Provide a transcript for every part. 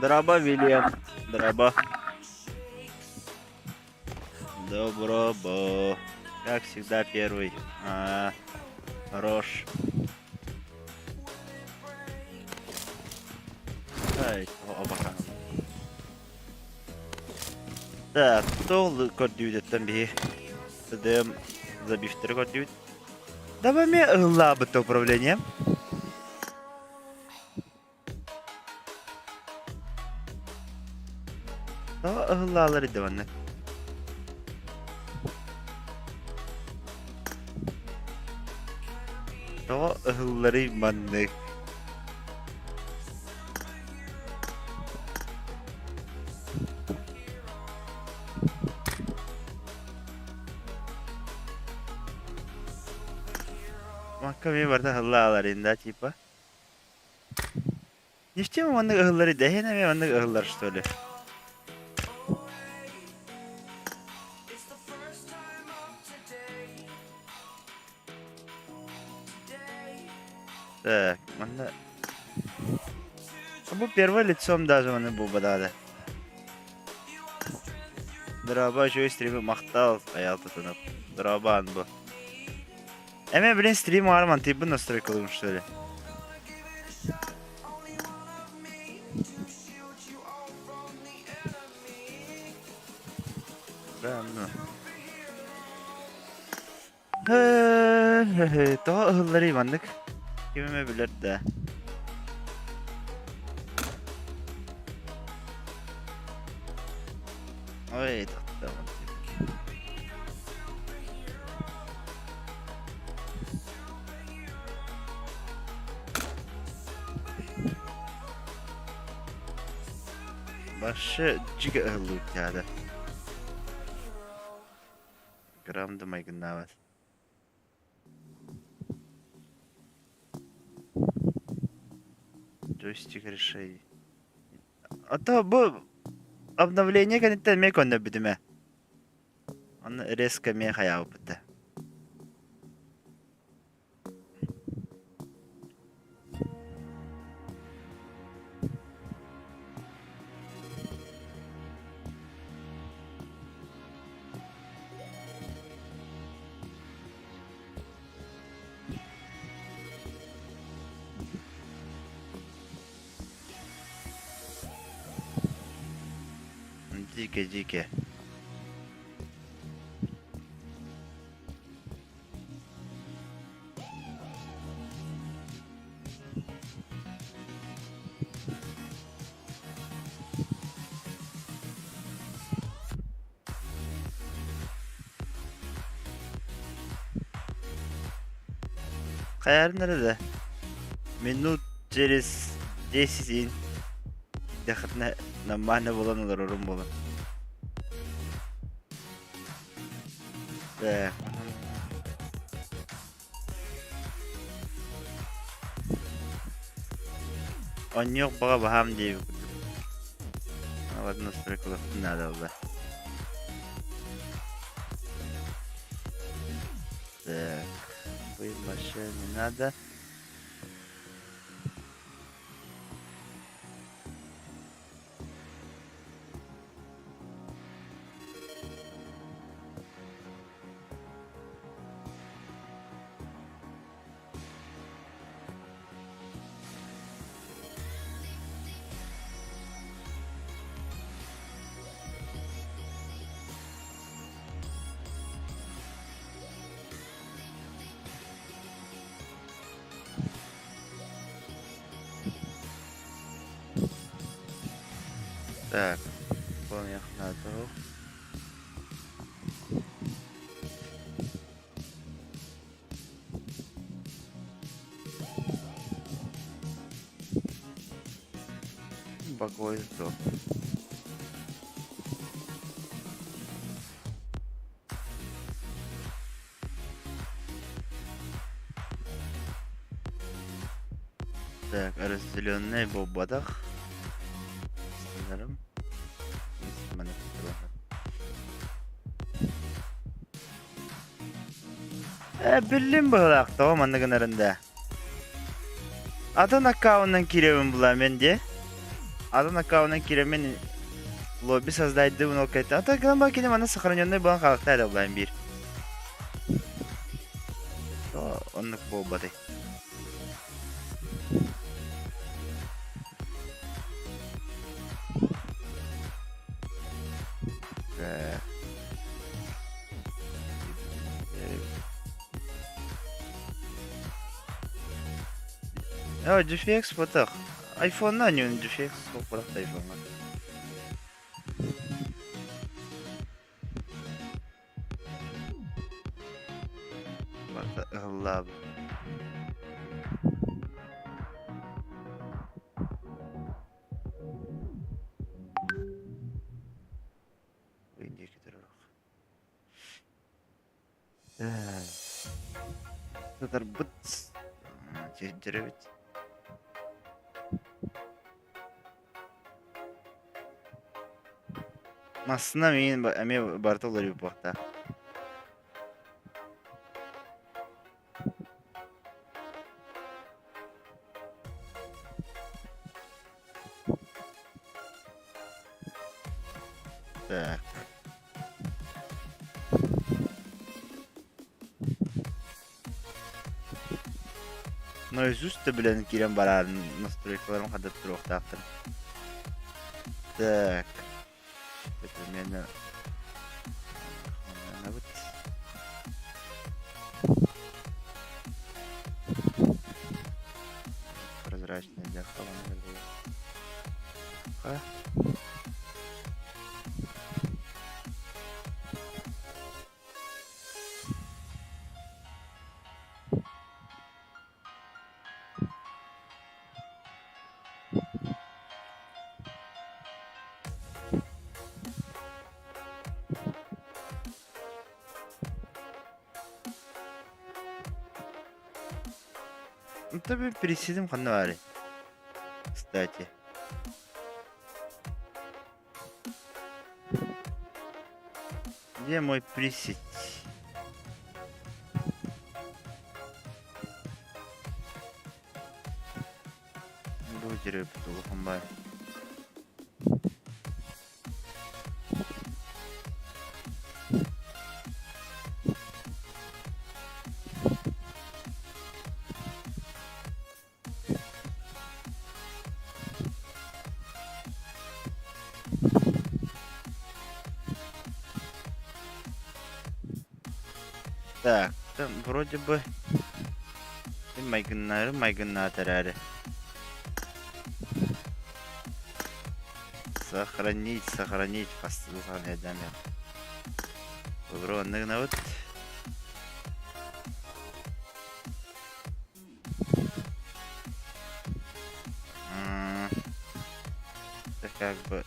Драба, Вильям. Драба. Добро. Как всегда, первый. Хорош. Ай, обахан. Так, кто код дюйдет там би? Дэм забифтер код дюйд. Давай мне лабы-то управление. Лалары даванны. То лары манны. Маками варда лаларында типа. Нефтем манны лары дехенами манны лар что ли? Так, манна. Бу первое лицом даже манны бу бадада. Драба жой стримі мақтал аял тұтынып. Драбан бұл. Әме білен стрим арман тейбі настройкалығым что ли? Да, ну. Тоға ұғылары имандық. Кемеме білер да. Ой, tamam. Başı ciga ılık yani. Gram da maygın navat. Джойстик решений. А то bu обновление канеттен мек онда бидиме. Он резко ме хаяу битти. Дике. Каяр nerede? Минут через 10 Дехатна нормально болан олар орун болан. Так. Он yok бага бахам дейб. Ладно, настройкалар надо было. Так. Вы машина не надо. Так, помню, надо. Багой сдох. Так, разделенный бобадах. Bildim bırak tamam anlıkın arında. Adın akkaundan kirevim bulam ben de. Адан аккаунтын киремен лобби создайды он окайта. А так гамма кинем ана сохраненный бан халактайда булайм бир. То оннук болбады. Oh, GFX foto. iPhone na yun, GFX ko pala sa iPhone na. Love. Hindi kita rin. Terbut. Jerit. Masna min ами бартолар юпорта. Так. Наизусть белән кирәм барар настройкаларым хәдәп турыктактыр. Так. Это меня вот. Прозрачный для холодного. Ну, тебе пересидим ханвари. Кстати. Где мой пресет? Будеры потолок комбай. Так, там вроде бы майгана тарары. Сохранить, сохранять даме. Бро, на вот. Это как бы.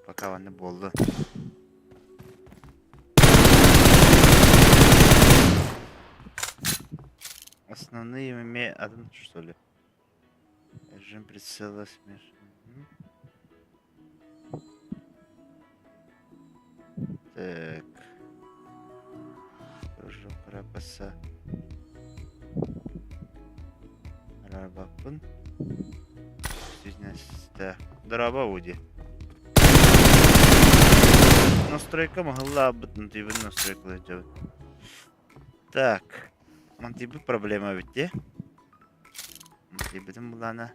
Пока он не болды. Основные имеют один, что ли? Режим прицела смешан. Так. Тоже крапаса. Рабапун. Так. Драба уди. Настройка могла быть, но ты бы настройка сделать. Так. Мантибы проблема ведь, Мантибы там была на.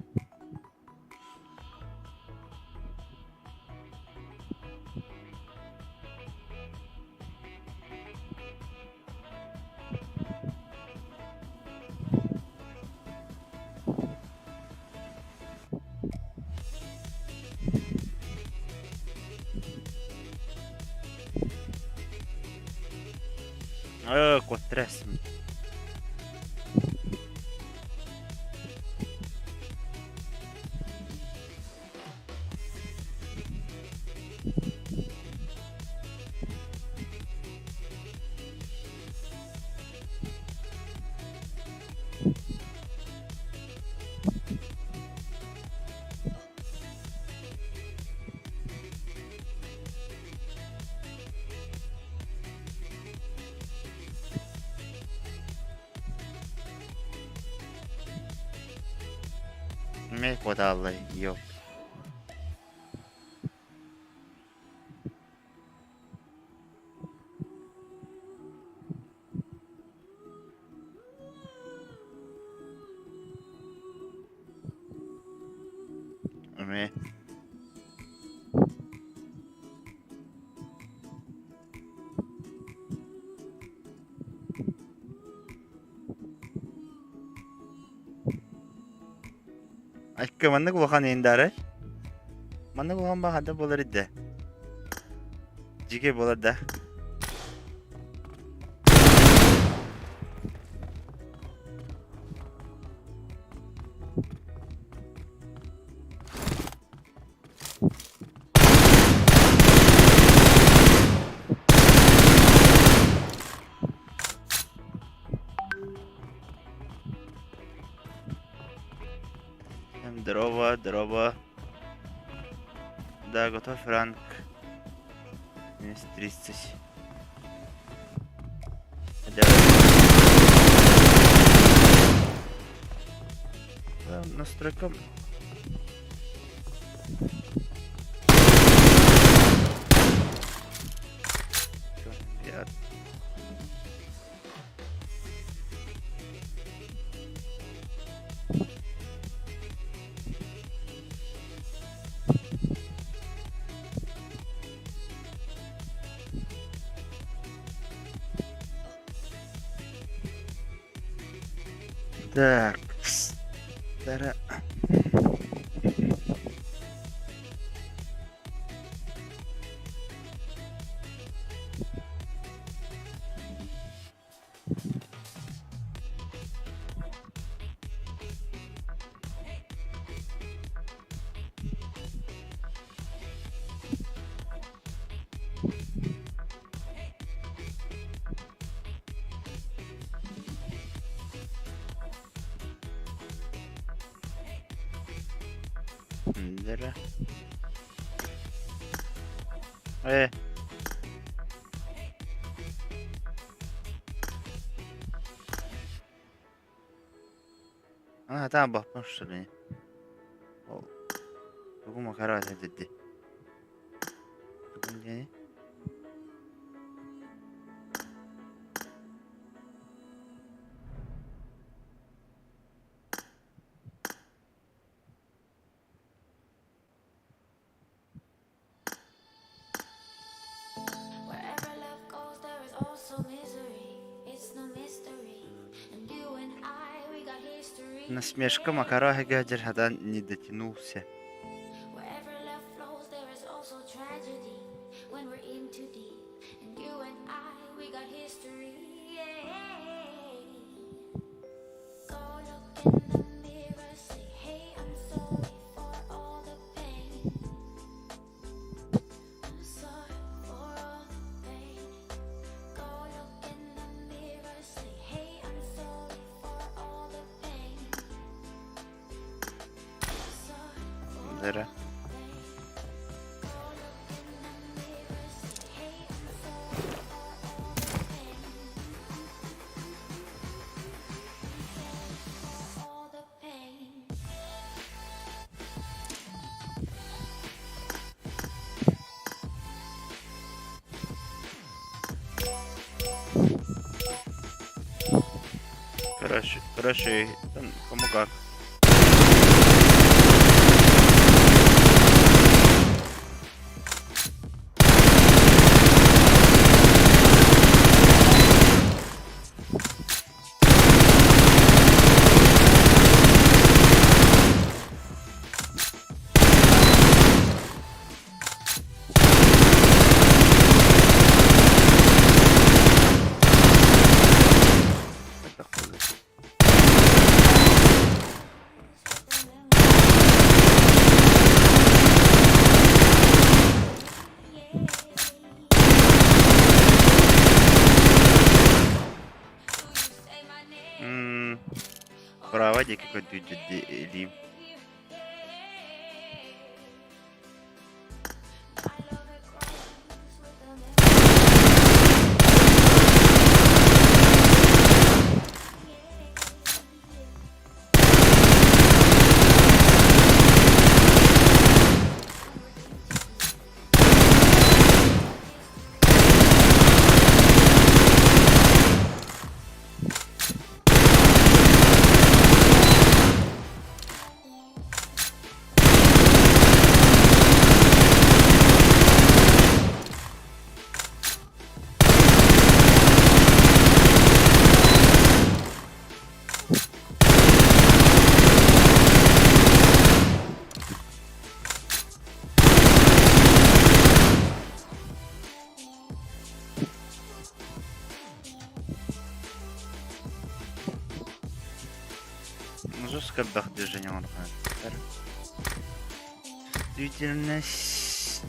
Котрес. Me kodalay yok. Me Aşkı manlık bakan indare. Manlık bakan bahada bolar idde. Jige bolar da. Дрова. Да, готов ранг. Минус 30. Да, настройка. Так, стара. Дыра. Там бахнул, что ли? О, какую макарон это ты? Насмешка Макараха Гаджер Хадан не дотянулся. Дыра. Короче, кому как. Проводик какой-то или кабах движение он. Чувствительность.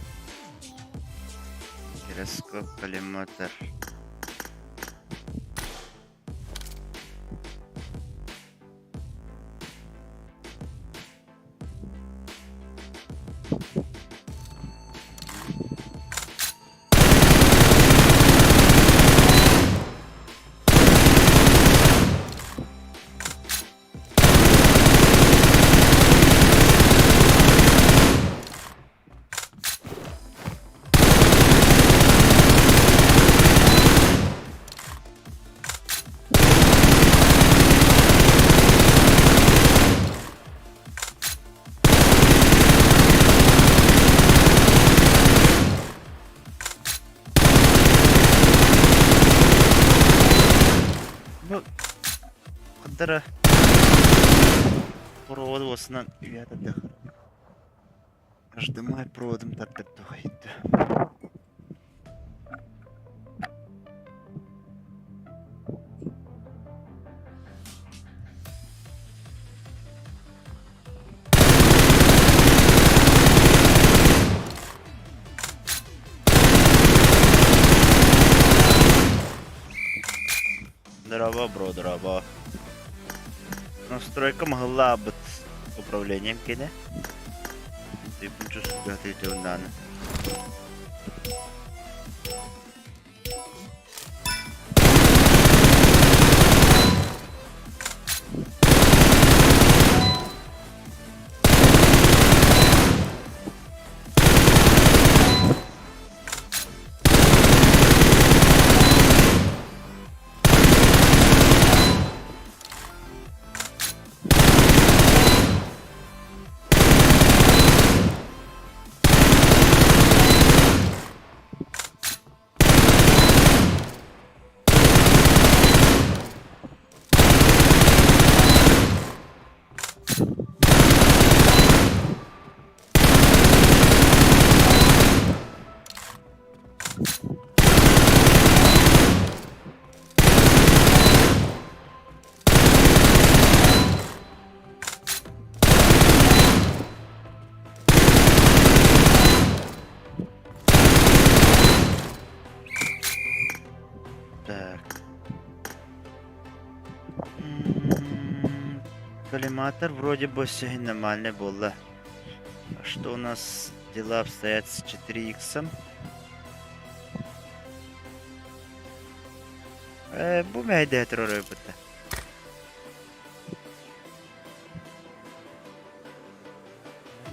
Гироскоп, коллиматор. Кадра провод осынан уяда дәхір. Аждымай проводым тартып тоқайды. Дрова, бро, дрова. Настройка могла быть управлением кине. Ты почувствуешь, что ты надо. Коллиматор вроде бы все нормально было. А что у нас дела обстоят с 4х? Бумяйда это робота.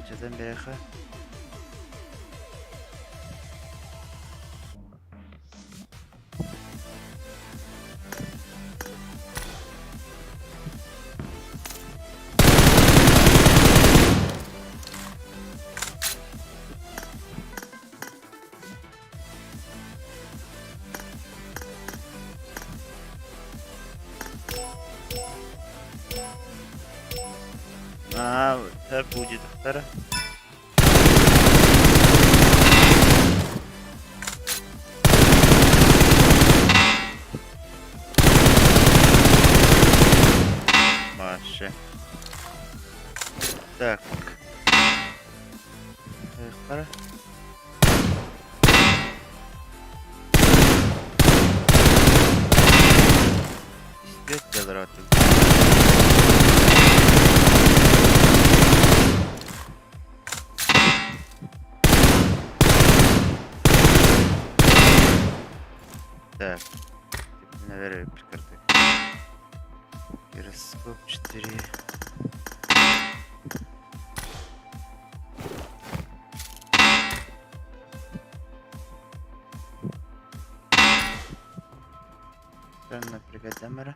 Что там беха? А, это будет вторая. Маша. Так. Вторая. Здесь квадраты. Так, наверное, карты. Гироскоп 4. Странно, пригодамера.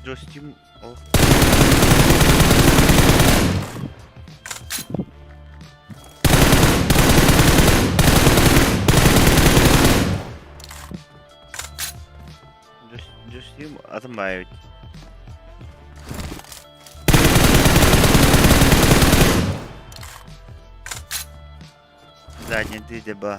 Достим. О. Достим атмають. Задній дидеба.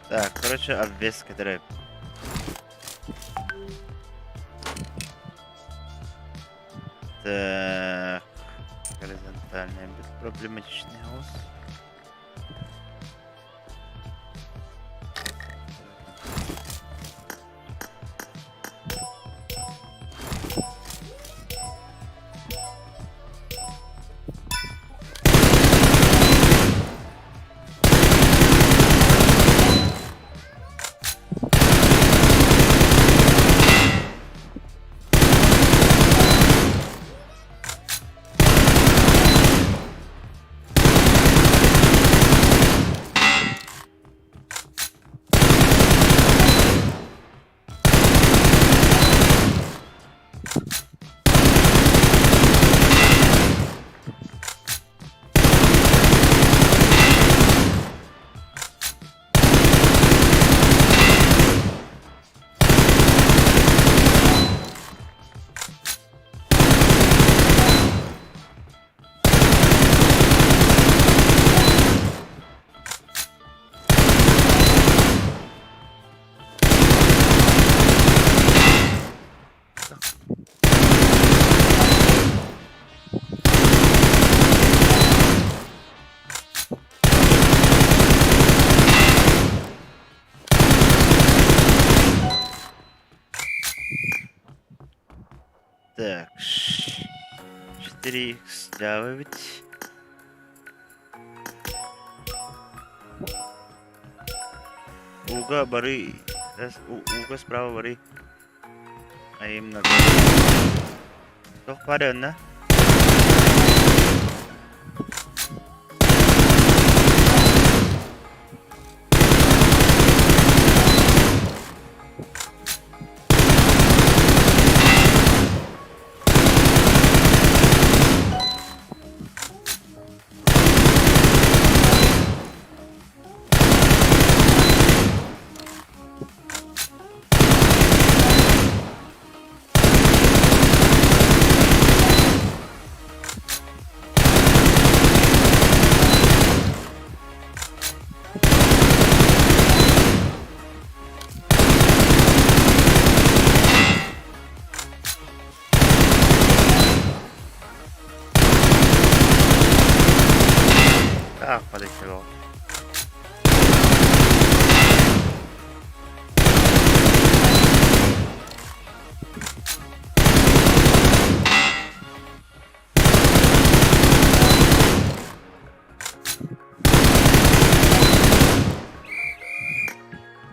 Так, короче, обвес, который... Так... Горизонтальный, проблематичный ос. Так, 4х добавить. Уга бары, уга справа бары. А им надо. Toch paren, né? Ah, padecelo.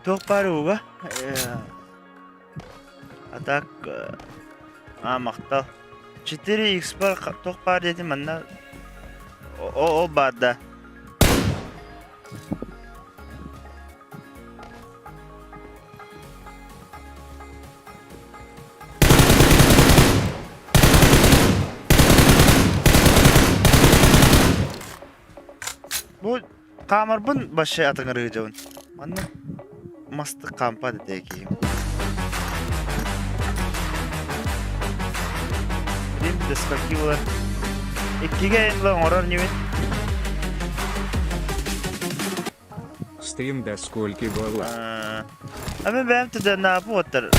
Toch paruga. Атак. Мақтал. 4х бар, тоқ бар деді мына. О барда. Bu kamerbun başı atın rıcavun. Anne mastı kampa dedeki. Dim deskakiler. İkiga enla orar nimet. стрим до скольки было? Ama benim de ne yapıyorlar?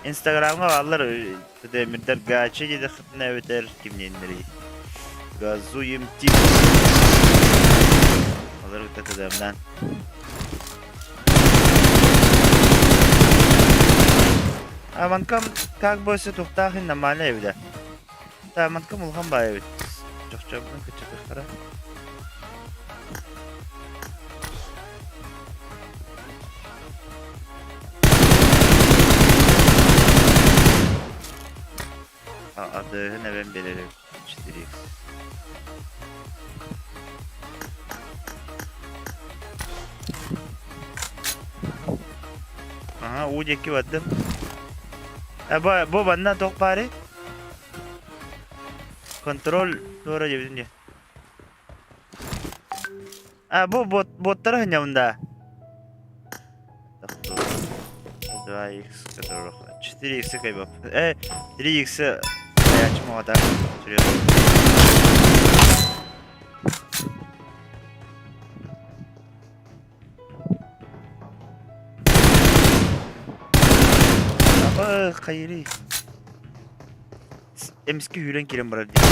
Instagram'a alır demirler gaçı gidi ne biter kimliğinleri. Gazuyum tip. Alır tetedemden. Aman kam как бы все тухтахин нормально evde. Tamam kam ulhan bay evet. Çok çabuk kaçırdık para. Adı ne ben bilirim. Çiftiriyiz. Aha ucaki vadım. Bu bana tok pare. Kontrol doğru cebinde. Bu botlar hanya bunda. Девайс, который 4x kaybap. 3x açma o da. Sürüyor. Ama hayri. Emski hüren kiren bırak diye.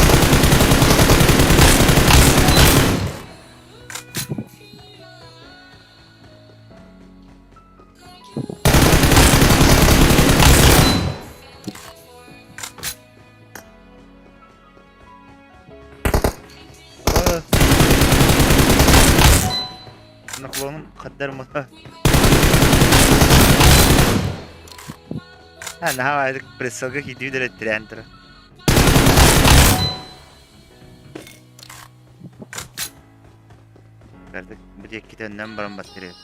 Naklonum kadar mı? Ha ne havaydık presalga gidiyor da rettirendir. Kardeş bu diye iki tane baran battırıyor.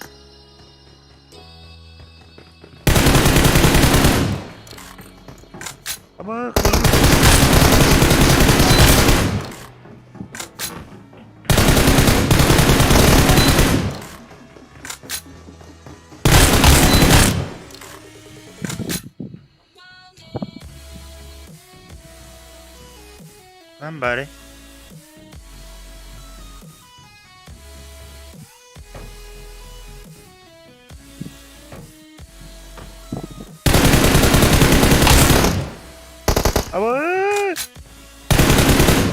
Ama lan bari. Ama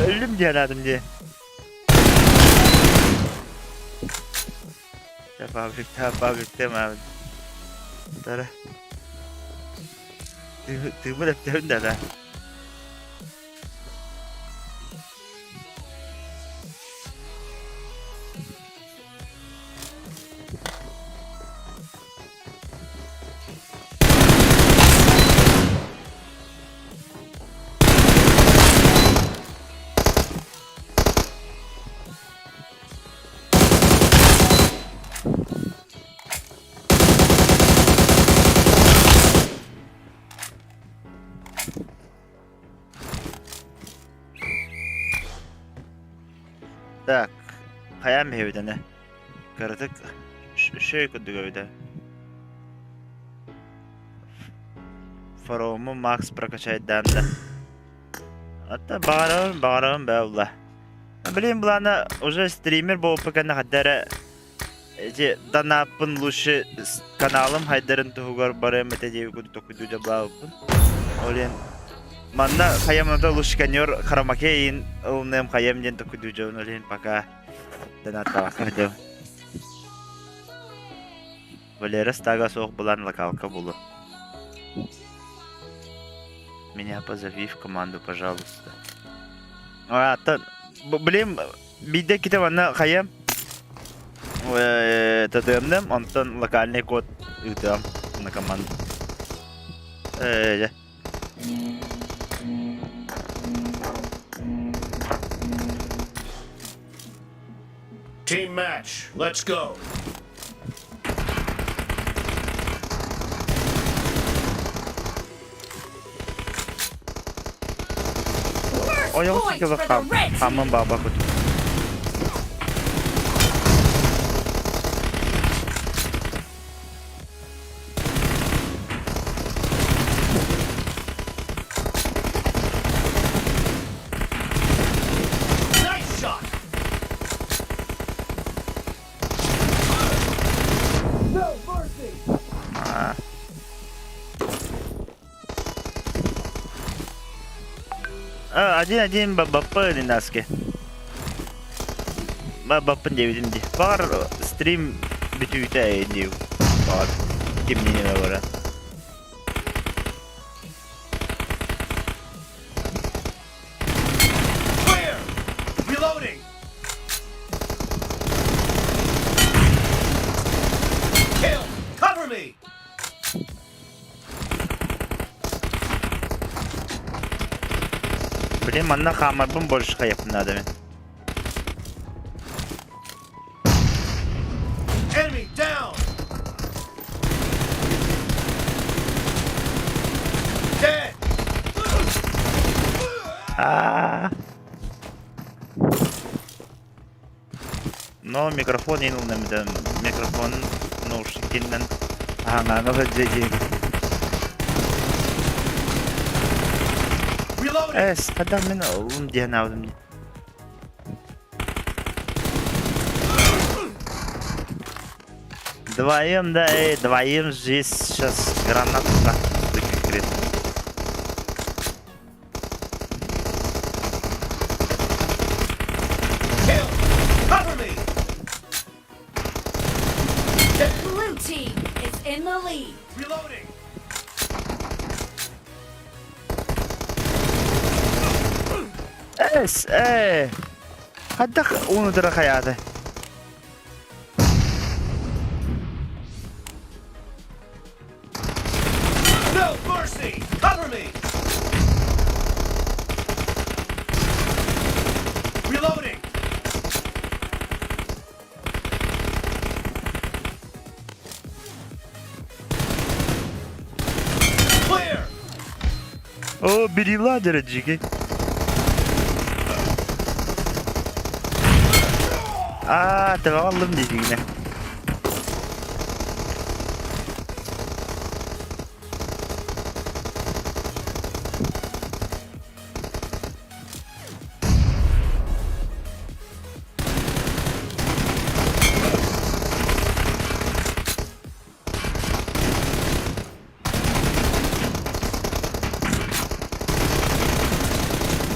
öldüm diye aradım diye. Pubg mi abi? Tara. Tığımı da yaptım da. Так, hayal evde ne? Karatık şey kudu evde. Faromu Max bırakacak demde. Hatta bağırım be Allah. Bileyim bulana уже стример bu pakana kadar danapın luşu kanalım haydarın tuğgar baramete diye kudu tokudu da bağıpın. Olen Manna kayamada lushkanyor karamakein ulnem kayam jen tokudu jon olen paka danata wakadem. Валера стага сох булан локалка булу. Меня позови в команду, пожалуйста. Блин, биде ките ванна хаям. Тадемдем, антон локальный код идем на команду. Team match, let's go. Oyun sıkı bakalım. Hamın baba kutu. Один бабапы не наски. Бабапын деудім де. Бар стрим бітуйта ендеу. Бар. Кемнене бара. Clear! Reloading! Kill! Cover me! Блин, манна хамарбын больше хаяпын надо мен. Enemy down! Dead! Но микрофон енул немді. Микрофон наушникінен аңаңы ғыджеге. Reloading! Қадан мен ұлым дейін аудым де. Двоим, да, двоим здесь сейчас гранатка выкрикрит. Kill! Cover me! The blue team is in the lead. Reloading! Қаддақ оны дыра қаяды. No mercy! Cover me! Reloading! Clear! О, бери ладера, джиги. Тәвәғалым дейдігіне.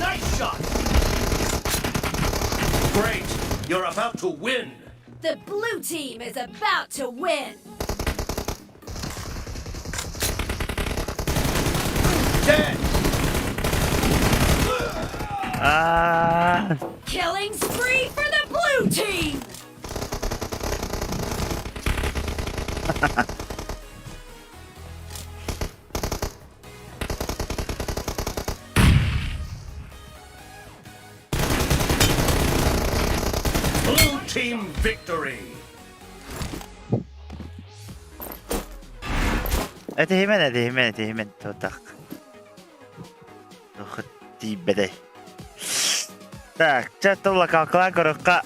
Nice shot! Great! You're about to win! The blue team is about to win. Dead! Killing spree for the blue team. Blue team victory! Әтеймен, тұтақ. Ұқытти бәді. Так, чаттылы қалқылан көріққа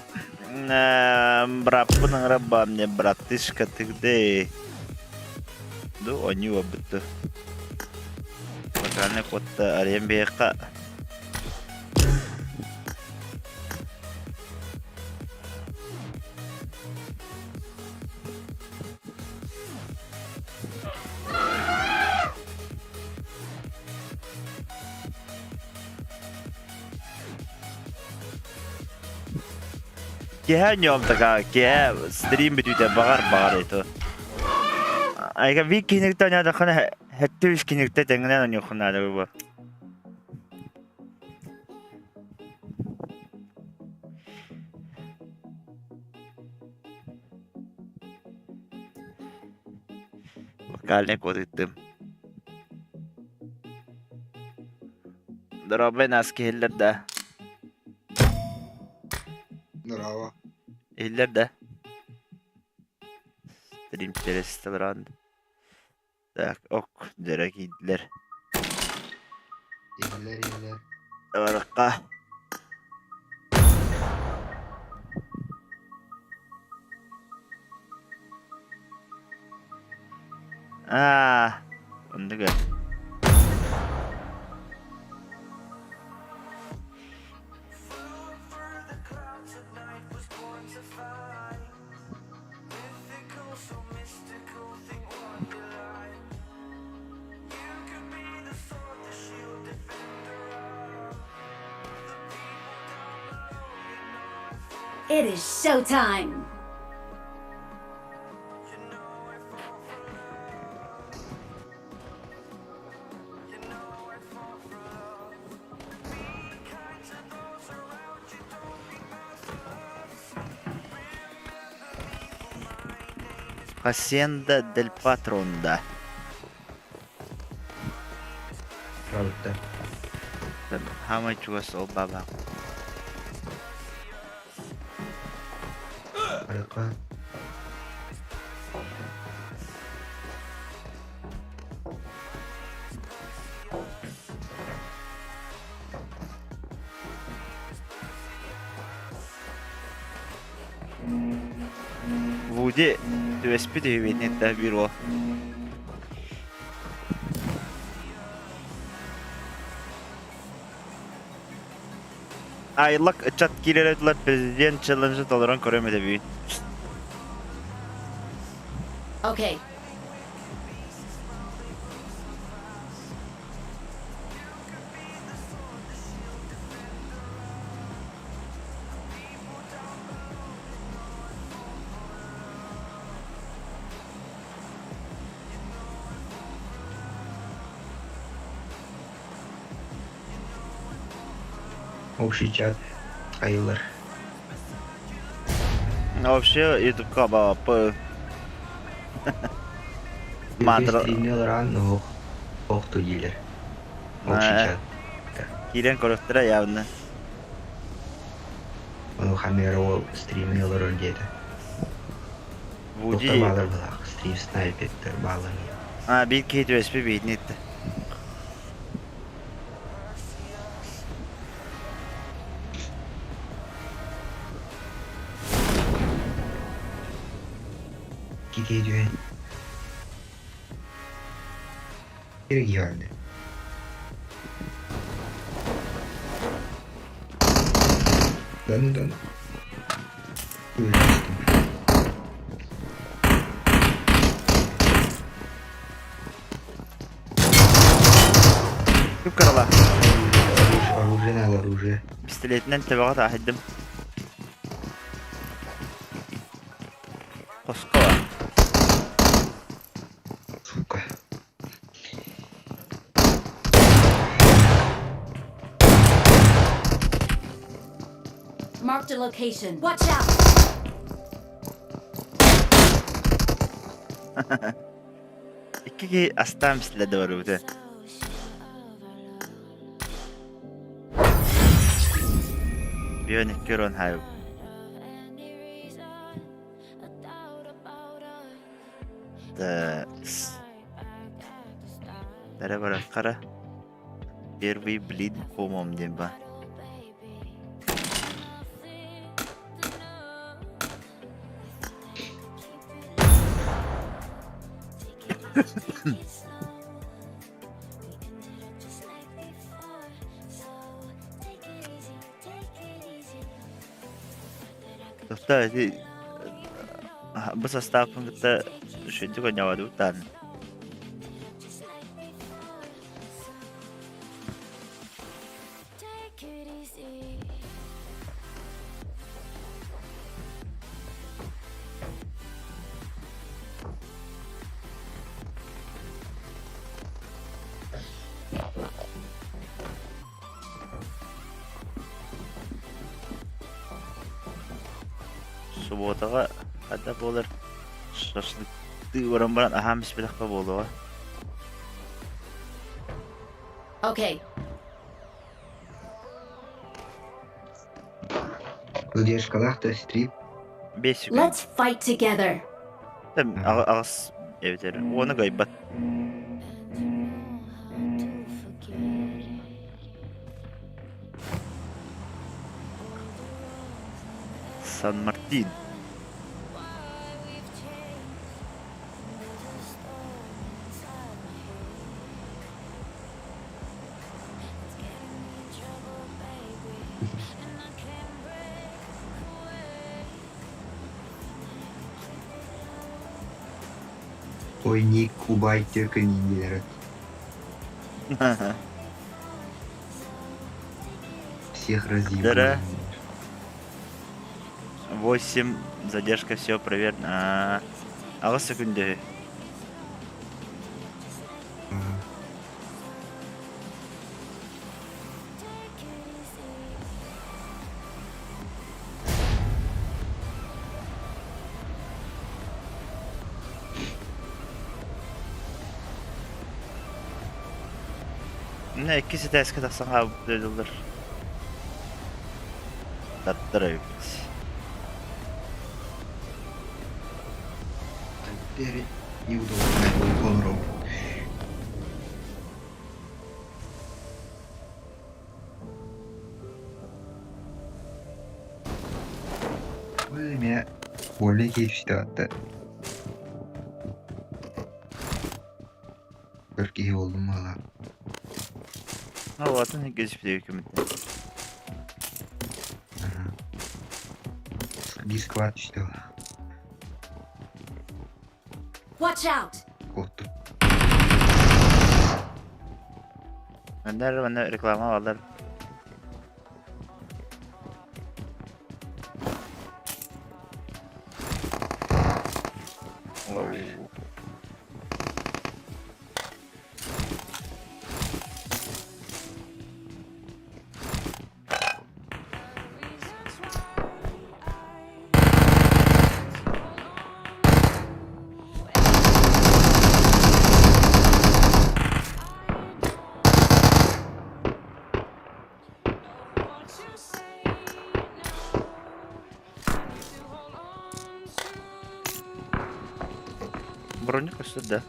браппының рабба мне братышка тыгды. Ду, они обыты. Поканы котты арембеққа. Кеһә нём така, кеһә стрим битүдә багар ито. Айга вик кинектә нәдә хана хәтта үз кинектә тәңгәнә аны хана да бу. Вокальне кодыттым. Дробе нас келләрдә. Здорово. Иллерде. Стрим пересталранды. Так, ок, дорогийлер. Иллер. Аракка. Ондыгы. It is showtime. Hacienda del Patron'da. Работает. How much was all baba? Работает. Вуди, республика видит да бюро. Aylık chat girerler prezident challenge doların köremede büyük. Okay. Общий чат. Айлар. Вообще YouTube каба по Мадра. Стример рано. Охту дилер. Общий чат. Кирен коротра явно. Onu kamera o streamliyorlar önceydi. Вуди. Doktor bağlar stream sniper bağlanıyor. Ha bir kez USB видит. Gidiyor. Geri geldi. Dön. Öyle işte. Küp karala. Оружие надо, оружие. Pistoletinden tabağa ahittim. Koskova. Сука. Marked a location. Watch out. İki aslan misledi var burada. Biyonik görün hayır. Dara bara kara. Here we bleed komom diyeyim ben. Doktor, basta stapın kita şuncu kan nyawa dutan. Subotaga ada bolur. Şaşlıklı orang-orang aham sebelah bolu. Okay. Где шкалах-то стрим? 5 gün. Let's fight together. Tam ağız evet evet. Onu gaybat. San Martin. Ой, ник UBAAY TYÖKYN indiler. Всех разъебали. Да-да. 8, задержка, все проверено. Ага, секунды. Ne ikisi de eski taksan abi dediler. Tattırıyor. Теперь неудобно колором. Меня более geçti. Belki iyi oldum valla. Ha vatan gezip de hükümette. Bir squat işte o. Watch out! Korktum. Bende reklama varlar. Броник остается, да.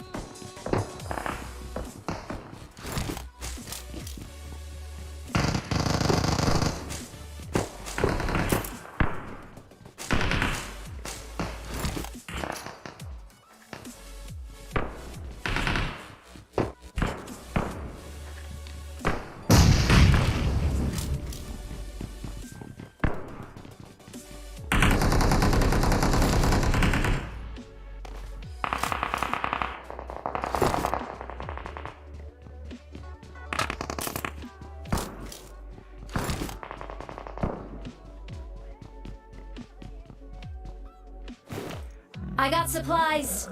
I got supplies.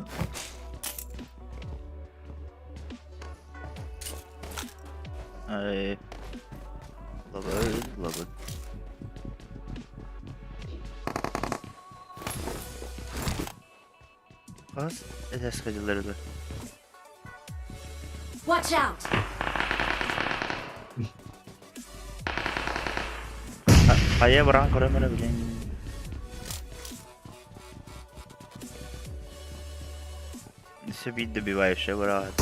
Ay. Love it. Kas edes kacıları da. Watch out! Kaya bırak koramana bilin. Собить добиваешь, брат.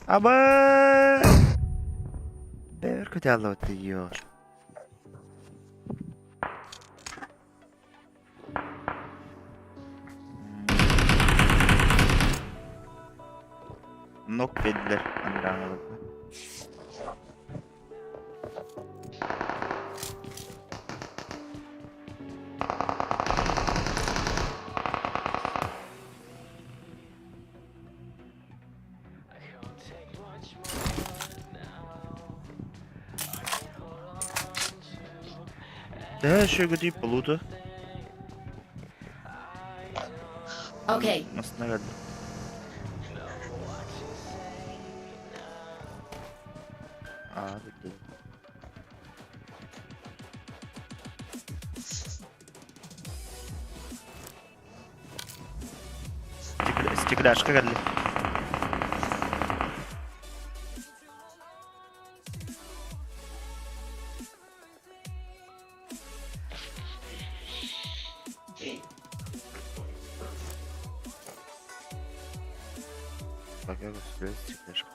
Аба! Бер кудало ты ё. Nok dediler. Anlamadım. Да, ще го ти полута. Okay. Снаряд. Bitti. Стекляшка гадли. Пока вы стекляшка.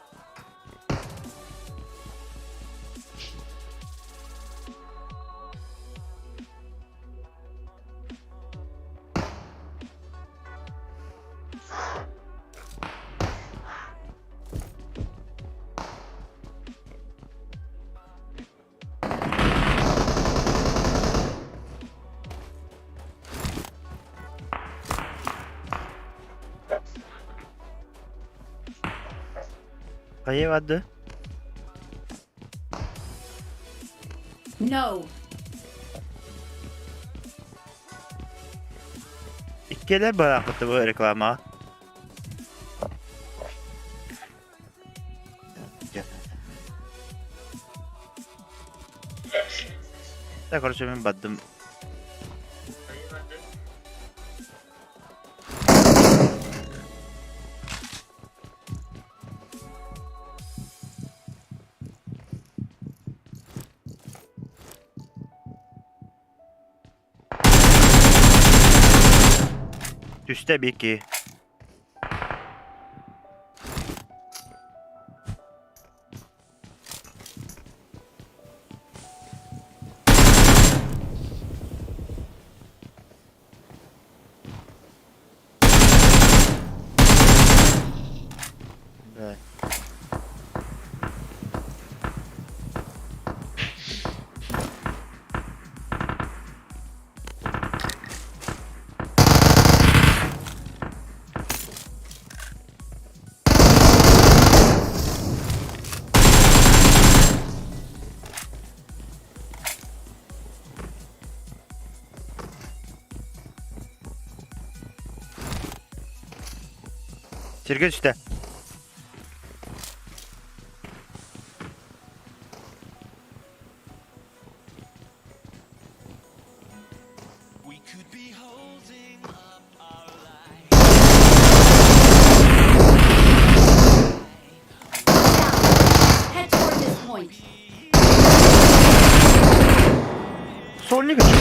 Kayı vardı. No. İkkeler bıraktı bu reklama. Tekrar şöyle baktım. Üste bir iki. Evet. Çirkin üstte. Head toward this point. Sol ne kaçıyor?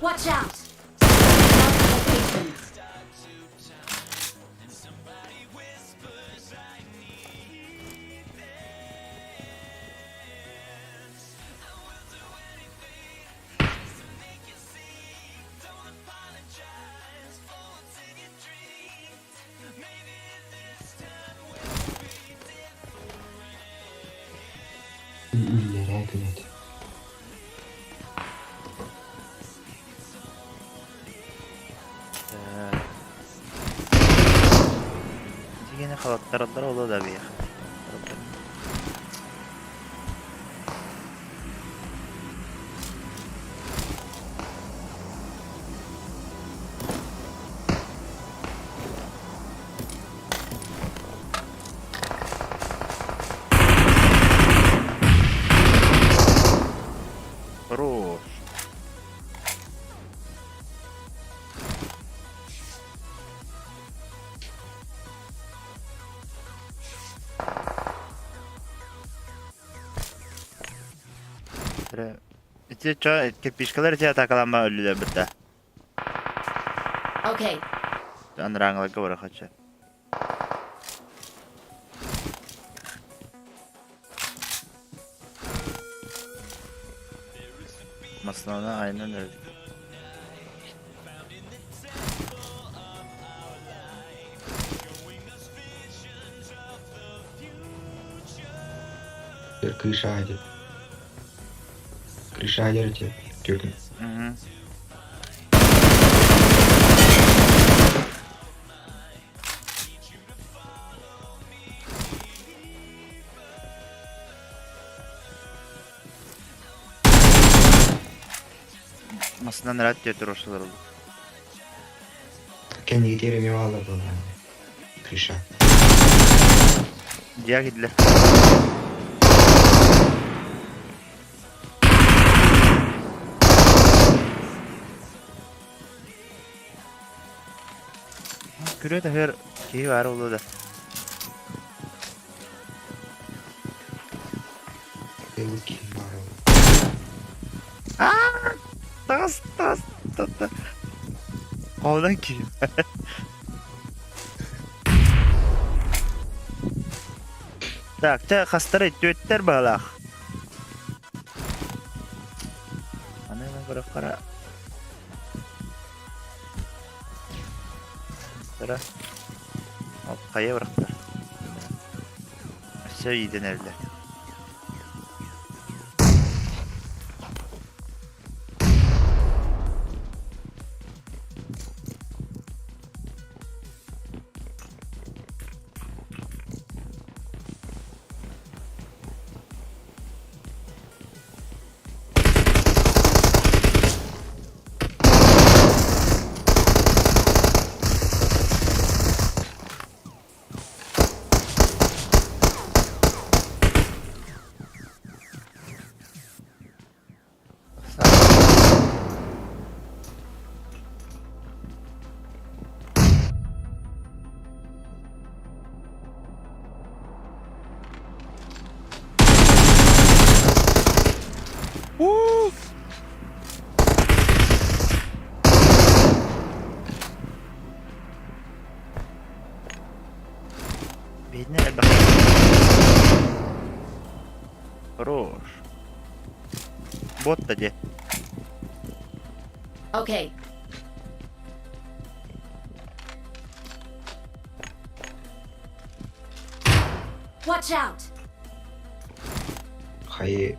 Watch out. Locations. İllere günet. Yine halatlarlar olur da bir. Хорош. İşte kirpişkalar için takılanma ölüler bir de. Okay. Anranglıkı var kaçı. Masnada aynen öyle. Крыша одержите, TYÖKYN. Hı. Masnada neler götürüyorlar oldu. Kendi giderim valla bu. Крыша. Diğer gidiler. Görüyor da her şeyi var oldu da. TYÖKYN var. Tas. Havadan ki. Так, te hastara ittiler bağlaq. Ana ben kara. Sıra. Hop kaya bıraktılar. Aşağı yedin evler. Бедный Эббах. Хорош. Бот-то где? Okay. Watch out! Hayır.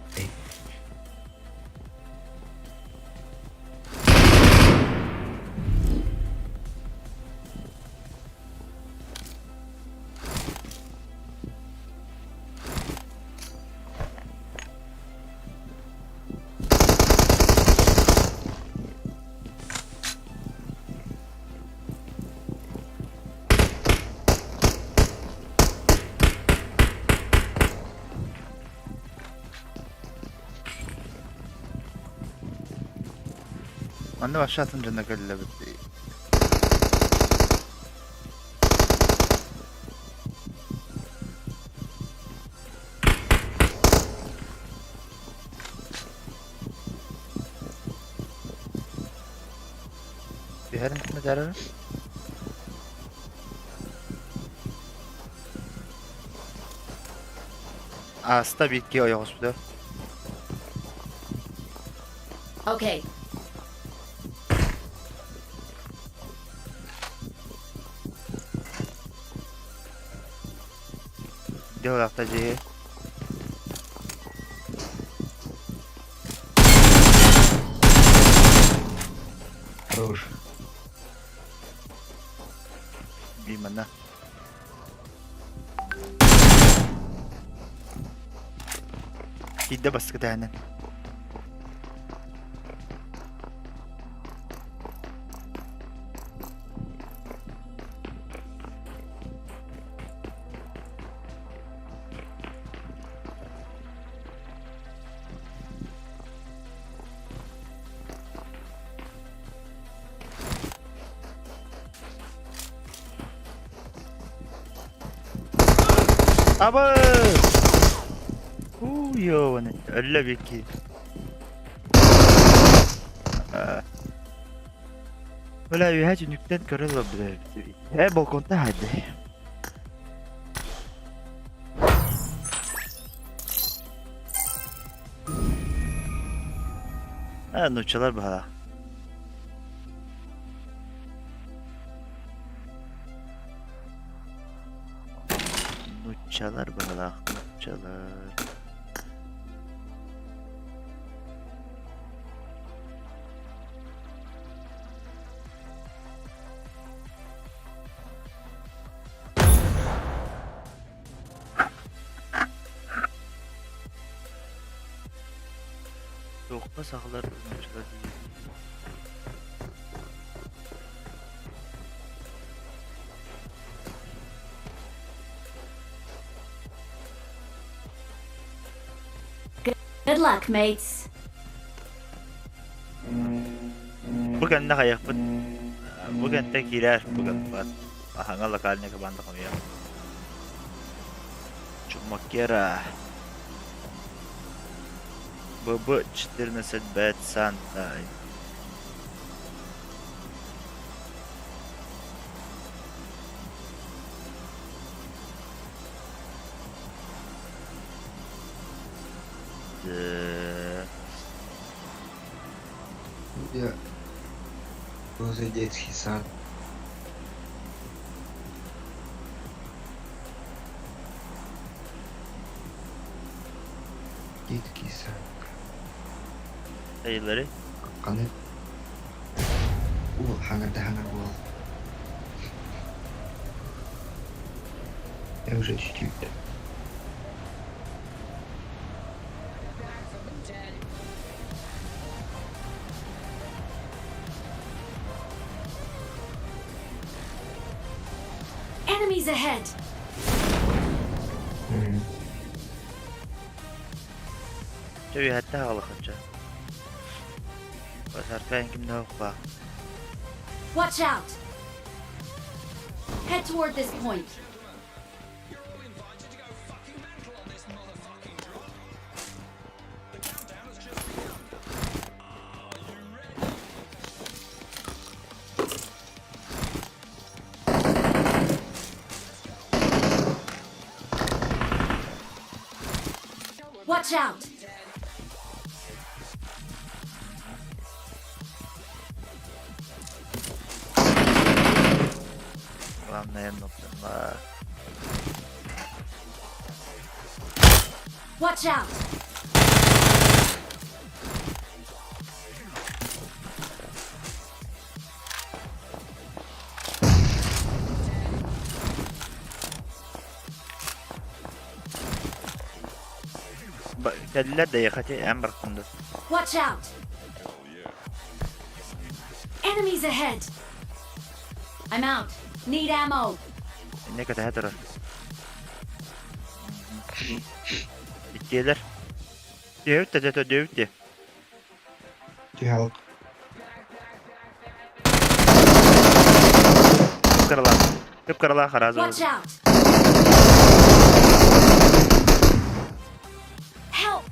Anne aşağı atınca ne kadar bitti. Bir her ne derler? Asta bitki o yok burada. Okay. Dia daftar je. Хорош. Di mana? Tidak bas ketahanan. Aba! Yo, ne? Öyle bir ki. ولا يهاجم نكتات كرر هي balkonda hadi. Ha, nutçalar bahala. Nutçalar bahala, nutçalar. Lokma sahlar nutçalar değil. Good luck, mates. Bugün ne kayak pun, bugün tek girer bugün pat. Hangal kaline kabanda kami ya. Cuma kira. Baba 14 bet santai. Я возле детский сад. Детский сад. Sayıları. Kanı. Hangar был. Я уже чуть-чуть. Enemies ahead. Jadi hatta Allah kerja. Pasar kain kimda apa? Watch out. Head toward this point. Watch out! Anlayan noktalar. Watch out! Keller de yakati en barkında. Watch out! Enemies ahead! I'm out. Need ammo. Ne kadar hatıra. Bittiler. Dövdü. Tüyhalk. Kıpkaralar haraz oldu. Watch out! Help!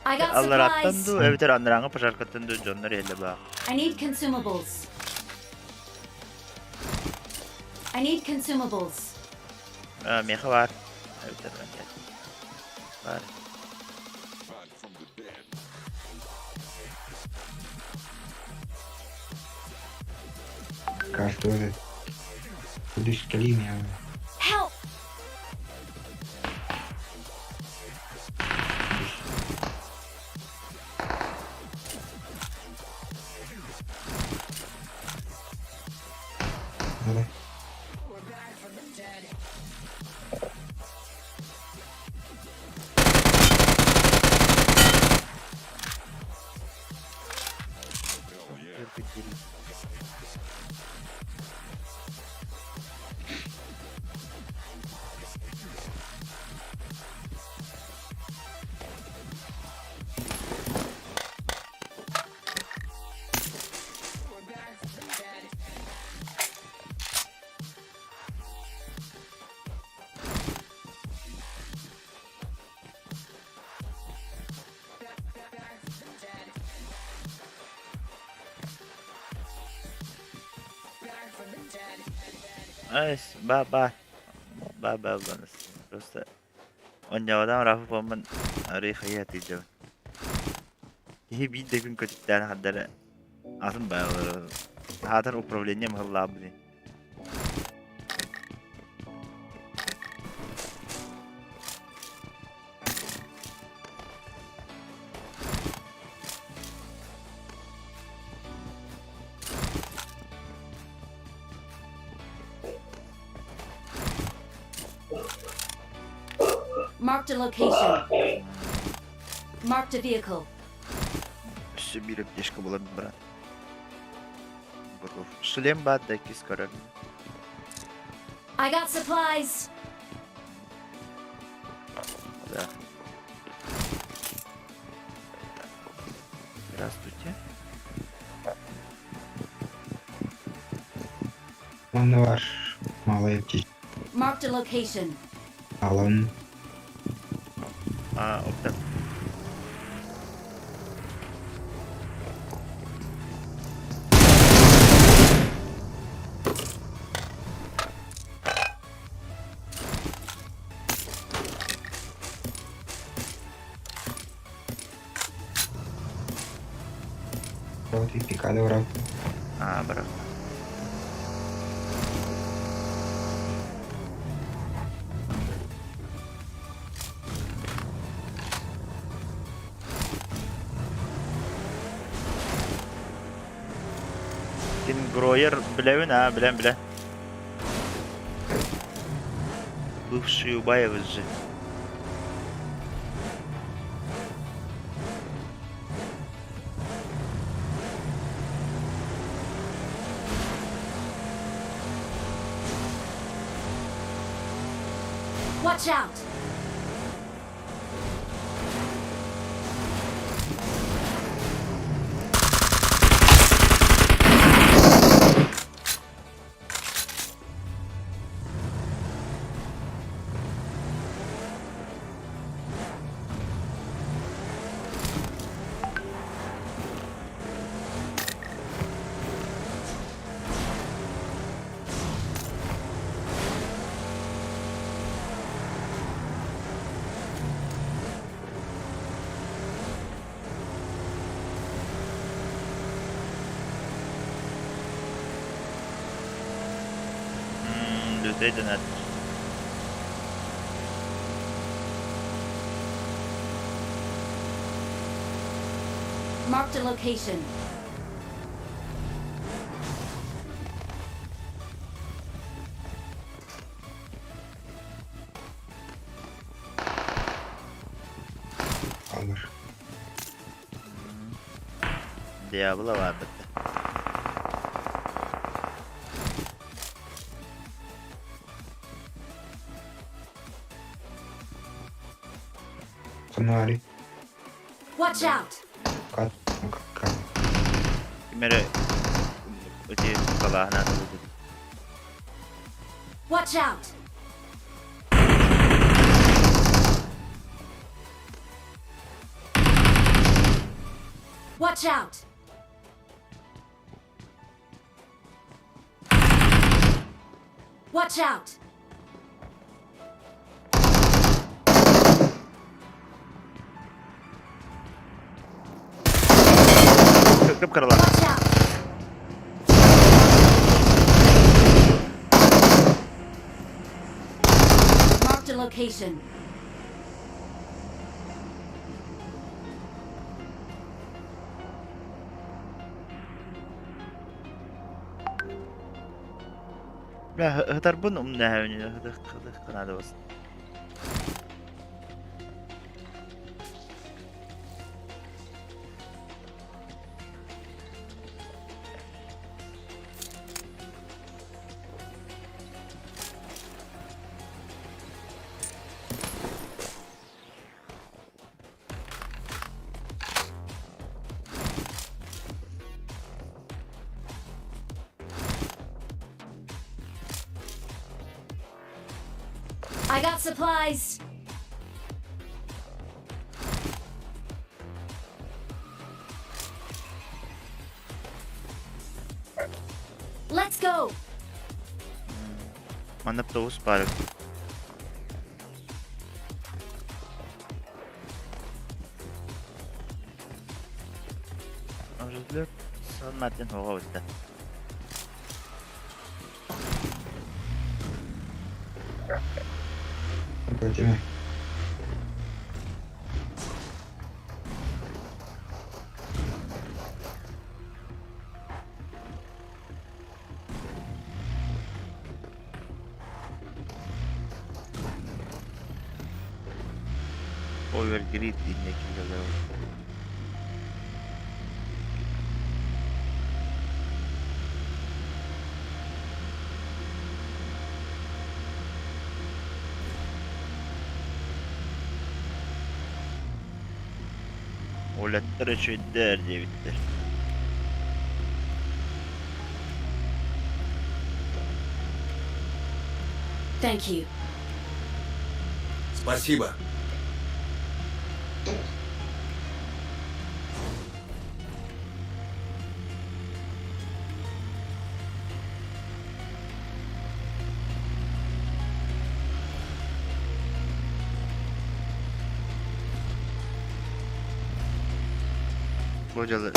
I got Allah rattan supplies. du evter andıranga paşarkatın du jonlar elde bak. I need consumables. I need consumables. Meha var. Evter bende. Var. Кажется, уже будешь калимия. Help! Давай. Ay, banas. Просто он явадан рафы поман арый хаят иджа. Ии бит дэгүн көтүттэн хаддара атын байгылар. Хатар управление махаллабды. Marked a location. Marked a vehicle. Все биреп дешка болан брат. Шлем бат да кис каран. I got supplies. Да. Здравствуйте. Он ваш малый птичка. Marked a location. Алан. Оптап. Вот и пикадора. Брат. Гроер, білемін, білем. Бывший UBAAY же. Watch out! Öteye döner. Marked a location. Alır. Diablo var burada. Scenari. Watch out! Kat. Kat. Kimere öteye salahına atıldı. Watch out! Watch out! Watch out! Kıpkırılar. Watch out! Marked a location. Ya hıtar bunu ne oynuyor? Hıdır kanadı olsun. I got supplies. Let's go. Manap tavus park. Özür sanmadın hava usta. Böyle mi? Oy ver grid dinle kimler. Olettere çöder diye bitti. Thank you. Спасибо. Kocalı.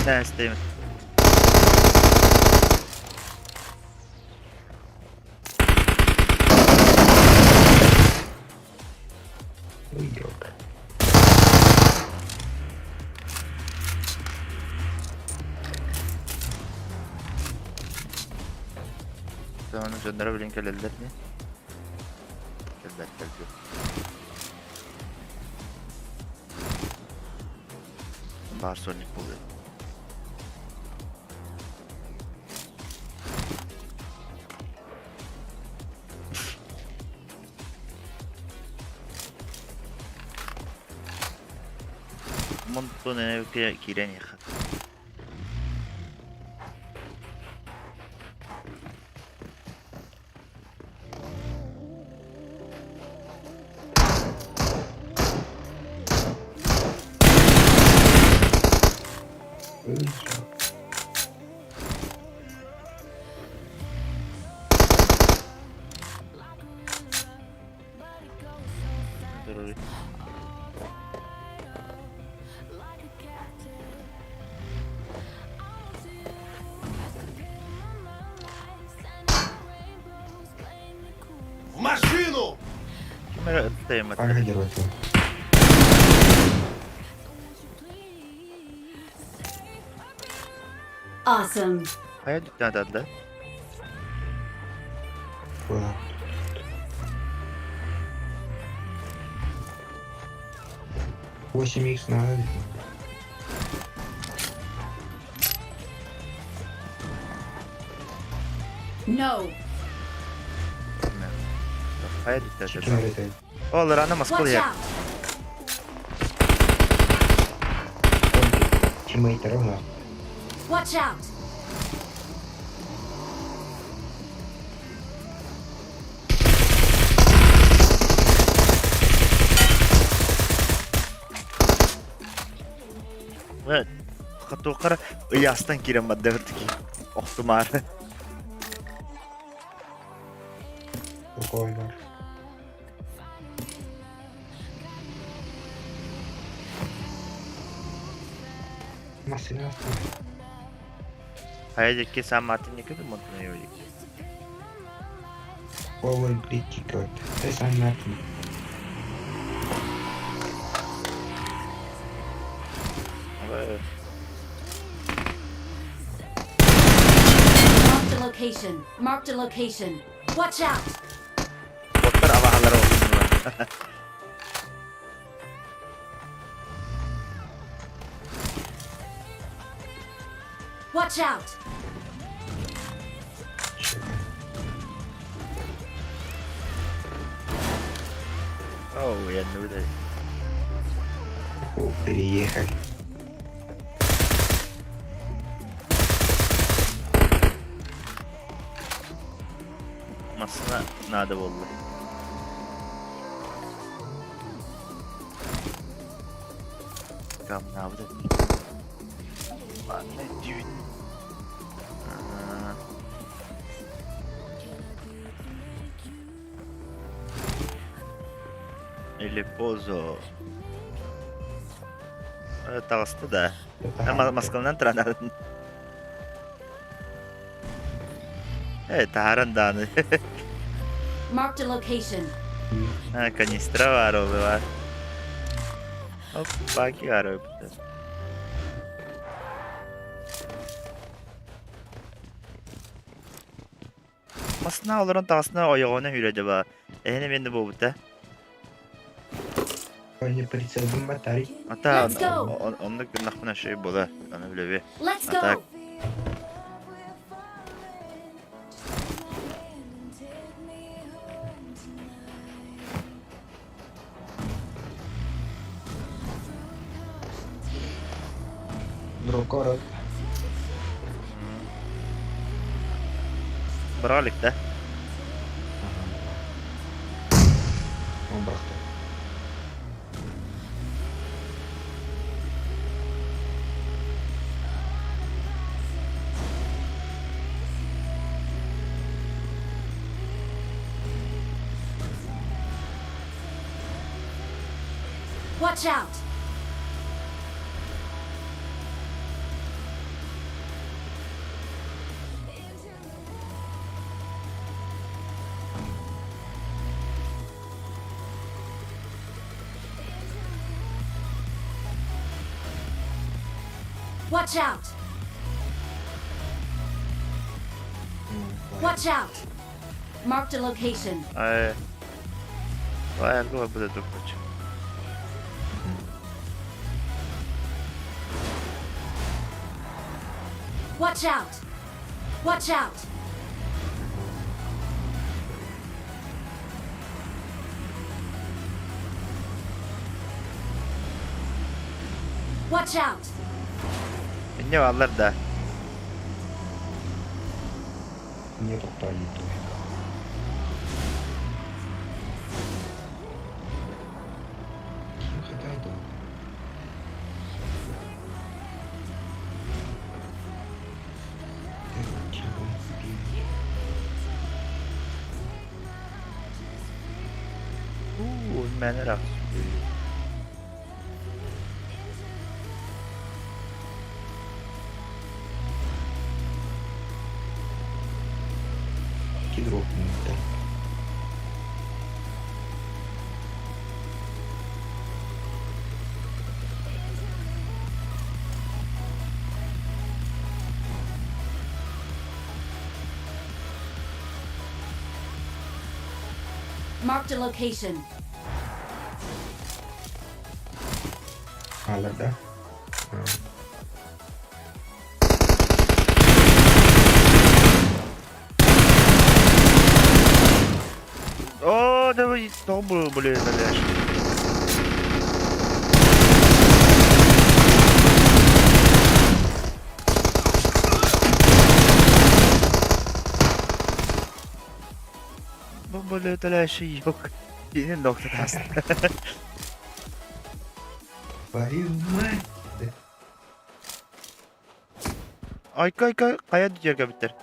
Ben isteyim. Yok. Tamam, gönderebilin kelleler mi? Keller. Barsonik oluyor. Monto ne kiren yakat. Dur. Тайма. Пальца вот. Awesome. Hayal dükkanı adı. Было. Восемь икс надо. No. Hayal dükkanı Что adı. летает? Olur ana maskul Watch yer. out. Тиммейт ровно. Watch out. Evet. Katokara yastan kiren madde ki. Oktumar. Какой бар? Машина. Hayal ki sen Martin yakın mı ne öyle? Power critical. Esa máquina. Evet. Marked a location. Marked a location. Watch out. Botlar avahaları olsun. Watch out. Oh, я не удай. О, приехали. Masına nade oldu. Tamam ne yapacak? Anne düğün. El pozo. Tağıstı da. Ama maskalından tıranan. Evet, taharan dağını. Marked a location. Ha, kanistra var oldu var. Hop, baki var öyle. Masına olarak tağısına ayağına hürede var. Ne ben de bu butta. Они прицелом батарей. Ata Let's go. onluk bir nakmına şey bola. Onu bile bir. Let's Atak. go. Друг город. Bralik da. Он брахта. Watch out. Watch out. Watch out. Marked a location. Ay. Vay algo bu da dokuç. Watch out. Watch out. Watch out. Ne varlar da. Нету палиту. Тихо дойду. Menler ak. Кедров. Marked a location. Hala da. О, давай, добрый, блин, блядь. Bu böyle telaşı yok. Yine nokta test. Твою мать! Ay kaya düşecek bitter.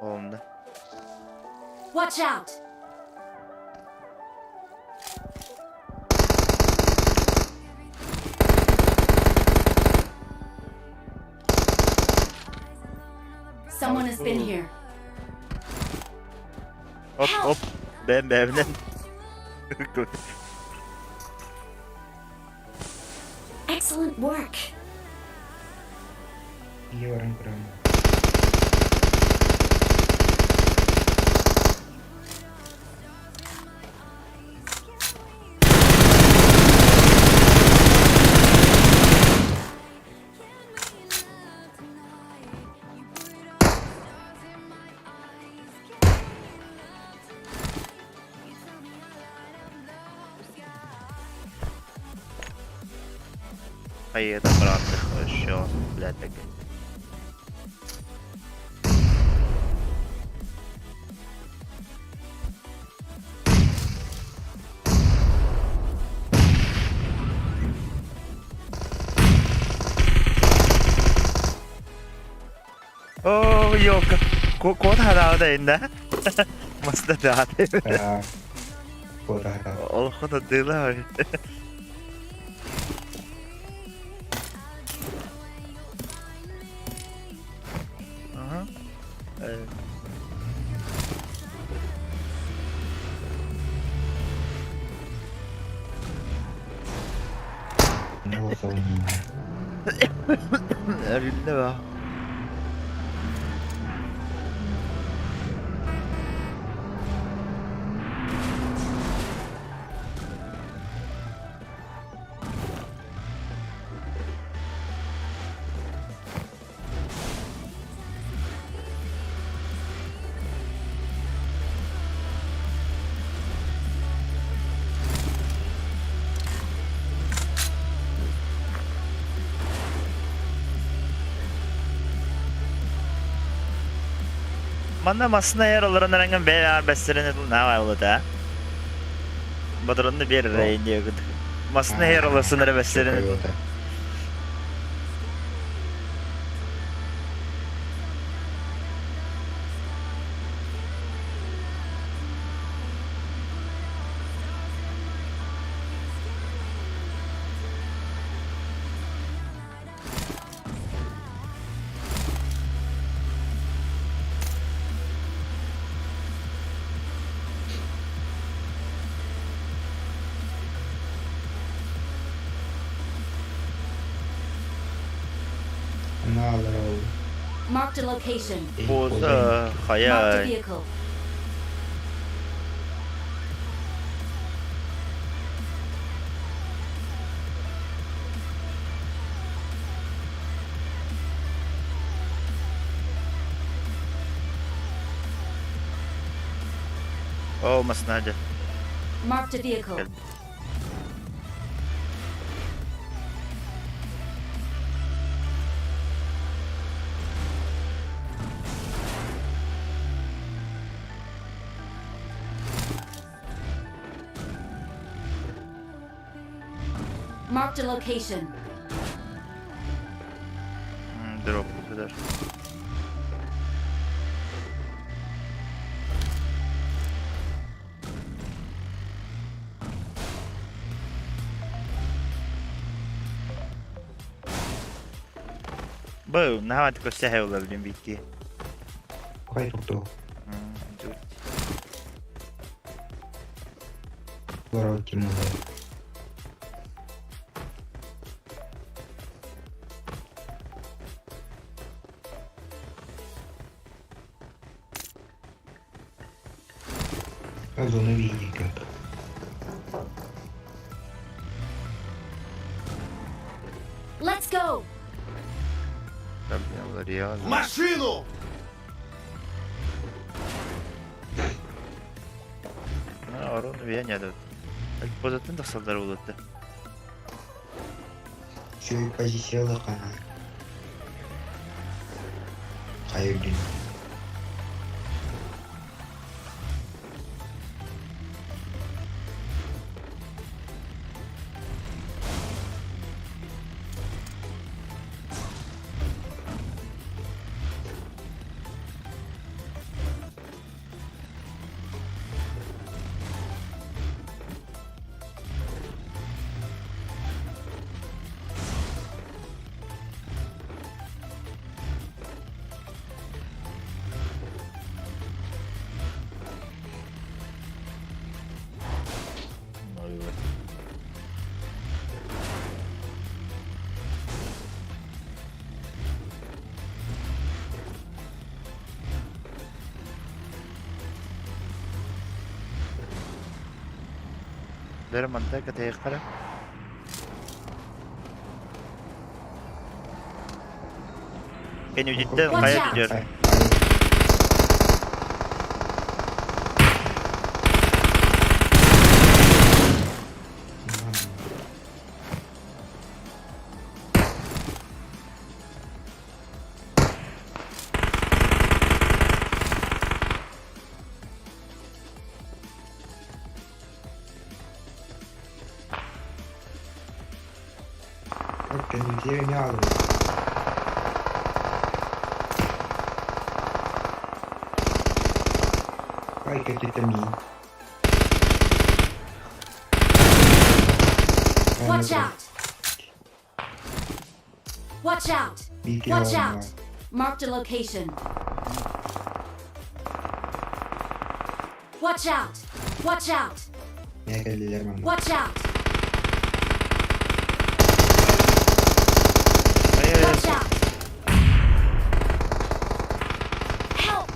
Oldu. Watch out! Someone has been here. Hop hop. Ben evden. Excellent work. Iya orang kurang. Hayır da bıraktık şu an. Biledik. Oh yok. Có thằng nào đây nè. Master đã thế. Cô ra đâu? Ồ, có thật tiếc rồi. No phone. Öyle mi? Manda masına yer olarak herhangi bir beslerini ne var orada? Badırında bir reyin diyor. Masına yer olasın her beslerini. Toyota. Marked a location. Bu da Marked a hayal. vehicle. Oh, masına hadi. Marked a vehicle. Gel. Marked a location. Drop bu kadar. Bu ne hadi koşa hay olabilir bitti. Quay thuộc đồ. Rồi chỉ một người. А зона видит как. Let's go. Проблема реально. Машину! Орон веня да. Позатын да салдар болот. Все и позиция кана. Хайдин. Dari منطقة تيقرأ كان جدا Watch قاعد out. يجر Как-то не надо. Ай, как это мин. Watch out. Watch out. Watch out. Marked a location. Watch out. Watch out. Ne geldiler bana. Watch out. Watch out. Help.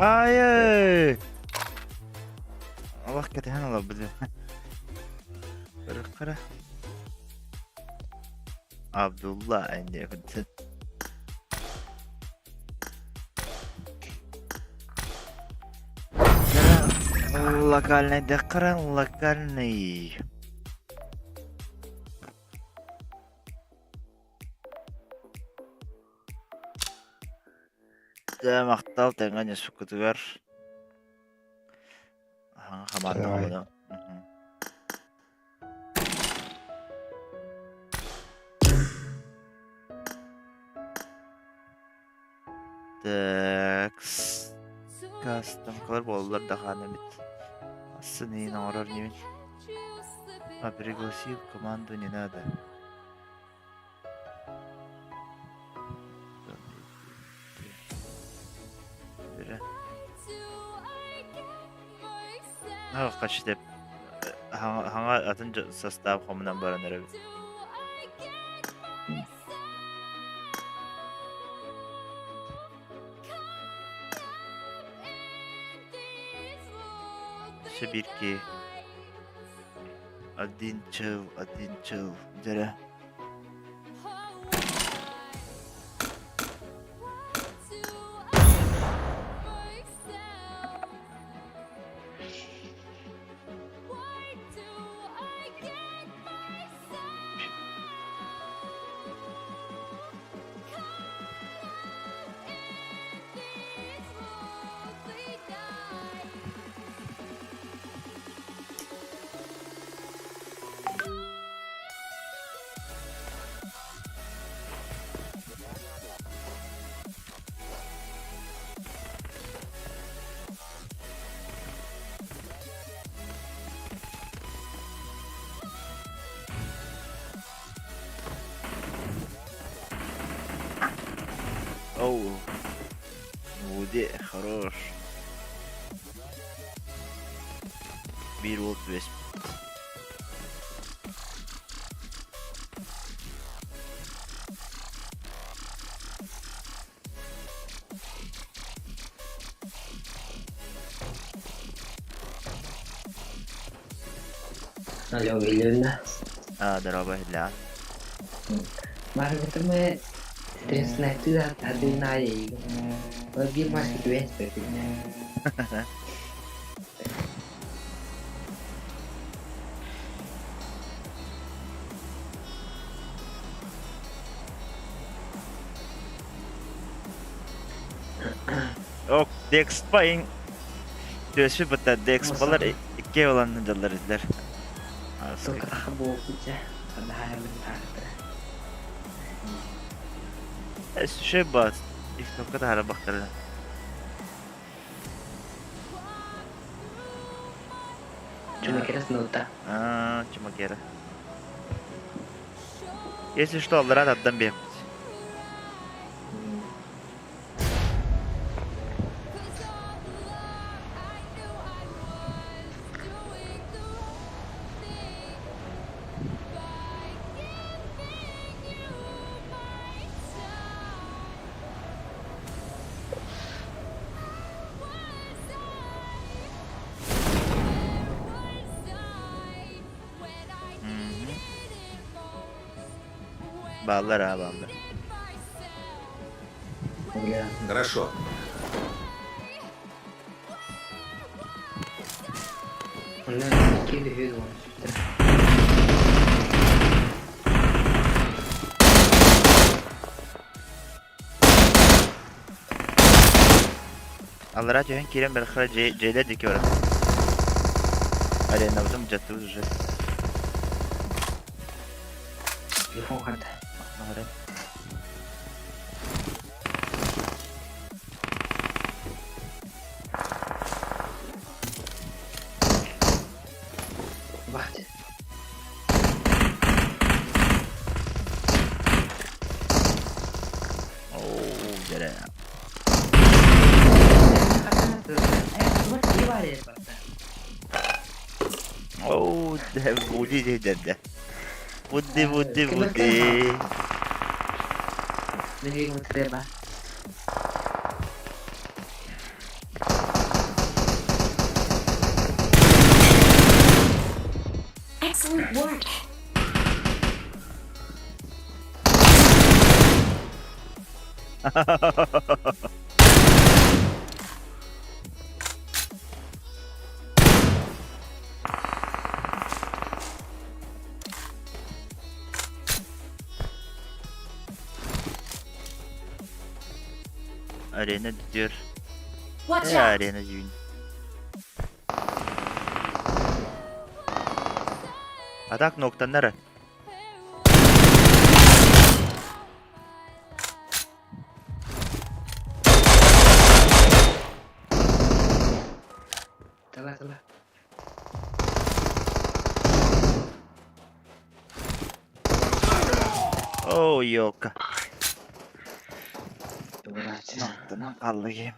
Ay. Allah katahan Allah bilir. Kara. Abdullah indi kuntu. Lokalny dekran lokalny. Да мақтал таңғане сукутугар. Хамарны болду. Такс. Кастом кылар болдулар да хана бит. Асын орар немен. А пригласил команду не надо. Kaç деп ханга атын состав комунан бараныр. Сибирки. Один чел, дера. Оу. Вуди, хорош. bir olup beş. Alo Viluna. Daraba hilla. Baru ketemu stres naik tu dah ada naik. Bagi masih tu sepertinya. Ok, Dex payın. Döşü bıta Dex balar iki olanı dalar izler. Tu kata buku je. Ada bentar. Şey bas. İlk kadar hala bakarlar. Cuma kira senuta. Cuma kira. Если что, рад отдам бег. Bağlar ha bağlar. Хорошо. Onlar iki bir hüz olmuş. Allah rahat yoğun kirem berkhara C'yle dikiyorum. Arena uzun cattı uzun. Telefon kartı. Mahrum. Bak. Jere. Budi dedi. Budi. Nereye götürüyor bak. Excellent work. Arena diyor. Watch Ya out. arena yün. Atak nokta nere? Salah. Oh yok. Doğru. Noktadan Allah'ım.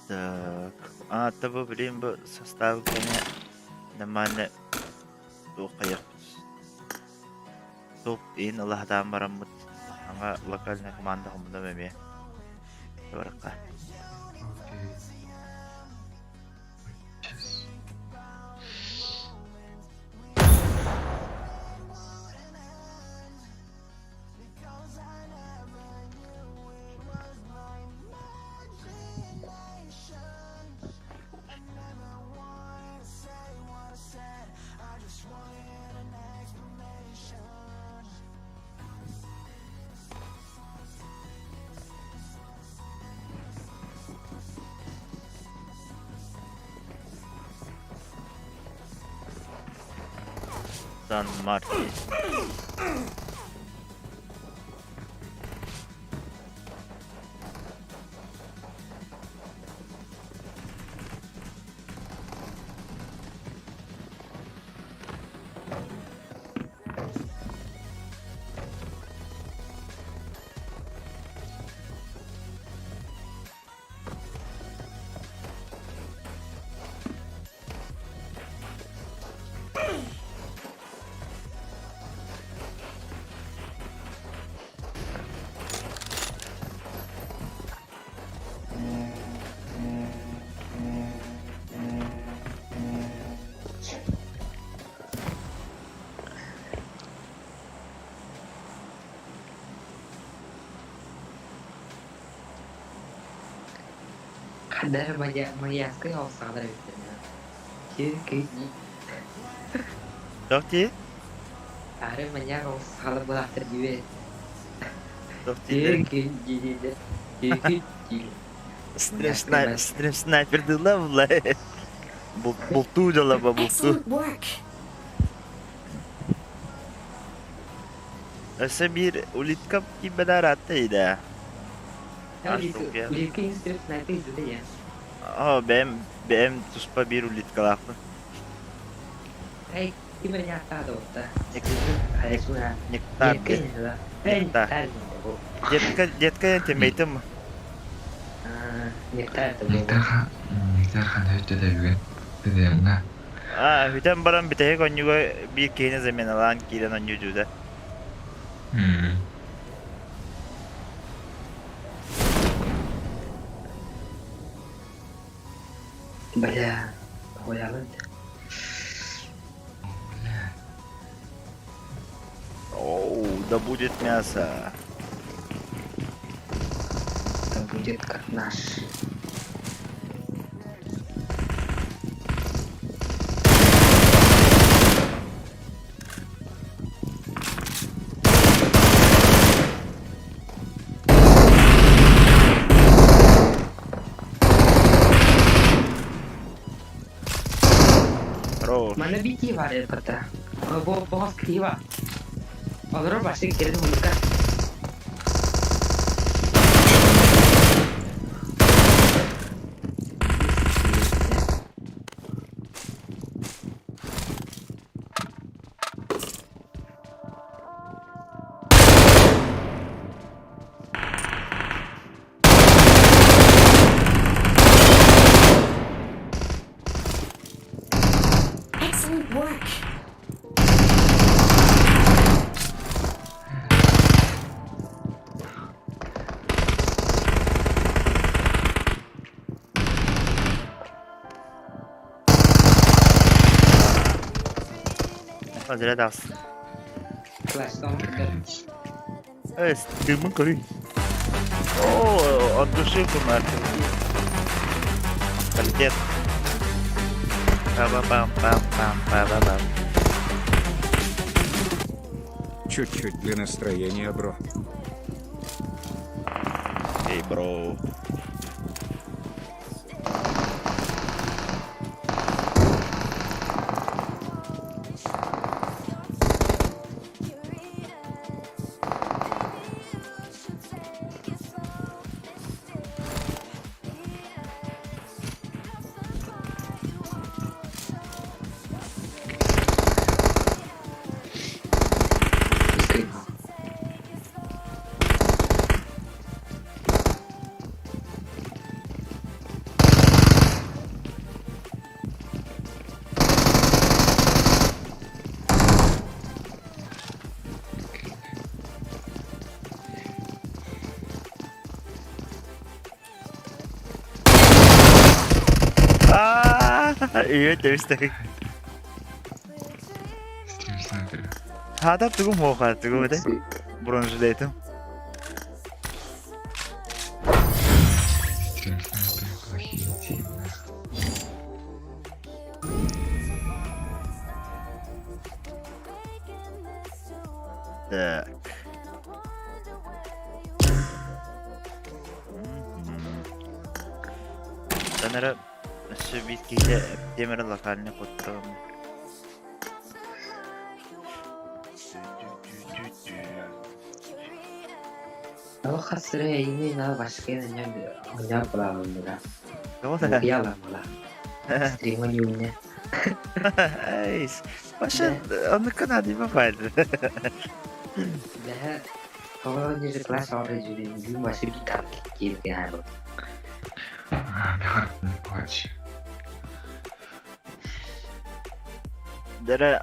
Так. Tabi bileyim bu составы kene namane doğaya. Top in Allah da maramut. Anga lokalnya komanda komanda meme. Baraka. San Martin. Даже моя сказала садра bitti. Çok iyi. Are manya kau salah belastar juga. Çok iyi. Stream sniper değil lan bunlar. Bultu da la bultu. Excellent work. Asa bir ulit kap ki bedar attıydı. Ulikin strip sniper itu ya. Oh benim tuspa bir ulit kalakın. Hey, gimana nyata tuh? Nektar. Yakin lah. Nektar. Jetka yang temetim mi? Nektar tuh. Miktar kan öte de güven. Dedi yanına. Hüten baran bir tek on yuva bir kene zemin alan kiren on yujuda. Bayar, bayarın. Оу, да будет мясо. Это будет как наш. Хорош. Mana BT var ya kata. Bu boss kriva. Olur başka kere de hulka. Excellent work. Hazret az. Flash'tan Evet, stream'in karı. Oo, atlışı bunlar. Kalite. Па-па-пам-пам-пам-па-па-пам. Чуть-чуть для настроения, бро. Эй, бро. Iya, terus tadi. Stream sniper. Hadap tuh mau kan tuh deh. Bronze deh itu. Stream sniper плохие темы. Так. Sanırım şu bitkiyle demir lokalini kurtaralım. Kalau khasnya ini nah başka hanya pelan lah. Ne oldu? Yalan lah. Streamer yumnya. Ay, başa onu kadar değil mi fayda? Dah, kalau jadi kelas orang jadi dulu masih gitar gitu ya. Не хватит, не плачь. Dara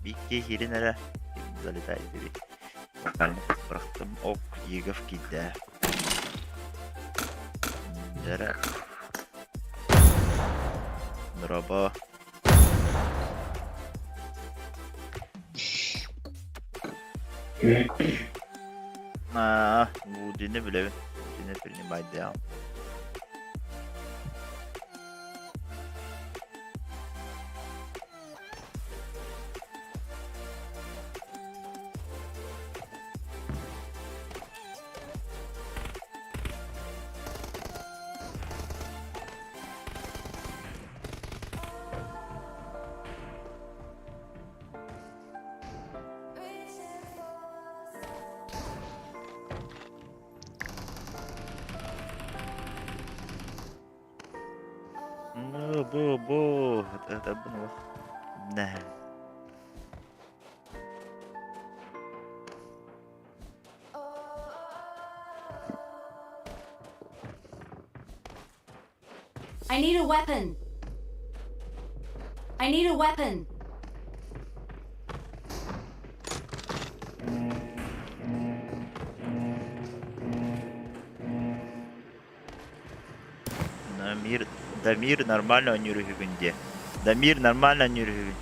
bitki yerine залетает gibi. Bakalım bıraktım ok yığıf gitti. Dara. Merhaba. Bu dini bile. Dini birini baydı ya. Bu. Это bunu. Ne? I need a weapon. I need a weapon. Дамир нормально он yürüyünce. Дамир нормально он yürüyün.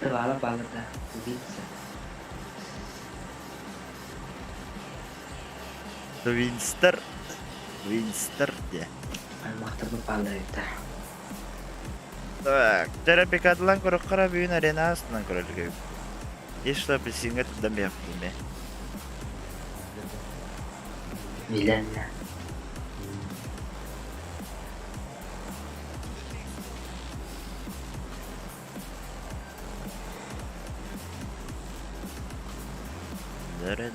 Terlalu banget dah, bisa. Винстер, ya. Аймақта бала это. Так, терапикатлан короккара бүйүн аренасынан көрөлгө. Ешто билсиңер дамяктыме. Миланна. Дара.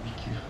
Bir kere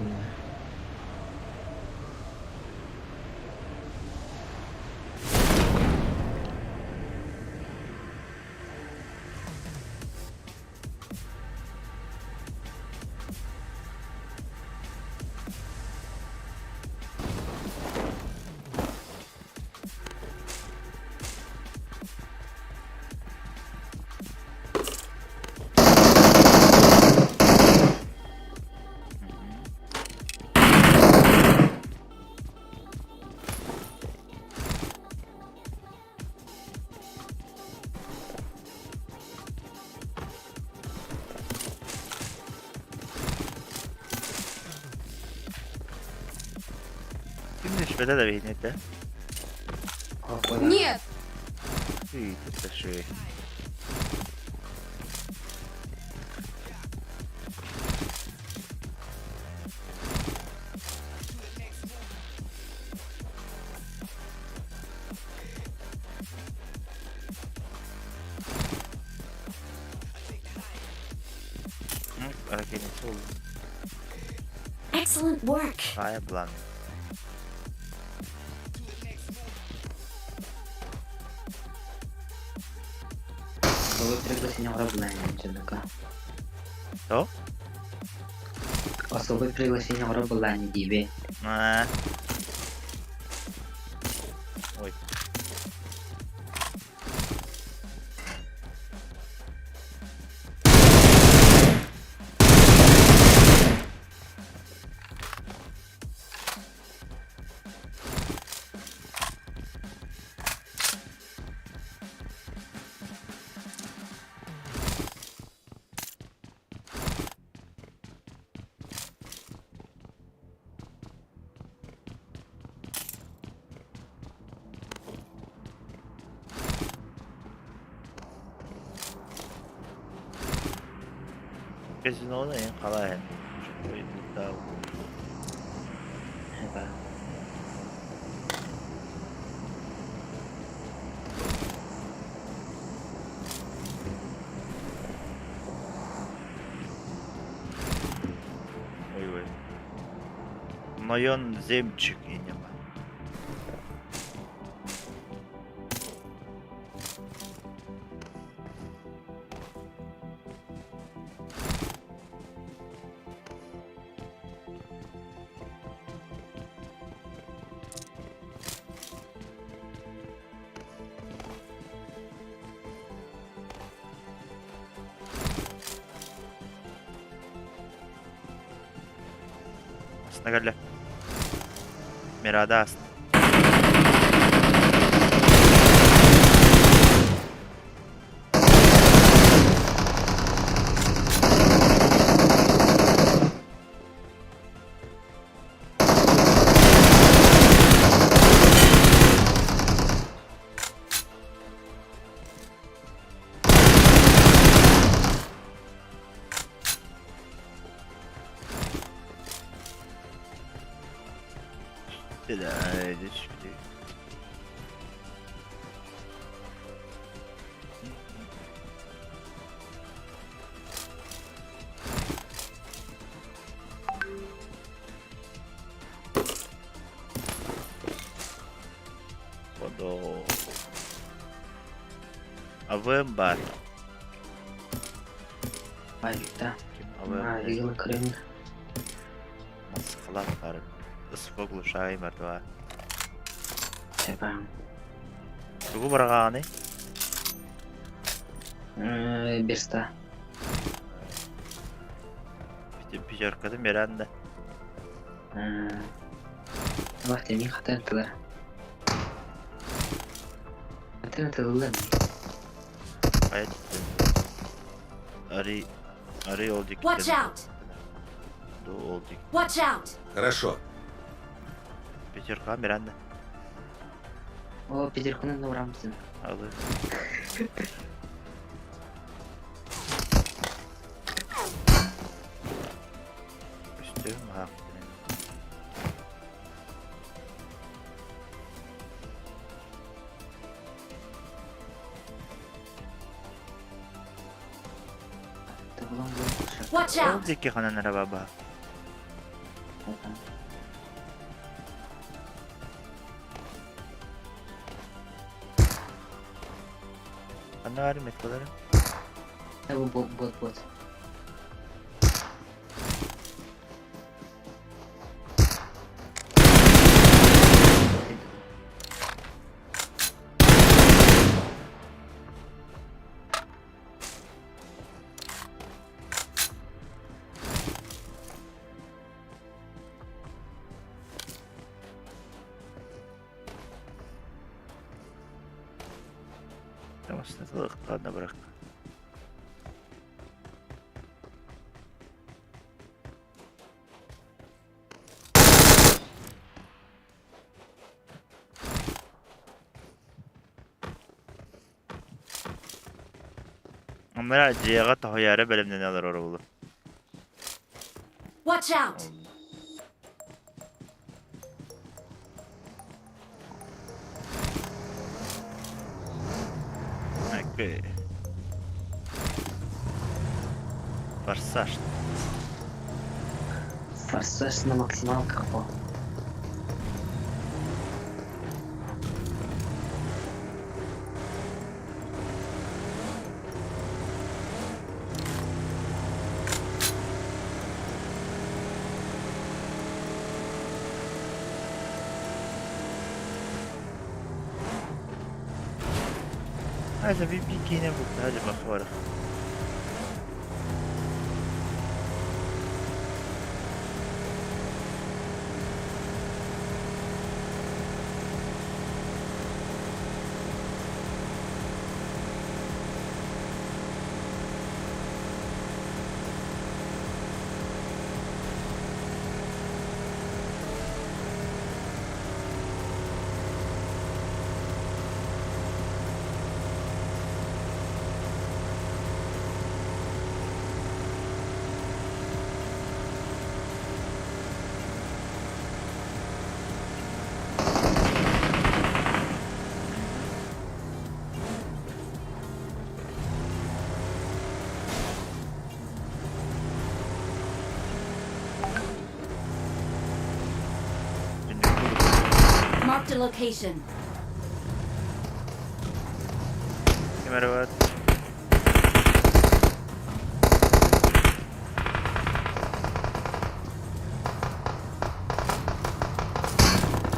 Шведа да видите? Нет! Видите, швей. Excellent work. Kaya blank. Особое приглашение в Роблайне, чудака. Что? Особое приглашение в Роблайне, тебе. Ой. Казинода en қалай Ой. Майон земчик и нема. Нагадля. Мирадаст. Tidak, düştü. Bodoh. Avım var. Pubg'da. Avım. Yig'ilib kiring. Masqalar var. Isfoglu şay var. Tepam. Bu baragani. Birsta. Bir arkadaşım yerinde. Vaqt men xatar qilar. Xatar qilar. Hayır. Arı olacak. Watch out! Do olacak. Watch out! Хорошо. Bir arkadaşım yerinde. O Peterkun'un da uğramışsın. Alır. Üstüm ha. Watch out! Olacak ki kananlara baba. Ana harim etkilerim. Bu bot. Tamam, sınıflarına bırak. Onlara ciğağa tahoyare bölümden alır oraya. Watch out! Okey. Форсаж на максималках по. هذا في بيكينا هذا مخورة. Marked a location. Kamera var.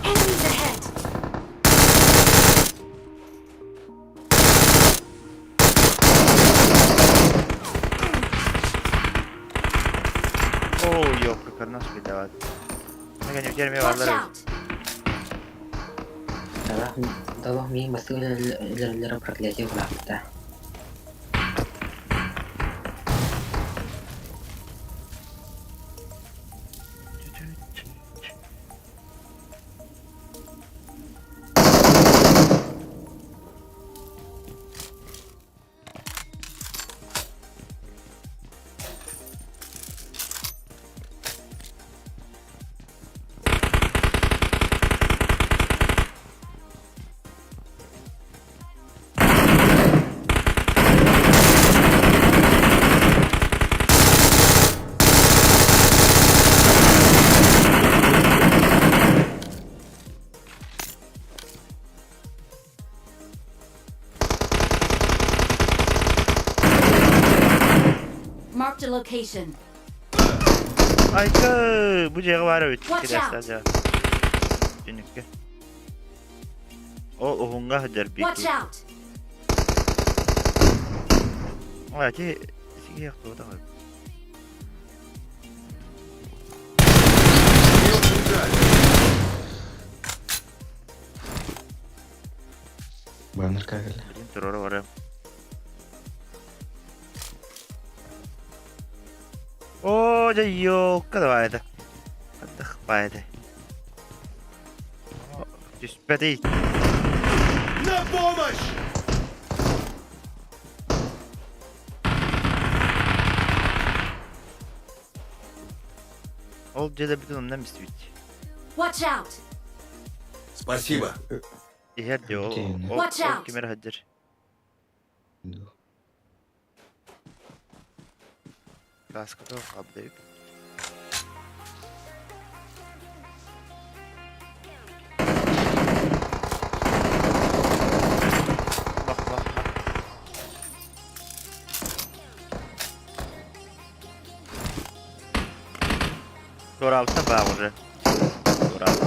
Enemies ahead! Oh, yok, nasıl bir devam. Ne kadar gelmeye Watch varlar. out! Давай мне мастеры проклятия в лапта. location. Ayka bu cevabı var öyle Watch out. sadece. Çünkü o ohunga hajar Watch peki. out. Oya ki sigi yakto da. Banner kagak. Bilin teror var. Oh, jayo kada bayda. Kada bayda. Dispeti. На помощь! Ol jeda bütün ondan misvit. Watch out. Спасибо. İher diyor. Watch out. Kimer hajar. Kaskı da abdeyip. Bak bak bak. Doralta bağırır. Doralta.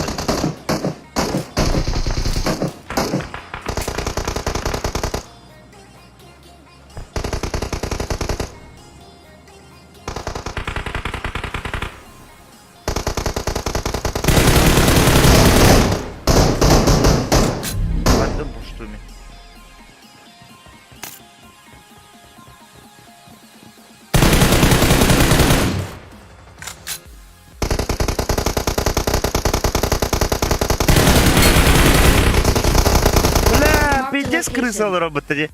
Baktım boşluğumu. Бля, пиздец, крыса работает.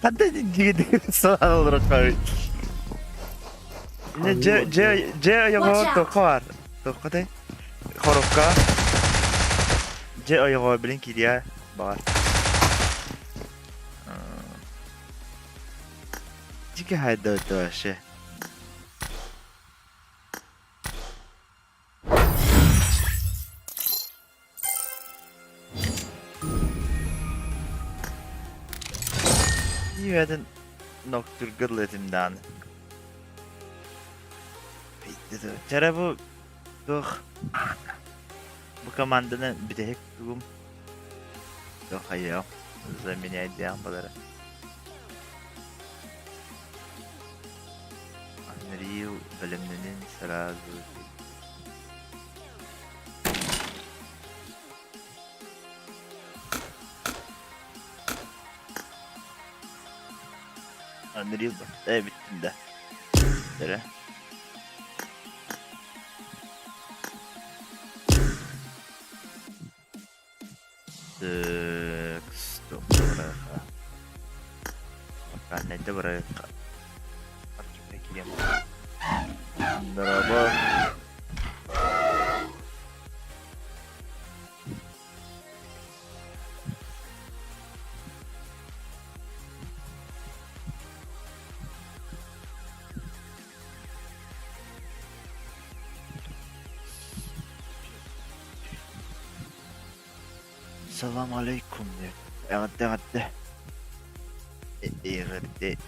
Когда не крыса работает? Je его тохар. Тохар. Хоровка. Je его блин кидя. Бар. Дике хайда тоше. Yeden noktur gırletimden. Cara bu bu komandanın bir de hep dugum. Yok hayır. Zemine ediyorum bunları. Anriyo bölümünün sırası. Anriyo evet bittim de. Böyle. Stop berapa? Makan itu berapa? Coba kirim. Berapa? Assalamualaikum ya. Evet. Evet.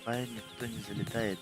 Ай, никто не залетает.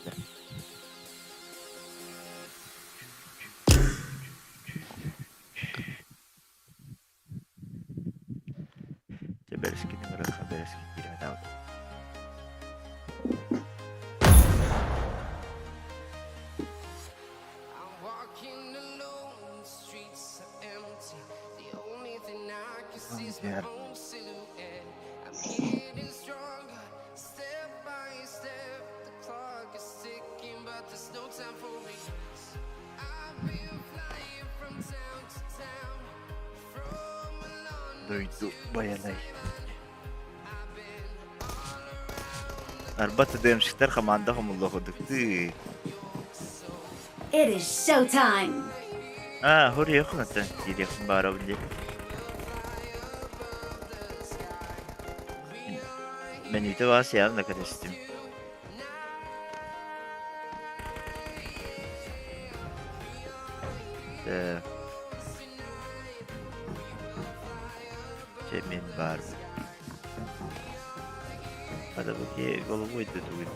Duydu bayanay. Arbat demişler kamanda hamullahu duktu. It is showtime. Huraya kunatan. Giriyorsun bara bile. Menüde var ya ne kadar istim. Cemin var. Hadi bakayım kolu buydu bugün.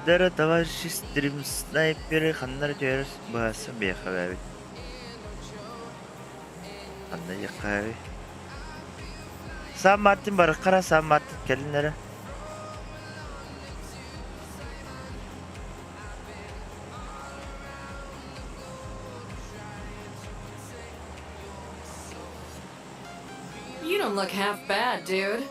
Дара товарищи стрим снайперы ханнар жер басы бехави. Ханна якави. Сам Мартин бар кара сам Мартин келинлери. You don't look half bad, dude.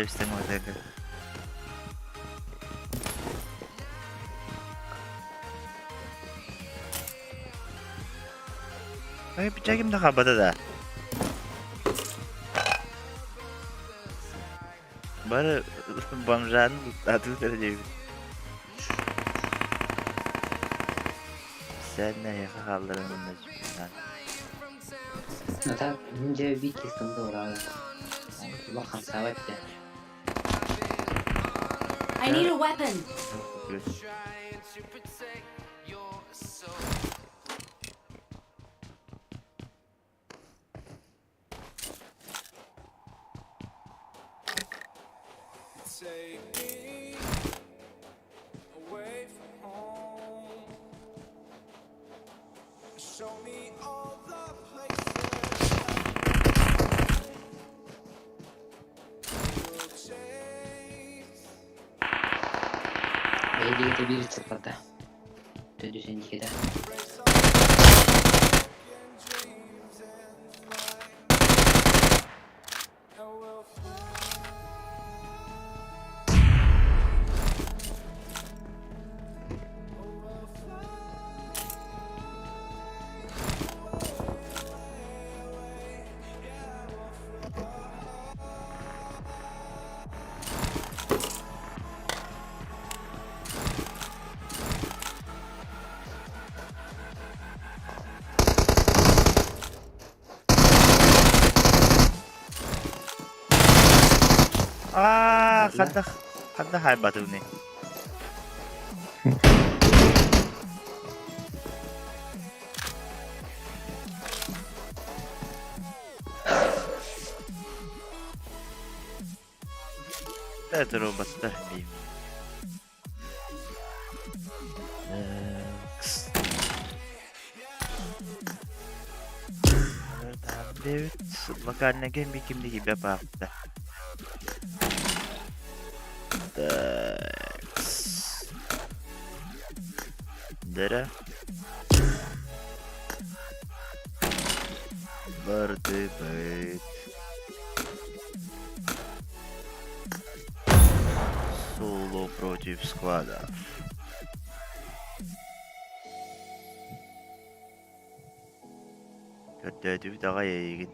Interesting olacak. Ay bıçağım da kabada da. Bari bamjanın adı verecek. Sen ne yakaladın bunu? Nada ninja bir kesimde orada. Bakın savaşta. I need a weapon. Belki de bir sıfırda. Dödüsün ikide. Kada hay batu nih. Terus batar nih. David, makan lagi bikin di berapa? Dara Verdibate Solo Project Squad. Kötü bir daha iyi.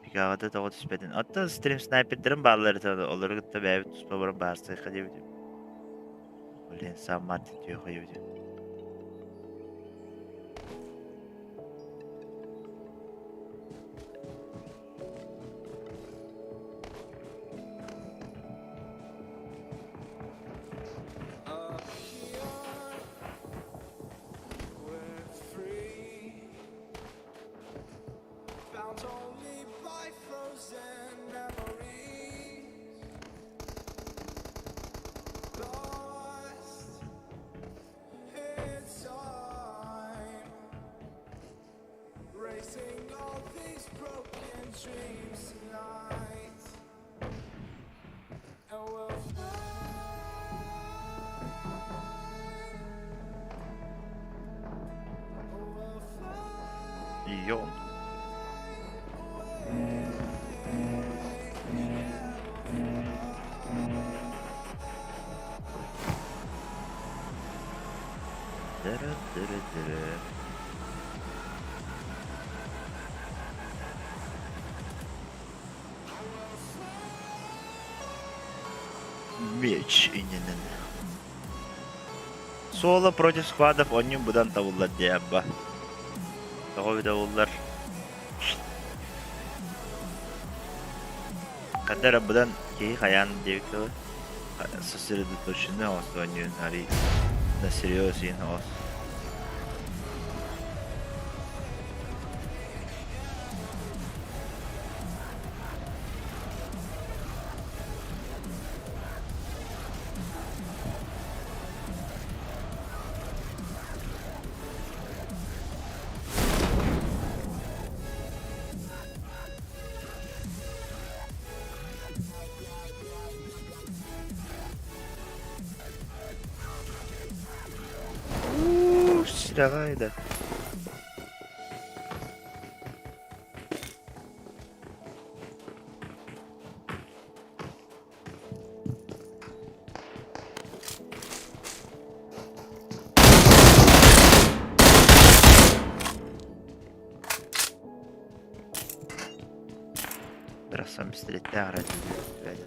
Bir kahvede de otuspedin. Hatta stream sniperlerin bağları tadı. Onları da bir tutma varım bağırsa yıkayabilirim. Öyle insan maddi diyor yıkayabilirim. İyi oldu. Меч иненен. Соло против сквадов оннин будан табылар диябба. Того биде уллар. Кадара будан кей хаян дебикте. Сосредоточенный ос оннин хари на серьезин ос. Silahaydı. Biraz sam istedikte aracı bir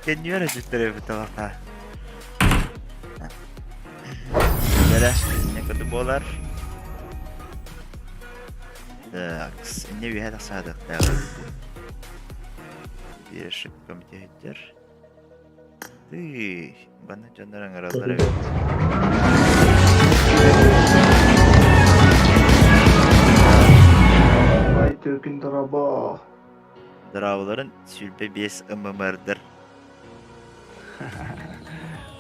Can you register betul apa? Jadi, yang kedua ini bir hata sadık bir şık komitedir. Bana canların araları. TYÖKYN draba. Drabaların sülbe bies ımımardır.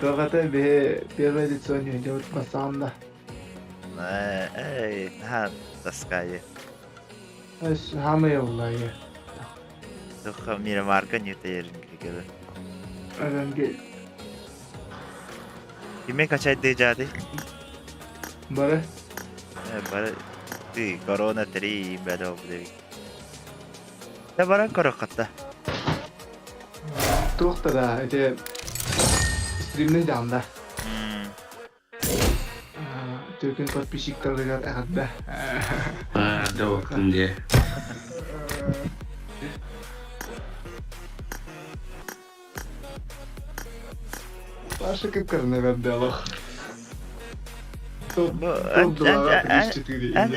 Tokata bir edisyon yiyecek basanda. Ha, taskayı. Es hamı yollağı. Tuh mira marka nyute yerin gitu. Adam gel. Kime kaçay de jadi? Bara. Bara di corona teri beda obdevi. Ya barang korok kata. Tuhta da ete stream'de canlı. TYÖKYN подписчик tarlalar akadda. Ada waktu dia. Başka kip karına verdi Allah.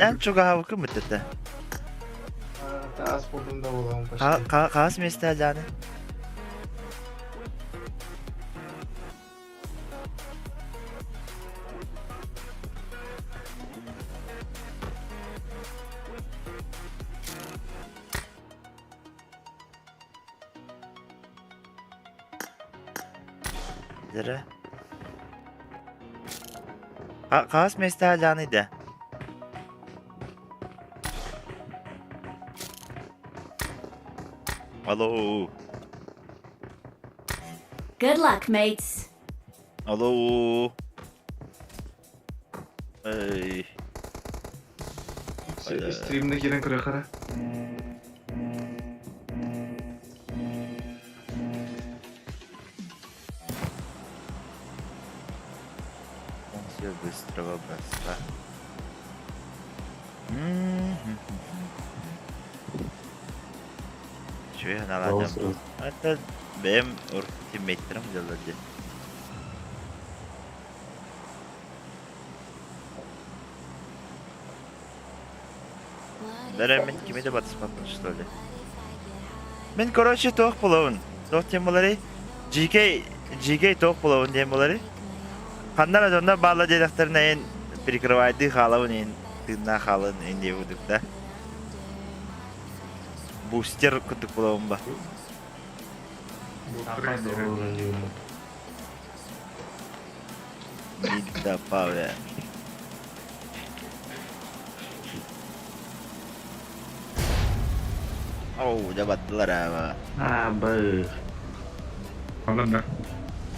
En çok havukı mı dedi? Taas sportunda olan başka. Kas mı ister canı? Zara. Kas mı ister canıydı? Alo. Good luck, mates. Alo. Ey. Stream'dekinden kıra kara. Все быстрого броска. Чё я наладил? Это БМ ультимейтером делали. Мен кеме де батыспаппын, что ли? Мен, короче, тоқ болауын. Тоқ тем болары. GK тоқ болауын дем болары. Қандан адамда бала дедектерін әйін прикрывайды қалауын әйін тыңна қалын әйін де өдік да. Бустер күттік болауын ба. Бида павя. Оу, жабаттылар аба. Бір. Алам да.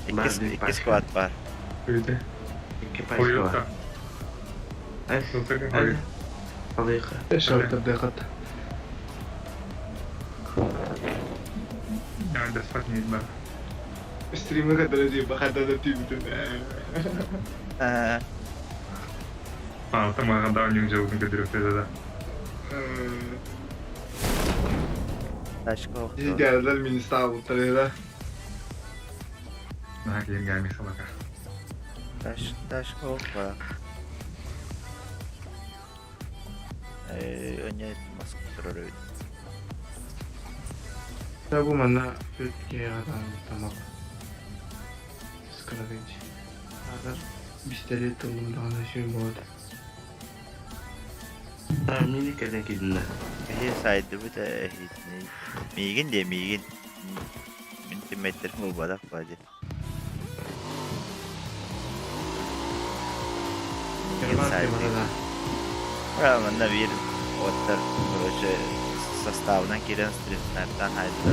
Iki squad var. Öyle. Екі пайыз Koyuyor бар. da. Sosyal koyuyor. Алайқа. 5 altta dikkat. Yani de sıfat neydi ben. Stream'e kadar edeyim. Bak hatta da tüyümdün. Tam kadar önce uzun gidiyor da. Taş koktu. İyi geldiler minista avutlarıyla. Daha gelin gelmiş salaka. Taş koktu. Önce maske duruyor. Ya bu bana Türkiye'ye adam tamam. Sıkıla genç. Kadar bizleri tılımda anlaşıyor bu arada. Tahmini kadar gidinler. İyi saydı bu da hiç ne. Migin diye migin. Mintimetre mi badak bacı. Migin saydı. Правильно, bir otur. Короче, составdan giren streamlerden hayırlı.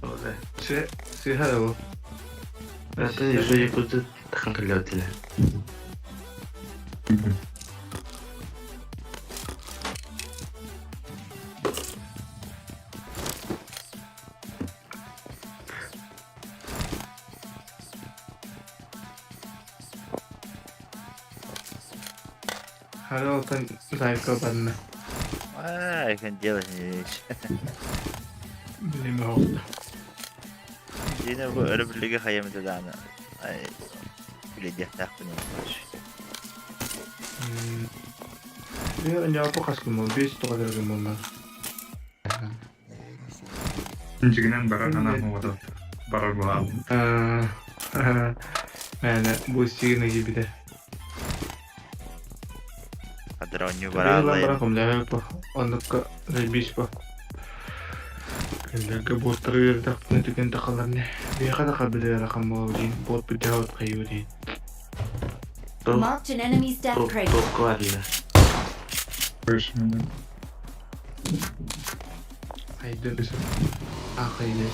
Öyle. Şey hadi bu. Nasıl yüzüğü kutu takın kılıyordular. Hadi oltan zayıfka bana. I can deal with Bilmiyorum oldu. Yine bu Respублика hayamda da ana. Ay. Belediye takvini yapmış. Bir önce apa kaskım oldu. 5 toka dergim oldu. İnciğinden barar anam oldu. Barar bu al. Yani bu sigine gibi de. Kadronyu Ben barallayın. bırakım da yapı. Onlukka rebiş bu. Kendine botları verdi aklına tüken takalarını. Bir kadar kabile rakam oldu. Bot bir daha kayıyor. Marked an enemy's death crate. Çok varlar. Görüşürüz. Haydi. Haydi.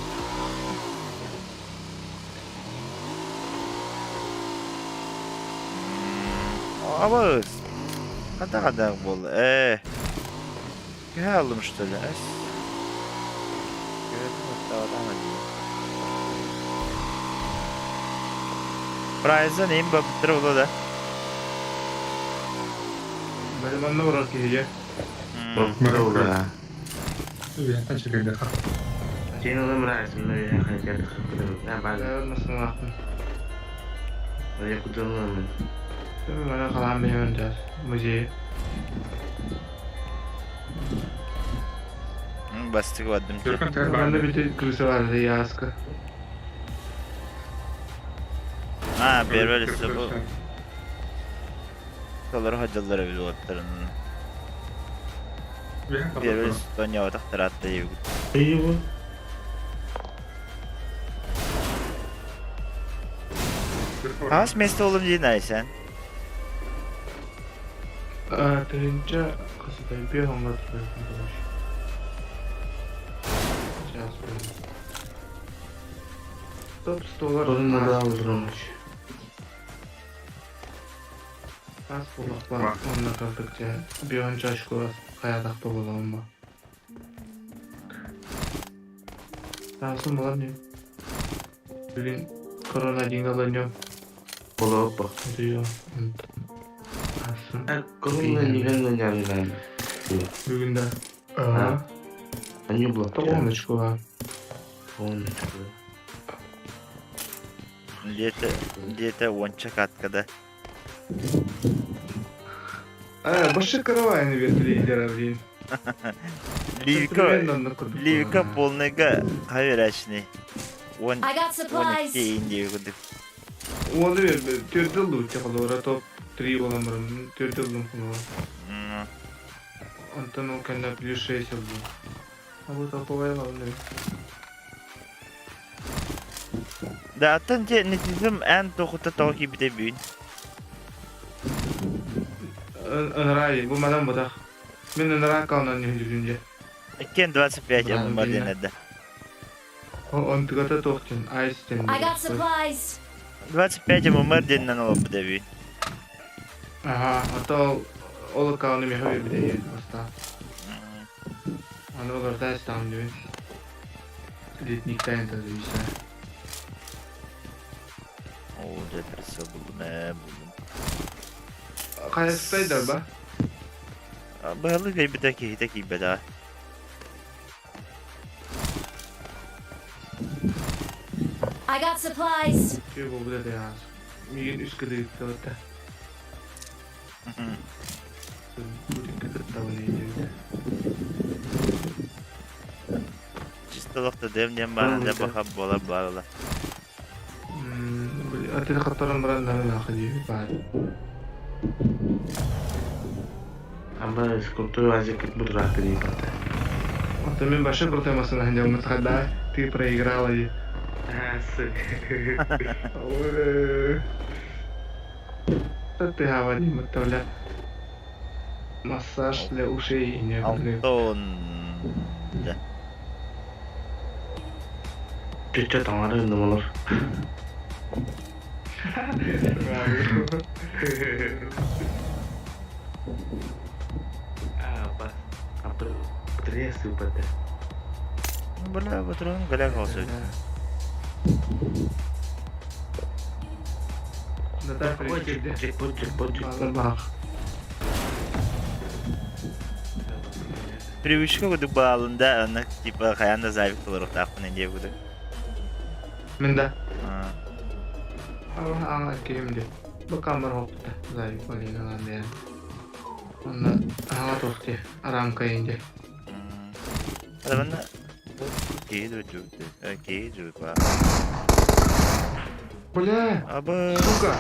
Ama kadar bol. Geldim что ли? Prize'ın en babıttır oldu da. Benim anne olarak gidecek. Çok oldu. Evet, kaç kere daha. Senin oğlum razımda ya kaçar kılıyor. Ya ben Ben nasıl baktım? böyle kutulamam. Ben bana kalan bir yöntem. Müziği. Bastık vardım ki. Ben de bir de kırısı vardı ya askı. Ha, böylesi bu. Kaları hacıları bir otların. Böylesi Tonya otak taratta yiyor. İyi bu. Has mesle oğlum değil sen. Terince kısıtayı bir hanga tutuyorsun. Сейчас böyle. Top stolar. Sorunla daha uzunmuş. Az bulak var. Onunla kaldıkça bir önce aşk olas kayadakta bulalım mı? Nasıl var ne? Bugün korona dingalanıyor. Bolak bak. Diyor. Korunla nigen yani. Bugün de. Anyu bulak. Tamam çıkıyor. Где-то вончак откуда. Başı karavayını bir трейдер блин. Ливика полныга хаверачный. Он I got supplies. Индию куды. Onu bir türdül lütfen kalora top 3 olamırım. Türdül lütfen. Ondan o kendi plus 6 oldu. Ama topovaya kaldı. Да, аттан же нетизм эн тохута токи бите бүйн. Önray bu madem bu da. Ben önray kalnan ne düşünce. Кен 25 аммар денеде. On tıkata tokçun. Ice'den. I got supplies. 25 аммар денен олып бите бүйн. Aha, hatta olu kalını bir haber bir de yer hasta. Onu olur da istem diyor. Litnikten tadı işte. О, детресе булу не булу. Kayıttaydır ba. Балы гай бите беда. I got supplies. Şey bu da ya. Migin üst kıdı kıvırta. Bu kıdı tavını Чистылыкты демден барында бахап бола барыла. Atı katlarım buranın akı diye var. Ama sıkıntı azıcık bu durakta değil bana. Atı ben başka bir temasını hangi umutlarda ти проиграла и. Ты говори, мы массаж для ушей и не Антон. Türkçe tanrı olur. Apa putri super deh. Boleh betul galak olsun. Cek. Привычка kudu bağında anak tipe kayanda zayıf olarak takının diye kudu. Minda. Allah anak kimdi? Bu kamera hopta. Zayıf olayım lan diye. Onda hava toktu. Aram kayınca. Ada mana? Okey, juga. Бля, Aba. сука.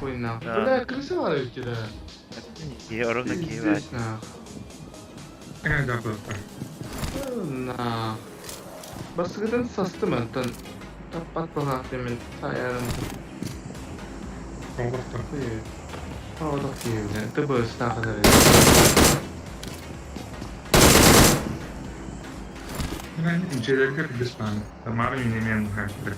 Хуйна. Бля, крыса var ülkede. İyi orang nak kira. Ada apa? Nah. Basıktan sastım ben. Tepat banget demin sayarım. Komporta. Iya. Oh, tak iya. Itu bos tak ada. Ben incelerken Hindistan. Kemarin ini yang hampir.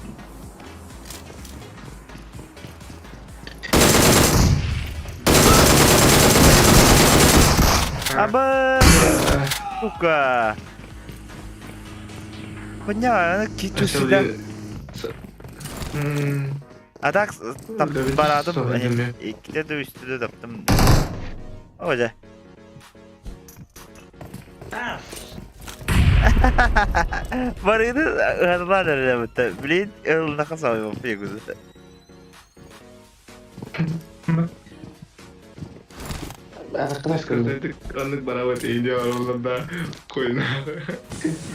Aba. Suka. Banyak gitu sudah. Adak tak baradım. İkide de üstüde taptım. Öyle. Barıdı hırlar herhalde. Bilin elına kasabı yapıyor güzel. Arkadaşlar dedik kanlık beraber iyice var onlarda koyun.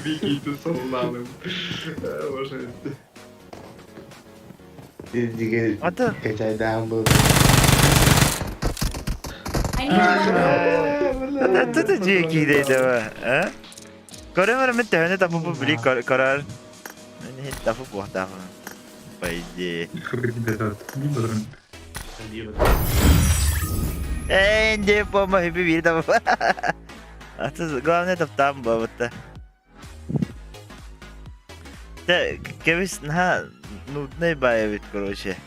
Bir gitti sonlandım. Boş etti. Atı. Kecaydan bu. I need one. Atı ceki de de ha. Karena men tehne tapu beli karar. Ini tapu buah tahu. Baik je. Hampir tidak tahu. Ini beneran. Не помоги видом. А ты главное это там было. Да, кевис на нудный боевик, короче.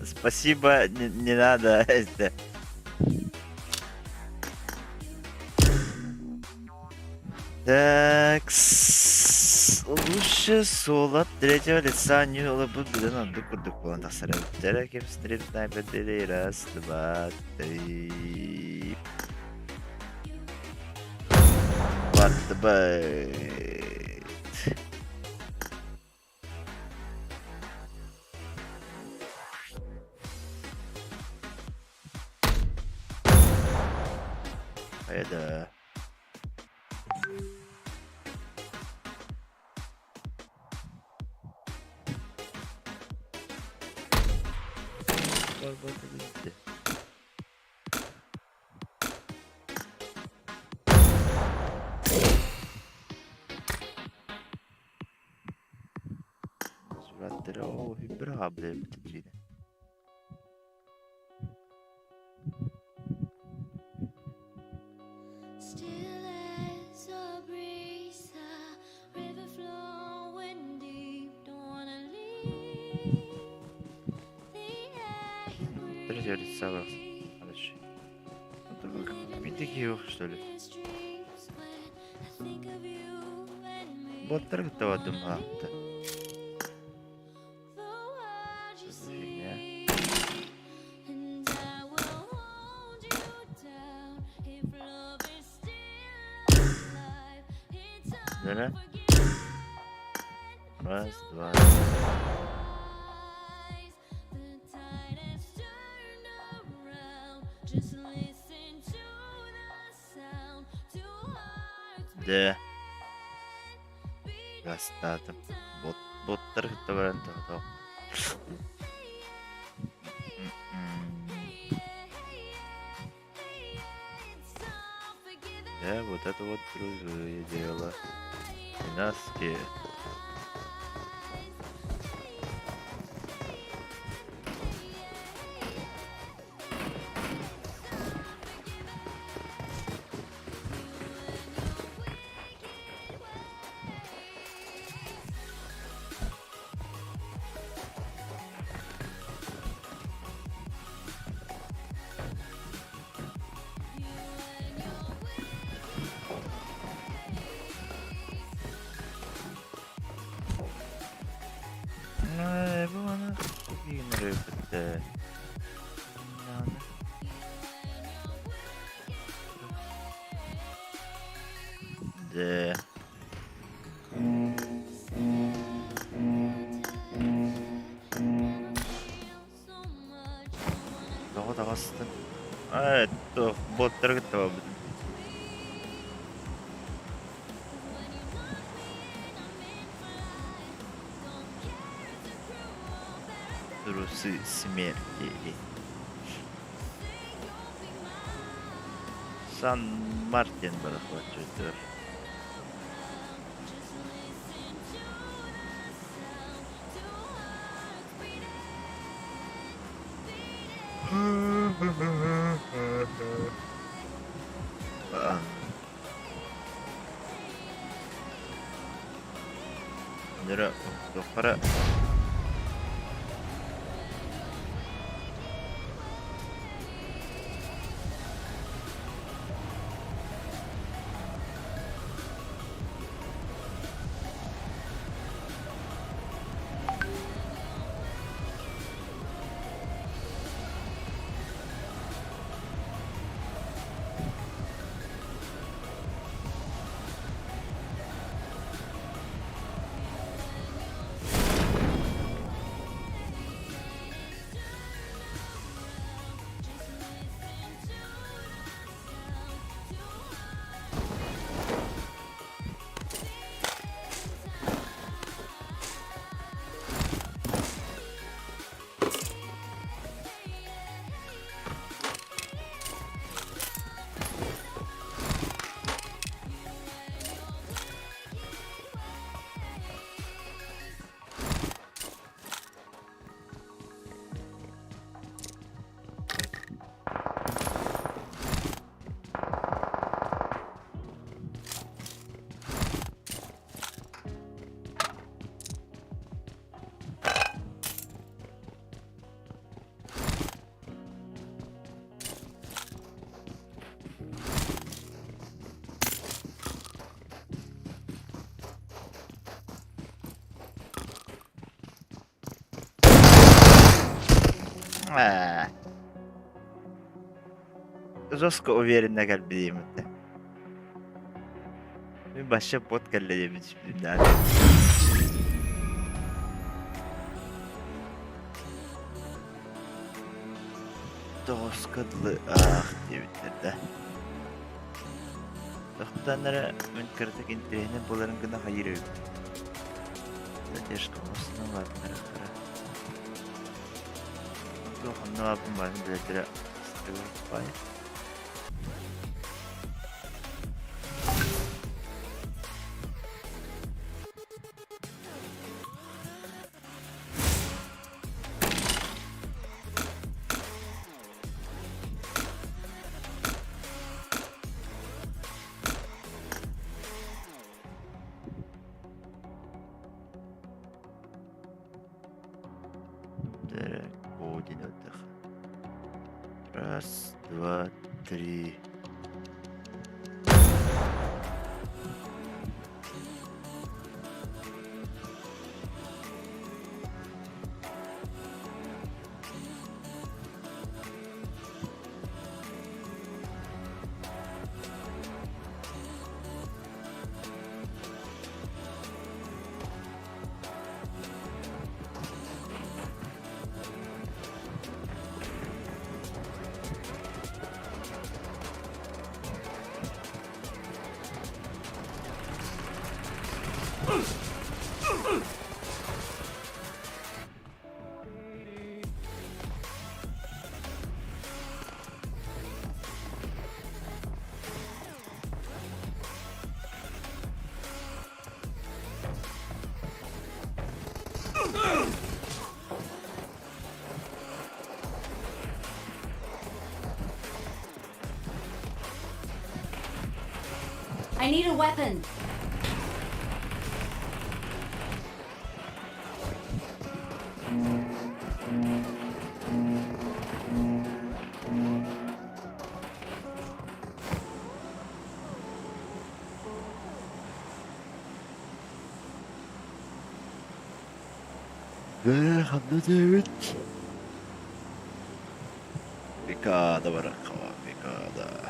Спасибо, не надо. Так, лучше соло от третьего лица не улыбут, где надо курдуку. Он так сразу тереким стрим снайпер. Раз, два, три. What the bait? Это... О, игра, блин, блин. Третье лицо, хорошо. Это как видео, что ли? Вот так того думал-то. Да? Раз, два. Да. Гастатом. Вот таргетта варианта готов. Да, вот это вот другое дело. Наски. Да. Кого там осталось? А, это бот таргетова. Трусы смерти. Сан-Мартин барахлачет. Нера, пора. Жестко уверенно kalbiyim hatta. Bir başka bot kalbiyim şimdi. Doskadlı diye bitirdi. Doktorlara ben kırdık indirene bunların gına hayır yok. Zaten kafasına var bunlara. Yok ne yapayım var mı böyle Hayır. Координатор. Раз, два, три. I need a weapon. David. Picada, baracão, picada.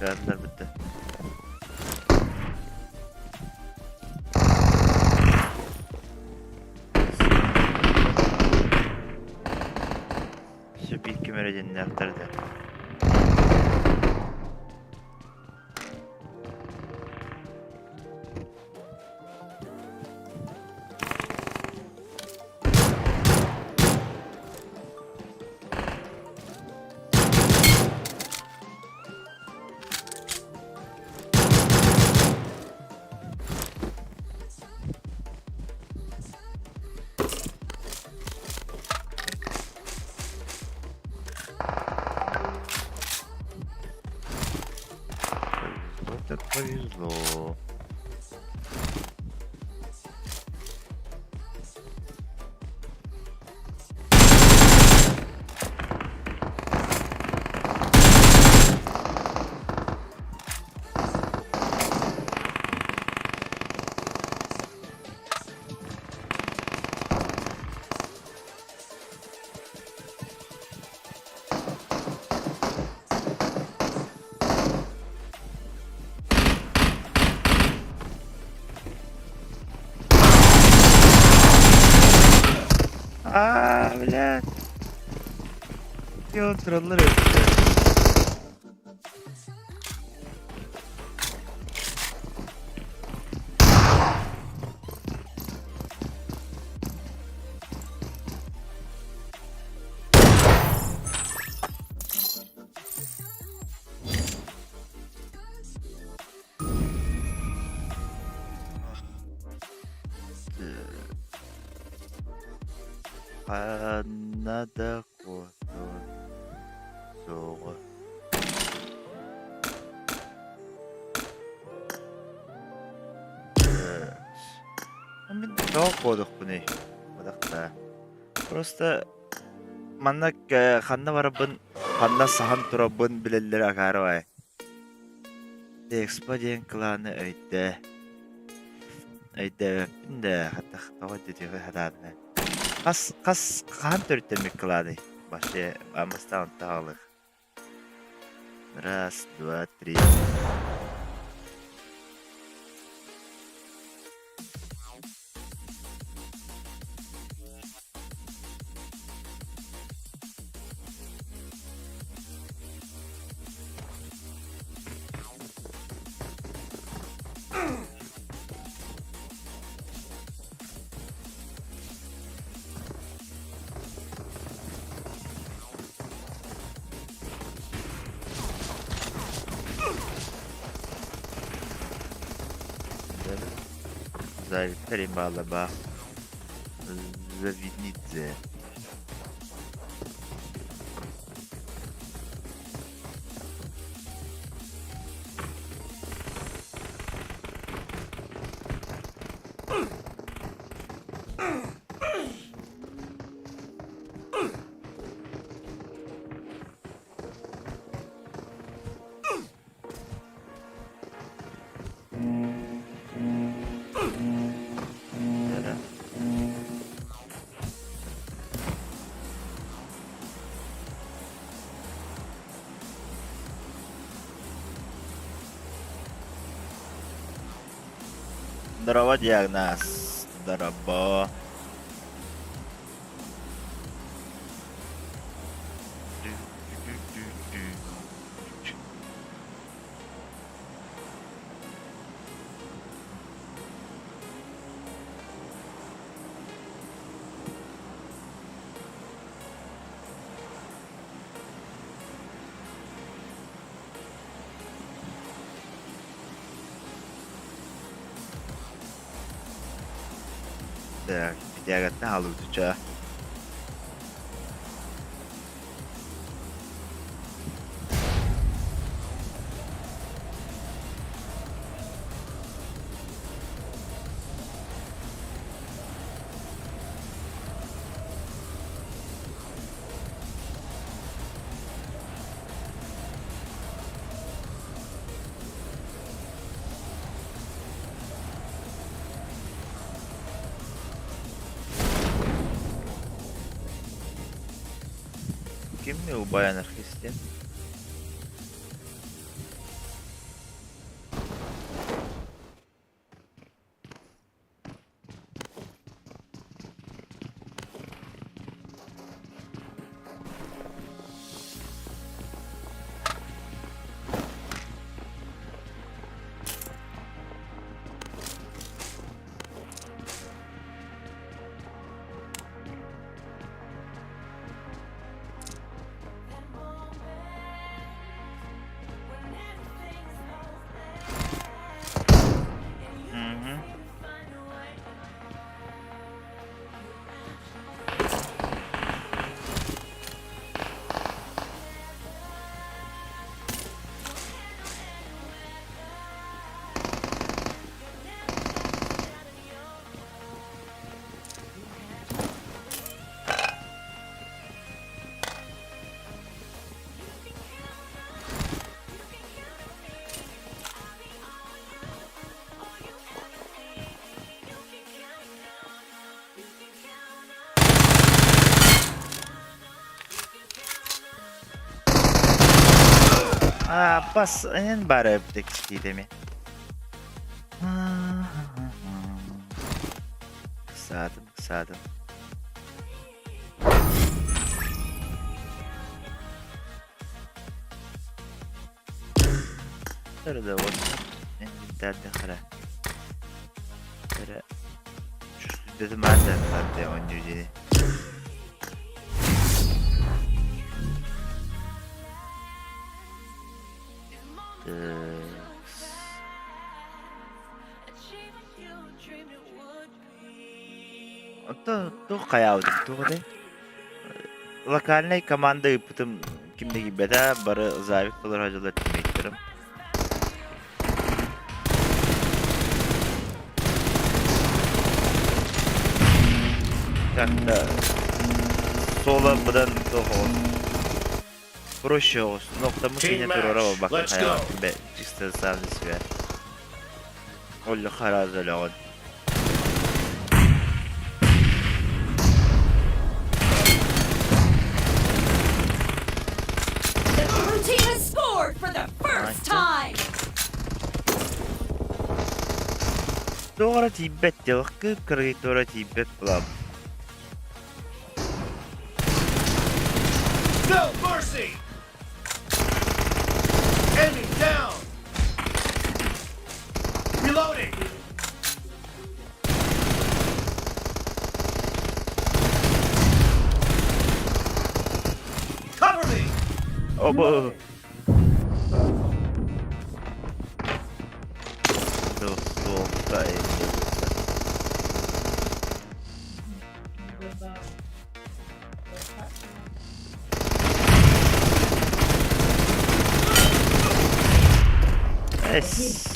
Verdiler bitti. Şu bir kameracının aktardı. Так повезло. Блядь. Контроллер öttü. Kanada kodu soğuk. Biz daha koduk bunu. Kodakta. Просто mannak kanna varabın, kanna sahan turabın bileleri akarı var. Expediyen klanı öyle. Öyle de hatta hava dediği kadar. Kas kan törtemi klаны. Başı amıstan tağlık. Раз, два, три. Завитали малоба. Завидницы. Здорово, диагноз. Здорово. Так, тяготна галутуча. Kim mi UBAAY anarxisti? Bas en bari öpteki mi? Kısadım. Nerede var? En internette kara. Kara. Şu dedim ben de zaten oynuyor. То каяу туh deh. Lokalne komanda yapıtım kimde gibi de barı zavik olur hacılar etmektirim. Как-то соло бдан toho. Проще olsun. Nokta mı yine turora bak hayatım be. Çiste savnis ver. Ollu harazı lağın. Team has scored for the first time. Doğru tibet yok ki kırık doğru tibet bulam. No mercy! Enemy down! Reloading! Cover me! Obo. Dostum Es.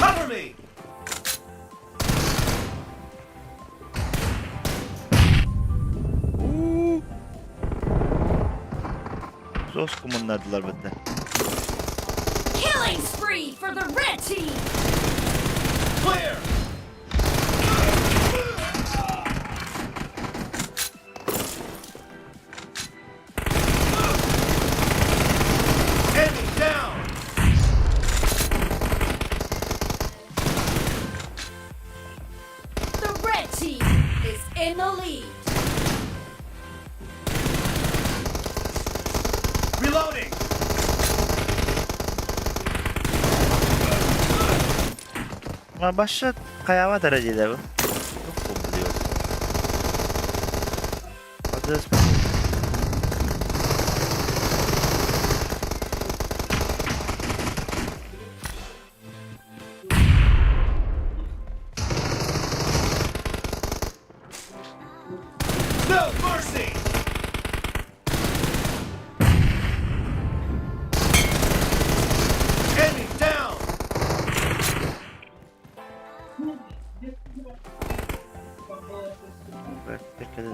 Cover me! Zos kumunladılar benden. Killing spree for the red team. Clear! Enemy down! The red team is in the lead. Reloading! Ama başla kayama derecede bu. Çok buluyor. Adres No mercy! Enemy down! dikkat edin.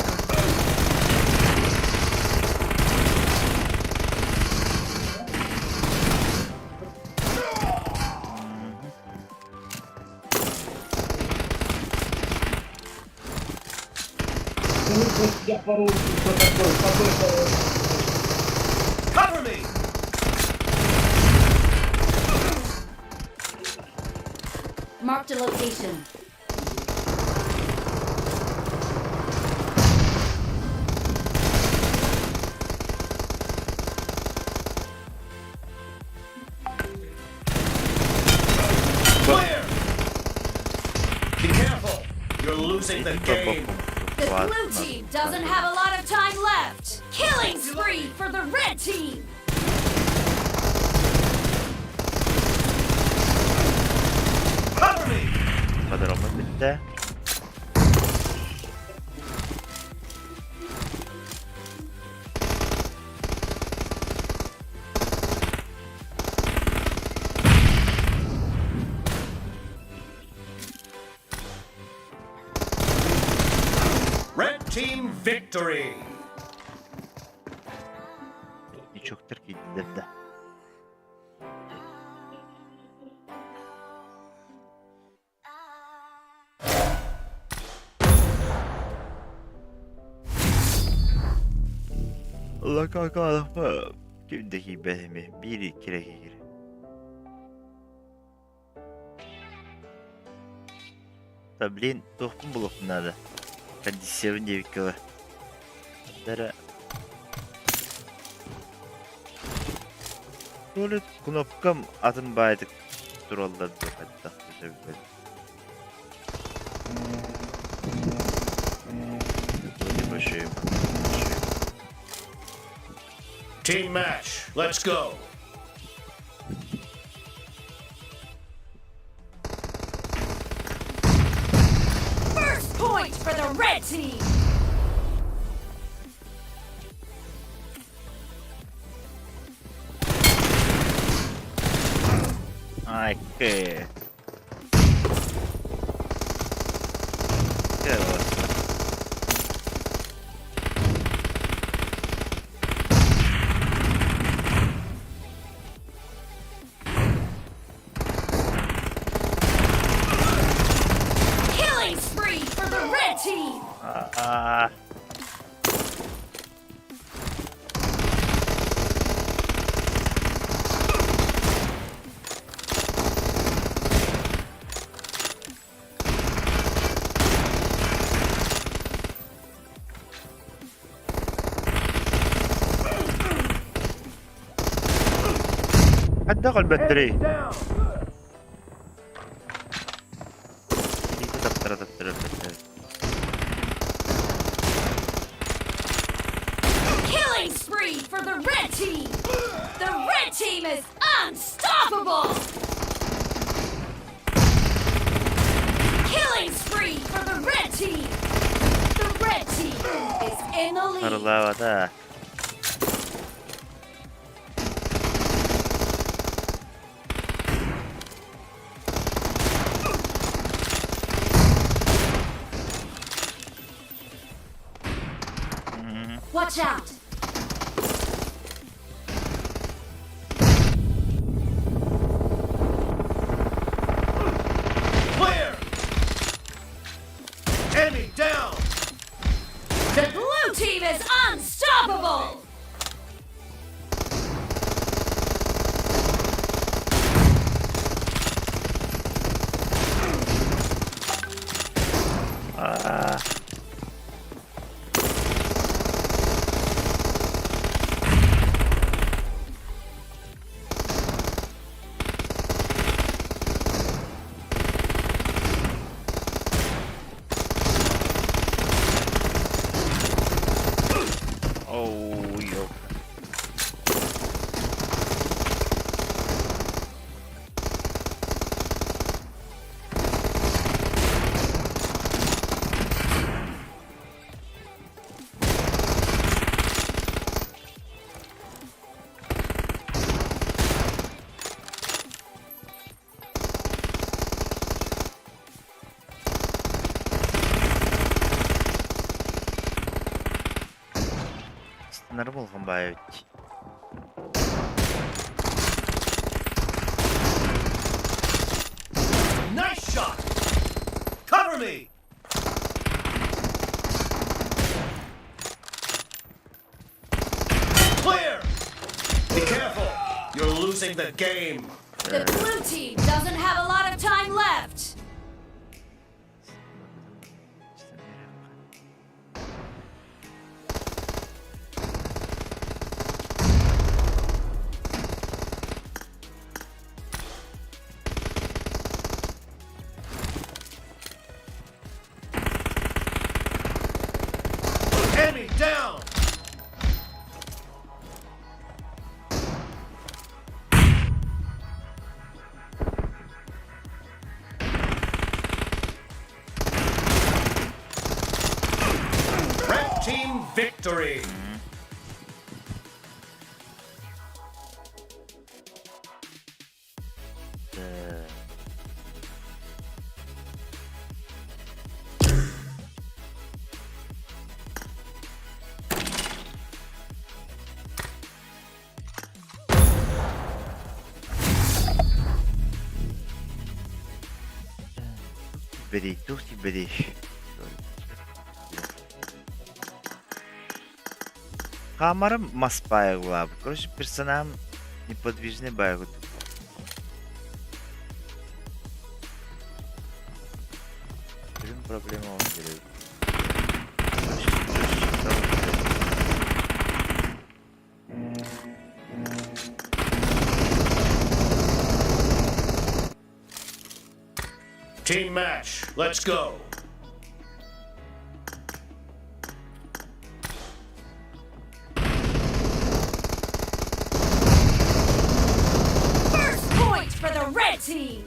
Cover me! Marked a location. Clear! Be careful! You're losing the game! The blue team doesn't have a lot of time left. Killing spree for the red team. Cover me! Kadar olmaz bitti. Red team victory! Çoktur ki dedi. Allah kanka Tüydeki behmi. Biri kire kire. Tablin tohkum bulup nada. Kadisevin devkala. Dara. Böyle knopkam atın baydık. Durallar hatta. Böyle başlayayım. Team match. Let's go. First point for the red team. Ay que. Qué bosta. Killing spree for the red team. Ah. حد دخل بدري Killing spree for the red team. The red team is unstoppable. Killing spree for the red team. The red team is in the lead. Sarıal ada. Watch out. Clear. Enemy down. The blue team is unstoppable. Ah. Oh, yok. Sınırı bulgun bayağı. Nice shot. Cover me. Clear. Be careful. You're losing the game. The blue team doesn't have a lot of time left. Enemy down. Red team victory. Бери, тух ти бери. Камера маспая глав. Короче, персонаж неподвижный байгут. Проблема он делает. Team match. Let's go. First point for the red team.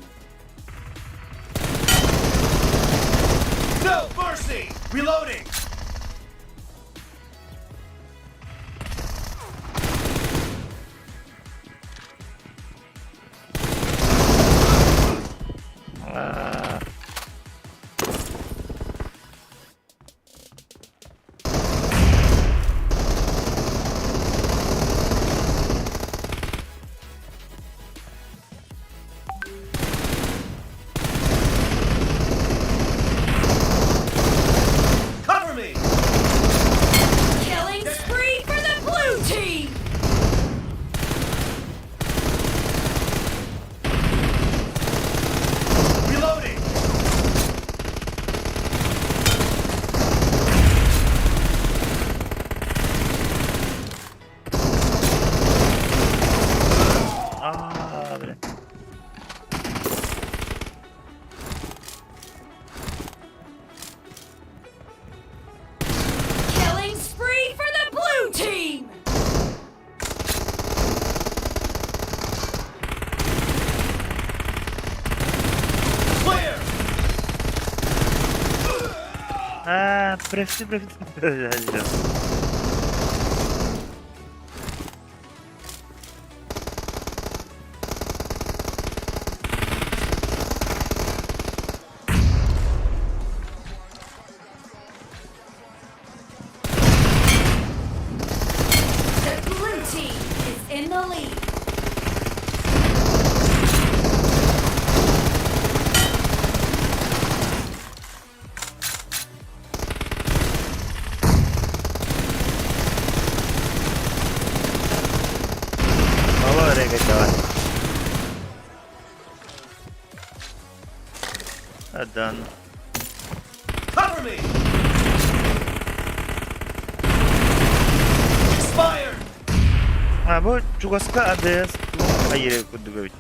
No mercy. Reloading. Cover me. Killing spree for the blue team. Reloading. Бля. Killing spree for the blue team. Clear. Прости. The blue team is in the lead. Vamos a ver qué chaval. Done. Cover me. Expired. Bu чугаска АДС. Hayır kudu göç.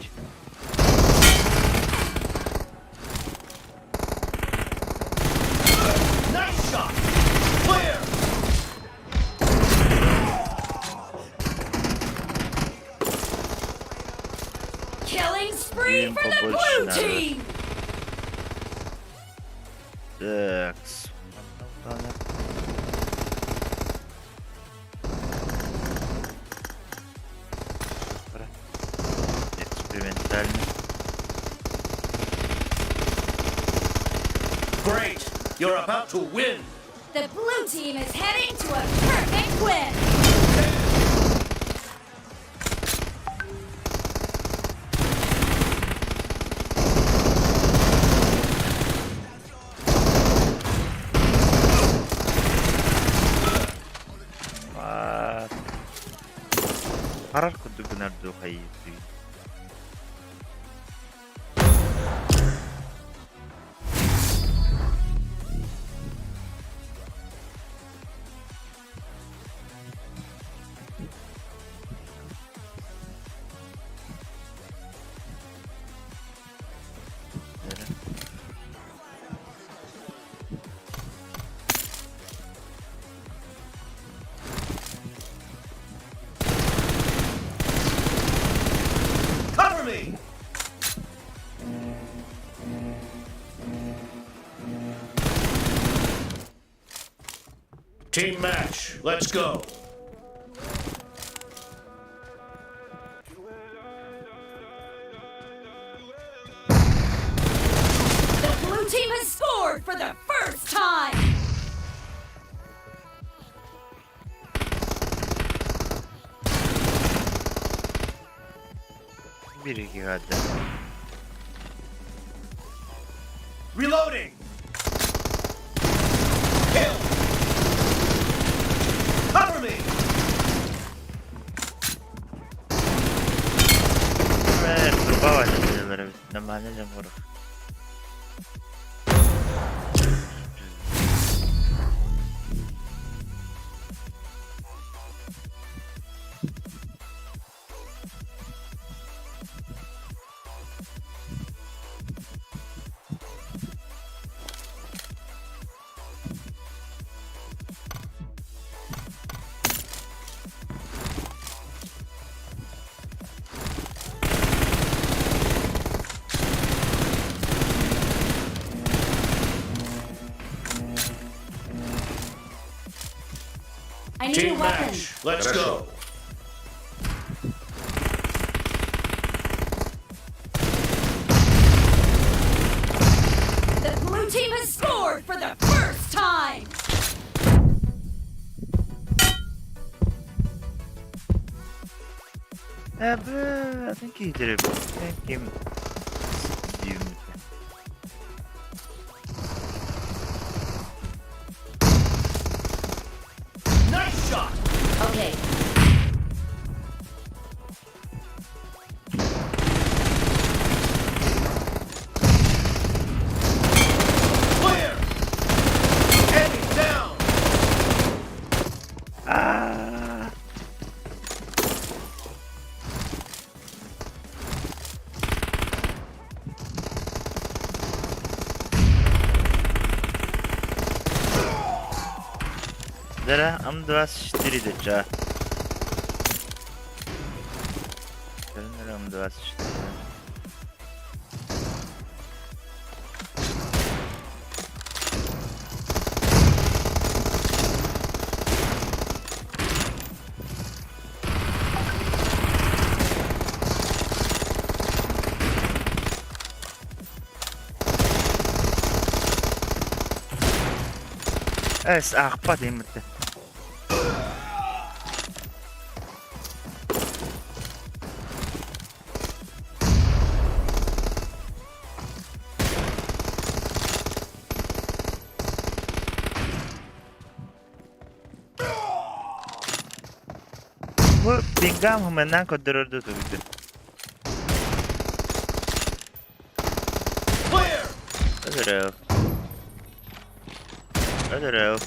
Nice shot. Clear. Killing spree for the Побольше blue надо. team. Так. Экспериментально. Great. You're about to win. The blue team is heading to a perfect win. Karar kudu benar do kayak itu. Cover me. Team match. Let's go. The blue team has scored for the first time. Bir iki hadi. Reloading. Kill. Cover me. Namanya yang ngurus. I need a Team weapon. match. Let's go. The blue team has scored for the first time. I think he did it. I think him. Nice shot. Okay. Clear. Enemy down. Ah. Dara, am 24 деча. Am 24. Es ahpat imte. Bu pingam hemen kodurdu tuh. Clear. Aduh. Aduh.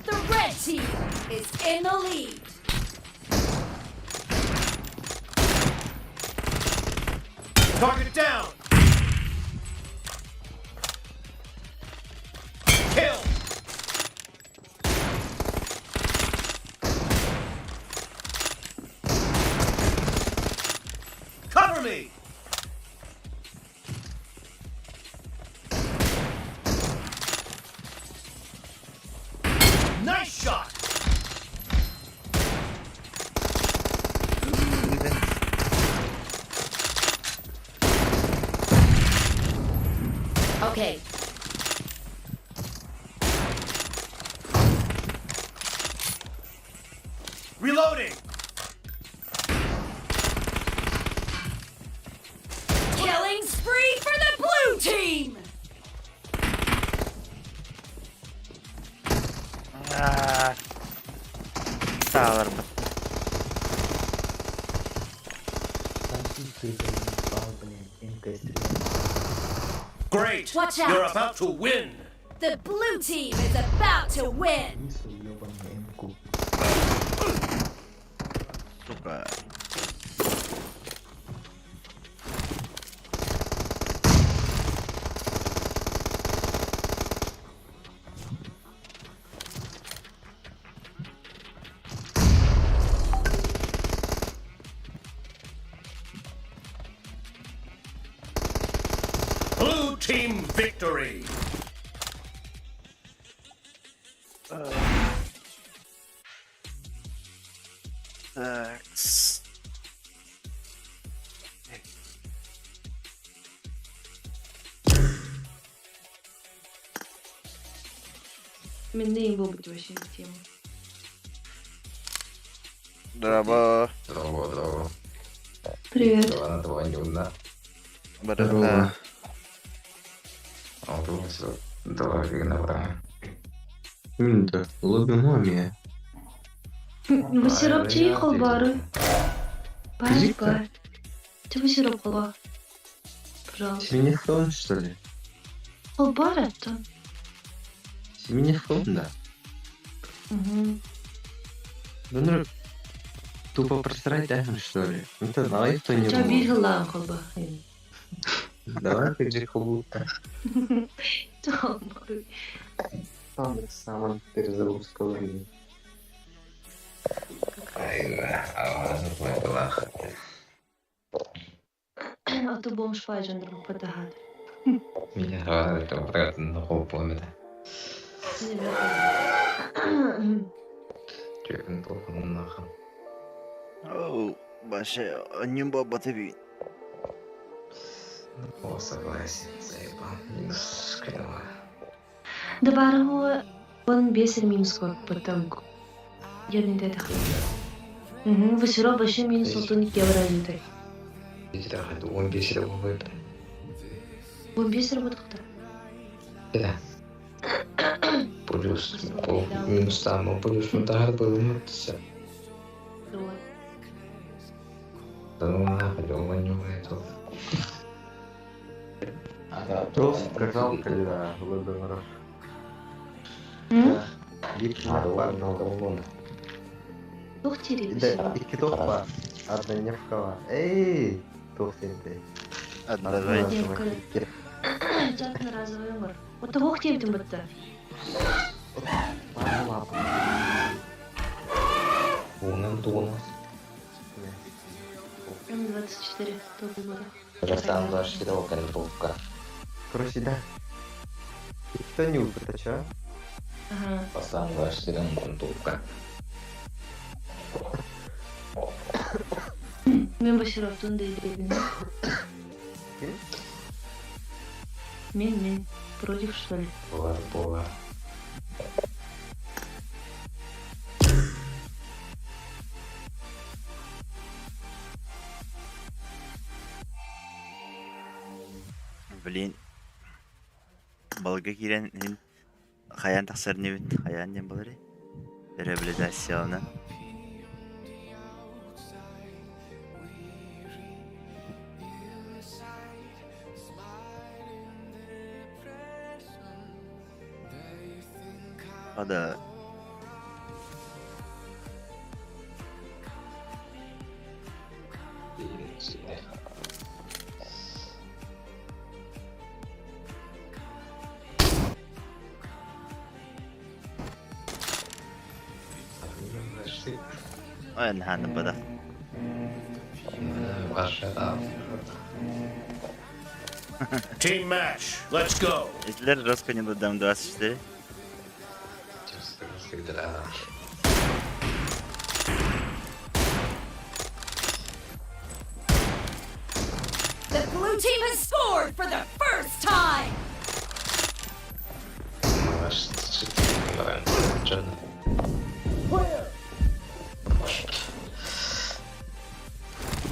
The red team is in the lead. Target down. Kill. Cover me. Nice shot. Okay. Reloading. Killing spree for the blue team. Ah. Sabar. Great. Watch out. You're about to win. The blue team is about to win. Suka. Blue team victory. Thanks. Мне был бы вообще тема. Здорово. Здорово. Привет. Два неудна. Здорово. Два виновата. Да, лобби Высироп чей холбары? Бар. Ты высироп холба. Пожалуйста. Семенихтон, что ли? Холбар это? Семенихтон, да. Угу. Ну, тупо просрать, да, что ли? Это давай кто-нибудь. Тебя бігла холба. Давай ты же холбука. Холбар. Сам перезагрузка времени. А то бомж файджан потагат. Меня радует, обратно на полпомета. TYÖKYN плохо нахуй. Оу, баше, не баба ты. О, согласен, заебал. Минус криво. Да барго он бесер минус как потом. Я не дай так. Высироп вообще минус отун евро не дай. Я хочу, он бесит его выбор. Он бесер вот кто? Да. Плюс, минус там, плюс, ну да, было, ну все. Да ну нахуй, он не умеет. Просто сказал, когда лобби народ. Ух ты, Да, и китовка. Одна невкова. Эй, тухтенький. Одна двоє. Жак на разовый юмор. Вот того хотел ты будто. Дона. М24 топ года. Растан 24 калибровка. Короче, да. Кто не убит, а чё? Ага. Пасан 24 калибровка. Мен башырап тунда идея. Мен против что ли? Была. Блин. Балга кирен ин хаян тахсар небит. Хаян дем болар. Реабилитацияна. Ада. Ой, нахана бада. Team match. Let's go. Итлер роско не дадам 24. The blue team has scored for the first time.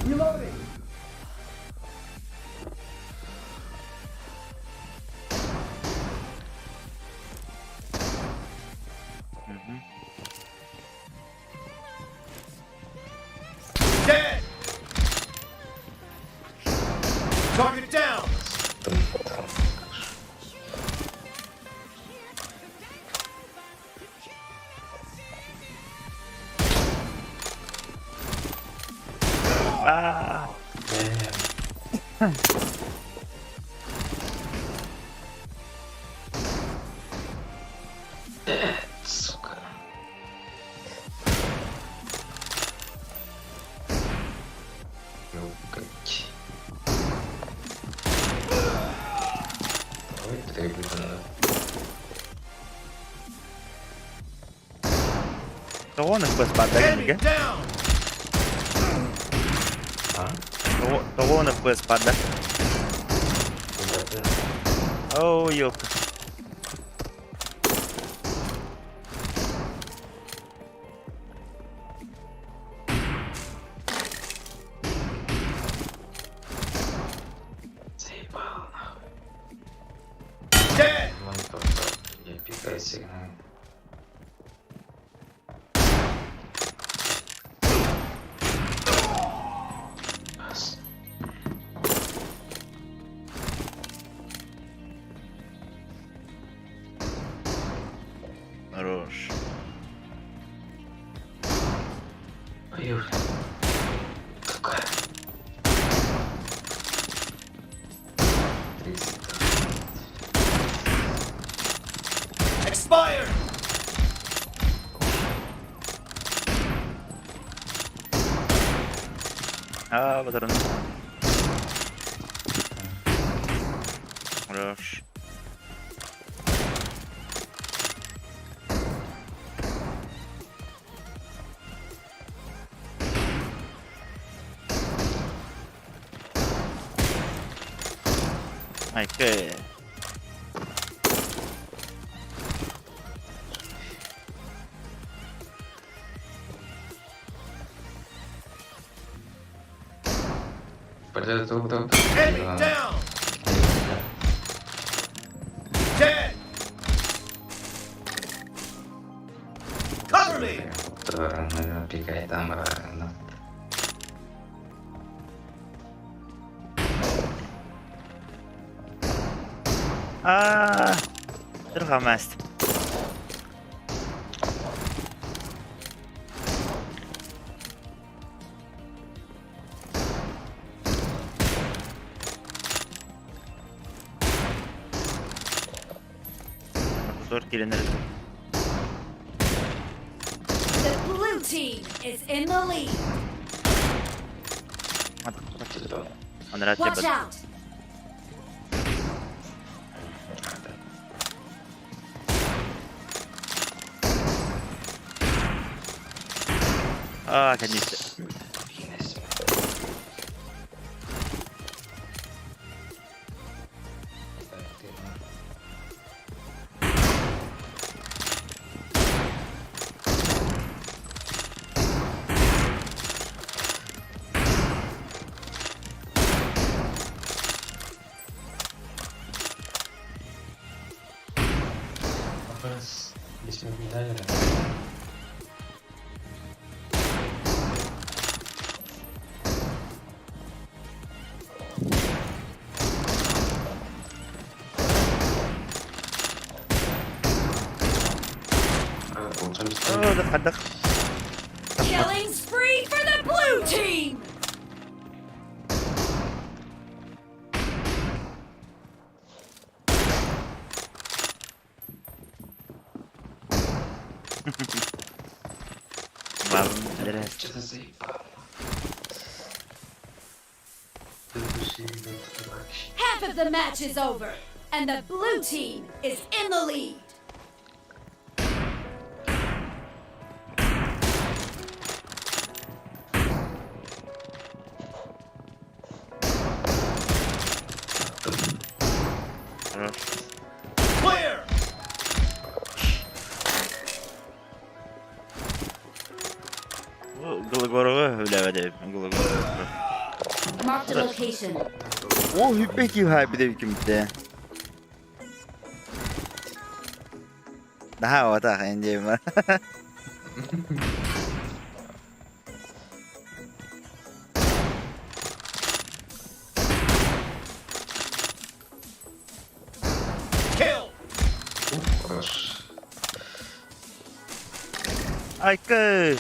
Reloading. Dead. Target down. Ah. Сука. Ну, как... Ой, требует надо. Кого он их спада Enemy нига? down. Кого он их спада? Оу, ёп. Хорош. Поехали. Какая? 30. Expired! Патрон. Хорош. Окей. Enemy down! Dead! Cover me! Tergamast. The blue team is in the lead. Watch out. Can you see? Killing spree for the blue team. Что-то заебало. Half of the match is over, and the blue team is in the lead. Clear! Mark the location. Peki bir de hükümde. Daha o da ince var. Kill! Хорош. Ay kız.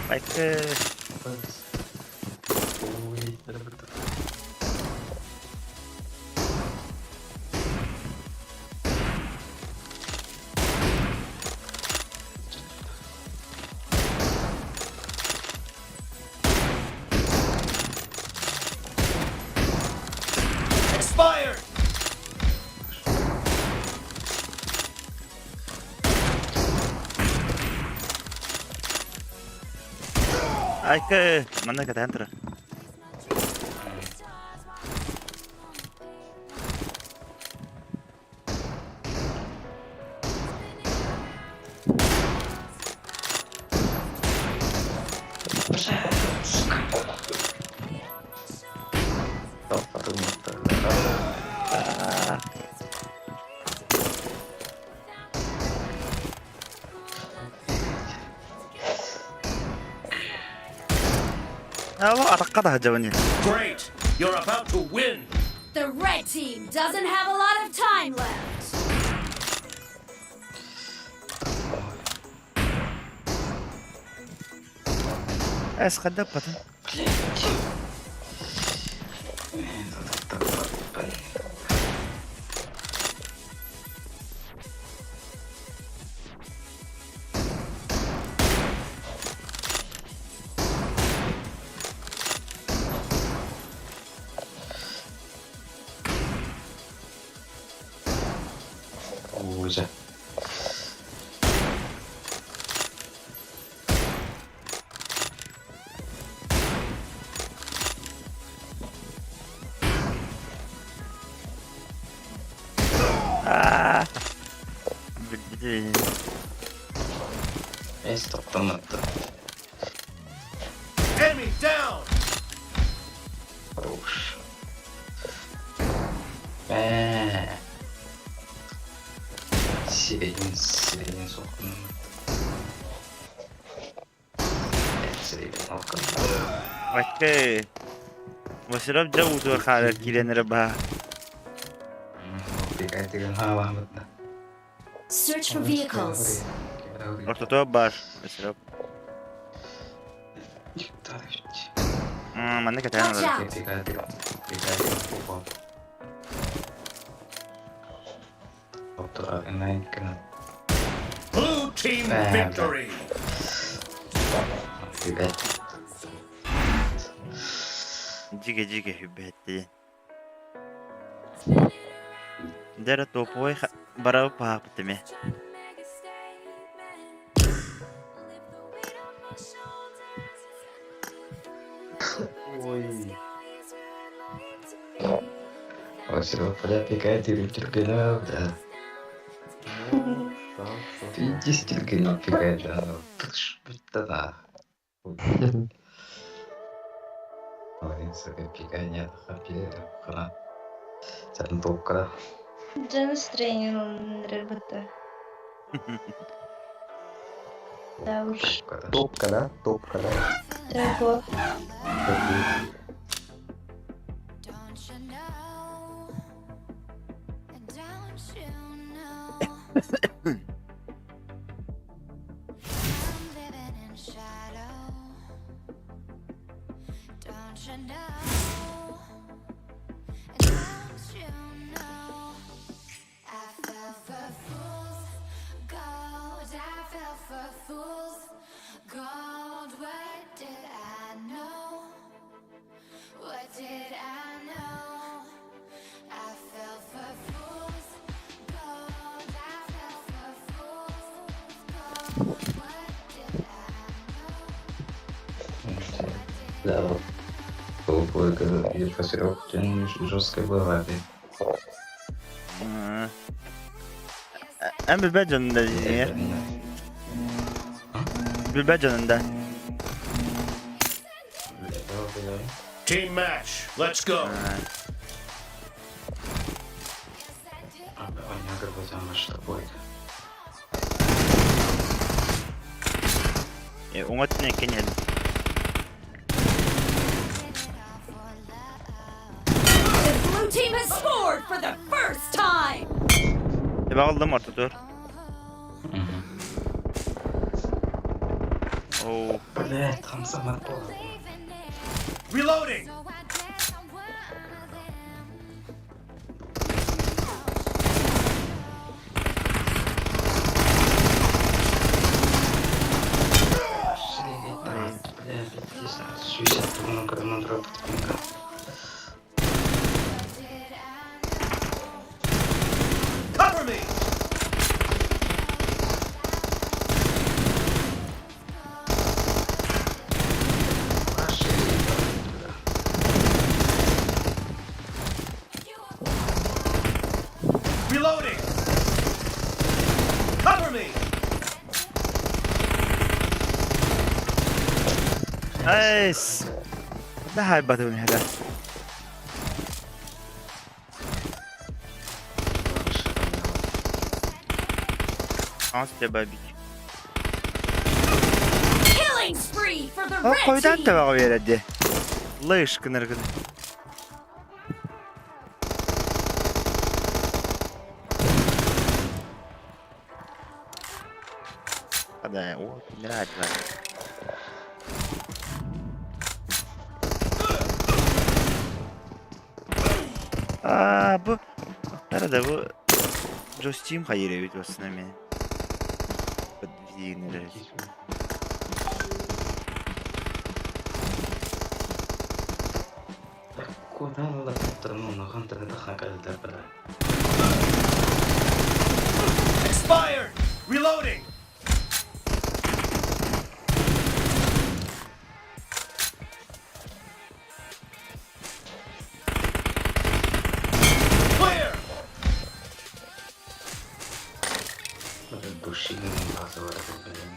Ay kız. Expired! Ay kız. Mana kata enter. Allah atakka da hacabani. Great. You're about to win. The red team doesn't have a lot of time left. Скада потом. Уже. Блин. Есть автомат. Enemy down. Хорош. Сирень соком. Сирень соком. Окей. Масирab Живу tuh kalau kalian rebah. Search for vehicles. Orta tuh bar. Masirab. Mana kita yang Watch out. Blue team victory. Jige hubeti. Dera topoy barau pa patime. Все, подопекает и TYÖKYN, да. Ты иди с TYÖKYN пикает, да. Да. Блин, сука, пикание, хапили, хана. Центовка. За настроение работа. Да уж. Топка, да? Топка, да? Дорого. Да, вот. Полупойка и фасировка жесткой была. Bilbao canında ya. Bilbao canında. Team match. Let's go. Ungat na kanyan. The blue team has scored for the first time. Diba aldım orta dur. Oh. Блять, там самопол. Reloading. Cover me. Reloading. Cover me. Nice. ده هيبطل هذا. Killing spree for the Oh, red koydan team. da var yerde. Лыж кыныргын. Ada, не нравится. Bu arada bu Steam hayır videosuna mı? Подвигнули. Куда надо потом на хантер хакалда пора. Expired! Reloading! Clear! Ada bushing bahasa orang bilang.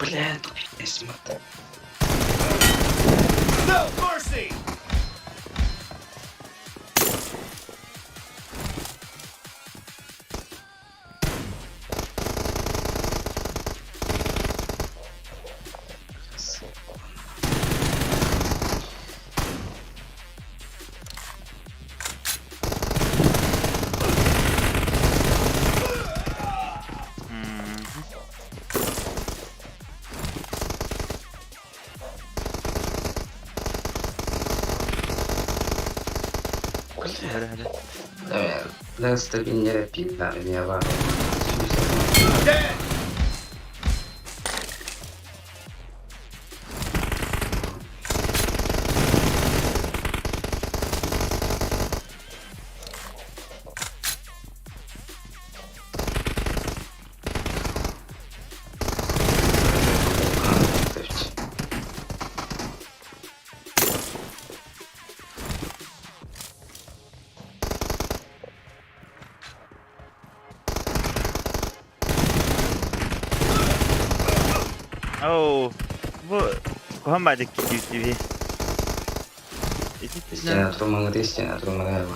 Блин, тупик не смотри. No mercy! La stabilnya pintar ini apa? Dead! Oh, bu kuhammadık gibi. Стена трумага ты, стена трумага.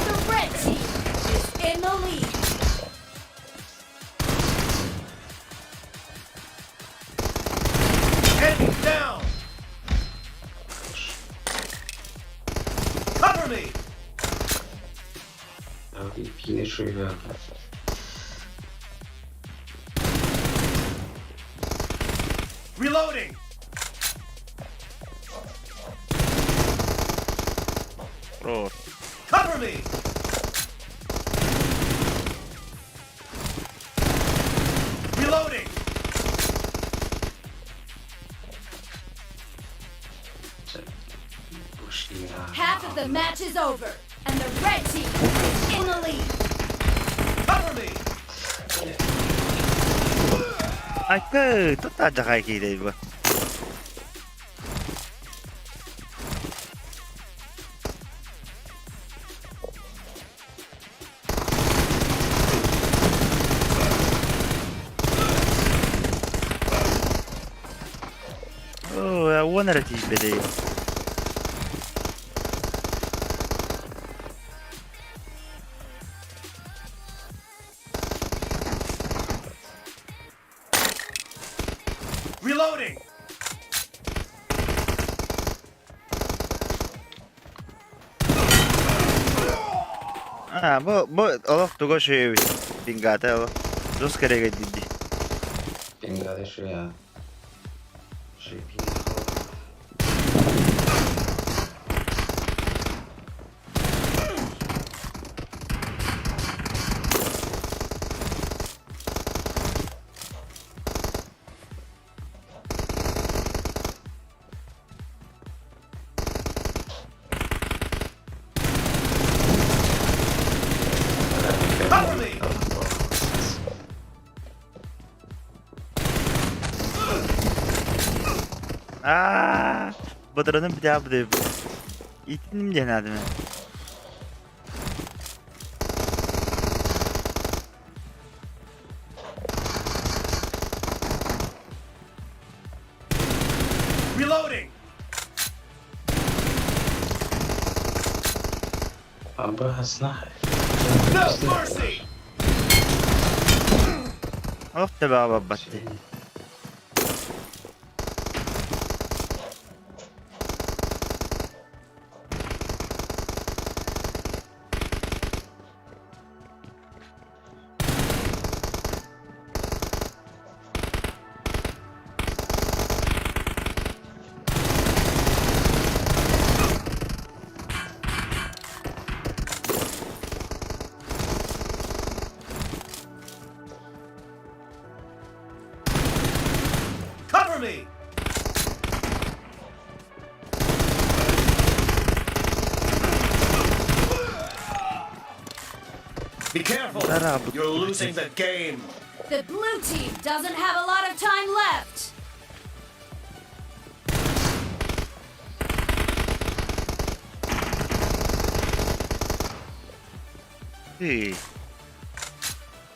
The red team is in the lead. Enemy down! Cover me! Abi yine şöyle. Reloading! Oh, Cover me! Reloading! Half of the match is over, and the red team is in the lead. Cover me! ay kı, tut da kayki değil bu. Oh, ya wonder ti bede. Reloading! Bu Allah tugo şey pingata o. Dos kere giddi. Pinggada şuraya. Şey pinggada. Cover me! Betul-betul bir daha bu. İtin mi denedim? Reloading. No mercy. Oh تبع بطي. Cover me. Be careful. You're losing the game. The blue team doesn't have a lot of time left. İyi.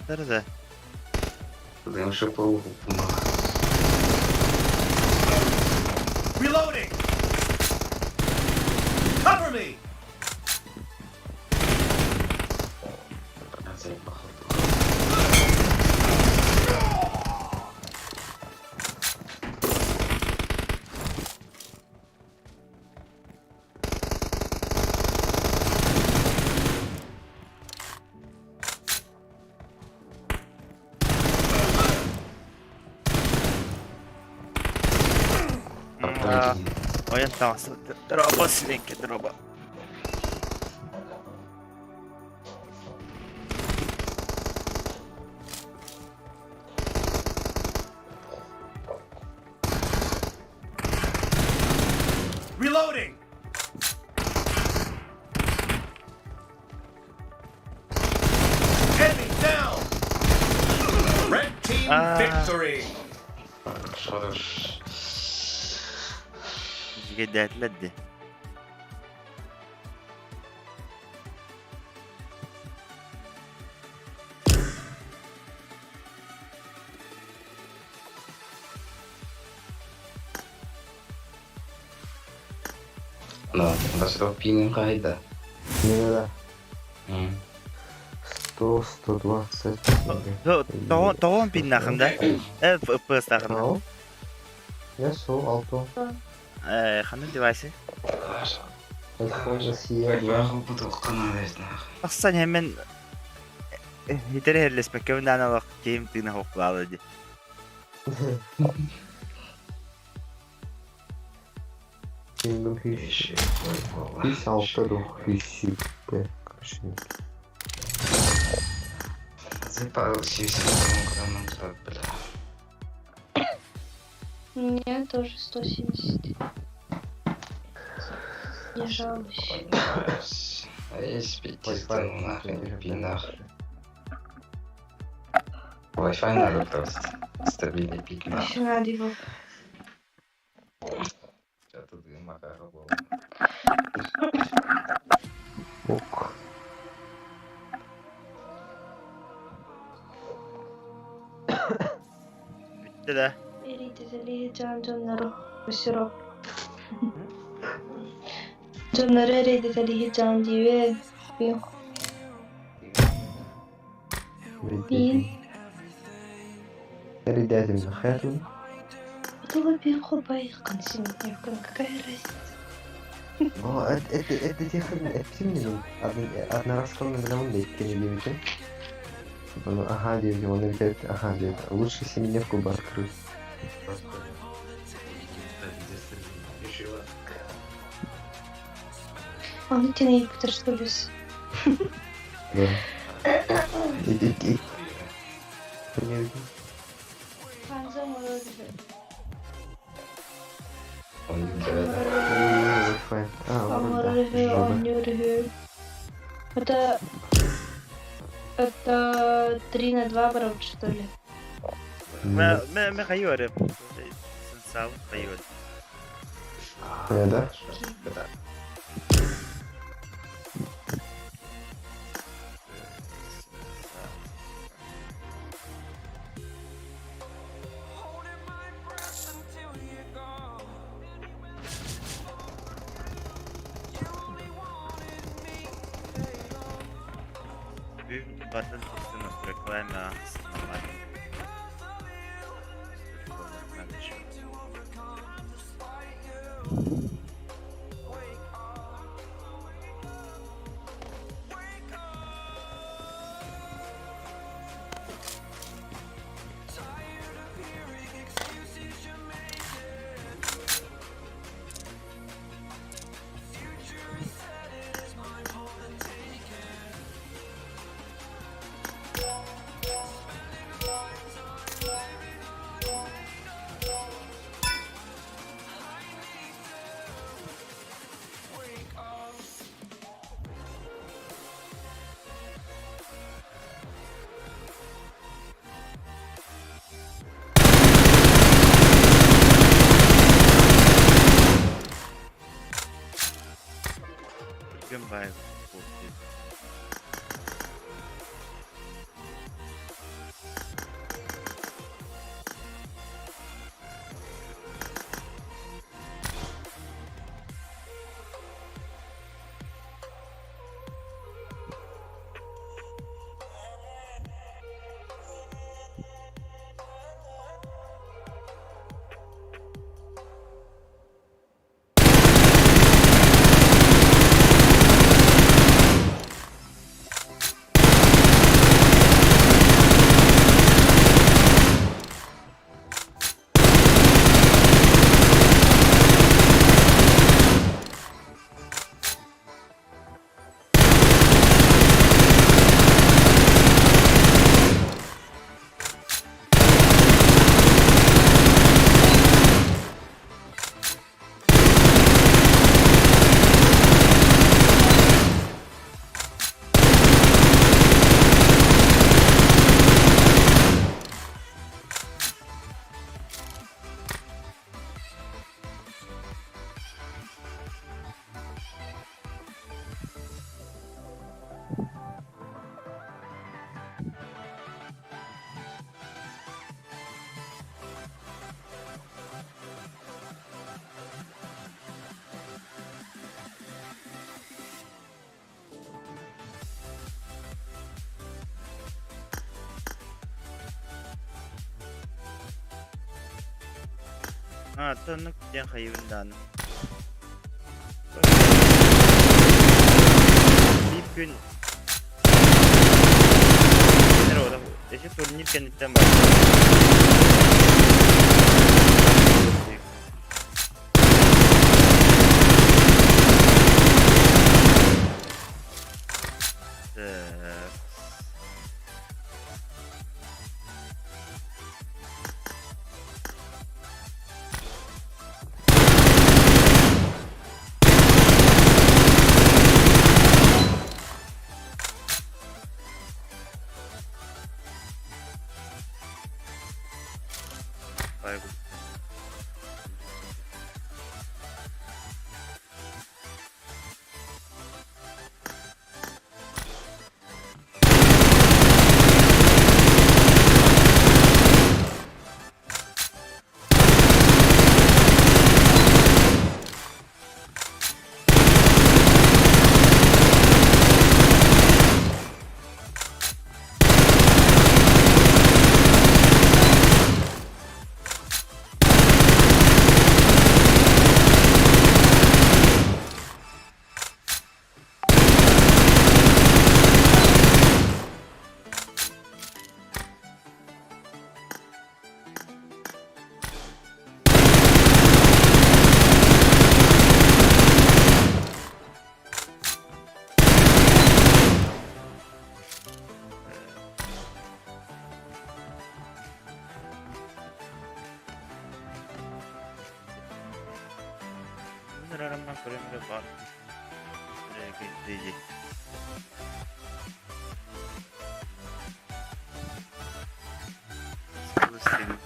Nerede? Ben şu pul Reloading. Cover me. Oyun tamam. Droba silinki droba. Reloading. Enemy down. Red team victory. Giderledi. No,私とピン書いた。 Не да. うん。 100, 120. Doğum bin nakında. FPS nakında. Tamam. Ya so alto. Hanım device'i. iPhone SE Я хотел каналить на. Aslan hemen hitere herlesmek köyünden alak game tığına hokladı. Kingdom Fish. Fish altta do Fish. Короче. Запал сиську, бля. У меня тоже 170. Не жалуюсь. А есть пятистан нахрен пинах. Wi-Fi надо просто. Стабильный пик нахрен. Еще надо его. Что-то дыма коробал. Ок. Bitti de. Eritizeli canları ısırıp. Canları eritizeli can diye. Bin. Ребята, захотел. Было бы хубай консюмер, какая разница? О, это техно, это сильный. Одна расколная миллион дейт, не девять. Ага, девять, он опять, ага, девять. Лучше семеневку бы открыть. Он идти на Якутер, что ли? Да. И. Понятно. Он не говорит. Wi-Fi. Это 3 на 2 бараб, что ли? Me kayıyorum. Sensal kayıyorum. Да? Batın tutsun reklama normal. Goodbye. Tanık diyen hayvandan. Bir gün nerede oğlum? Eşit sorun ilk kendimden başlıyor. Aramak önemli var. Buraya getireceğiz. Askılı stream.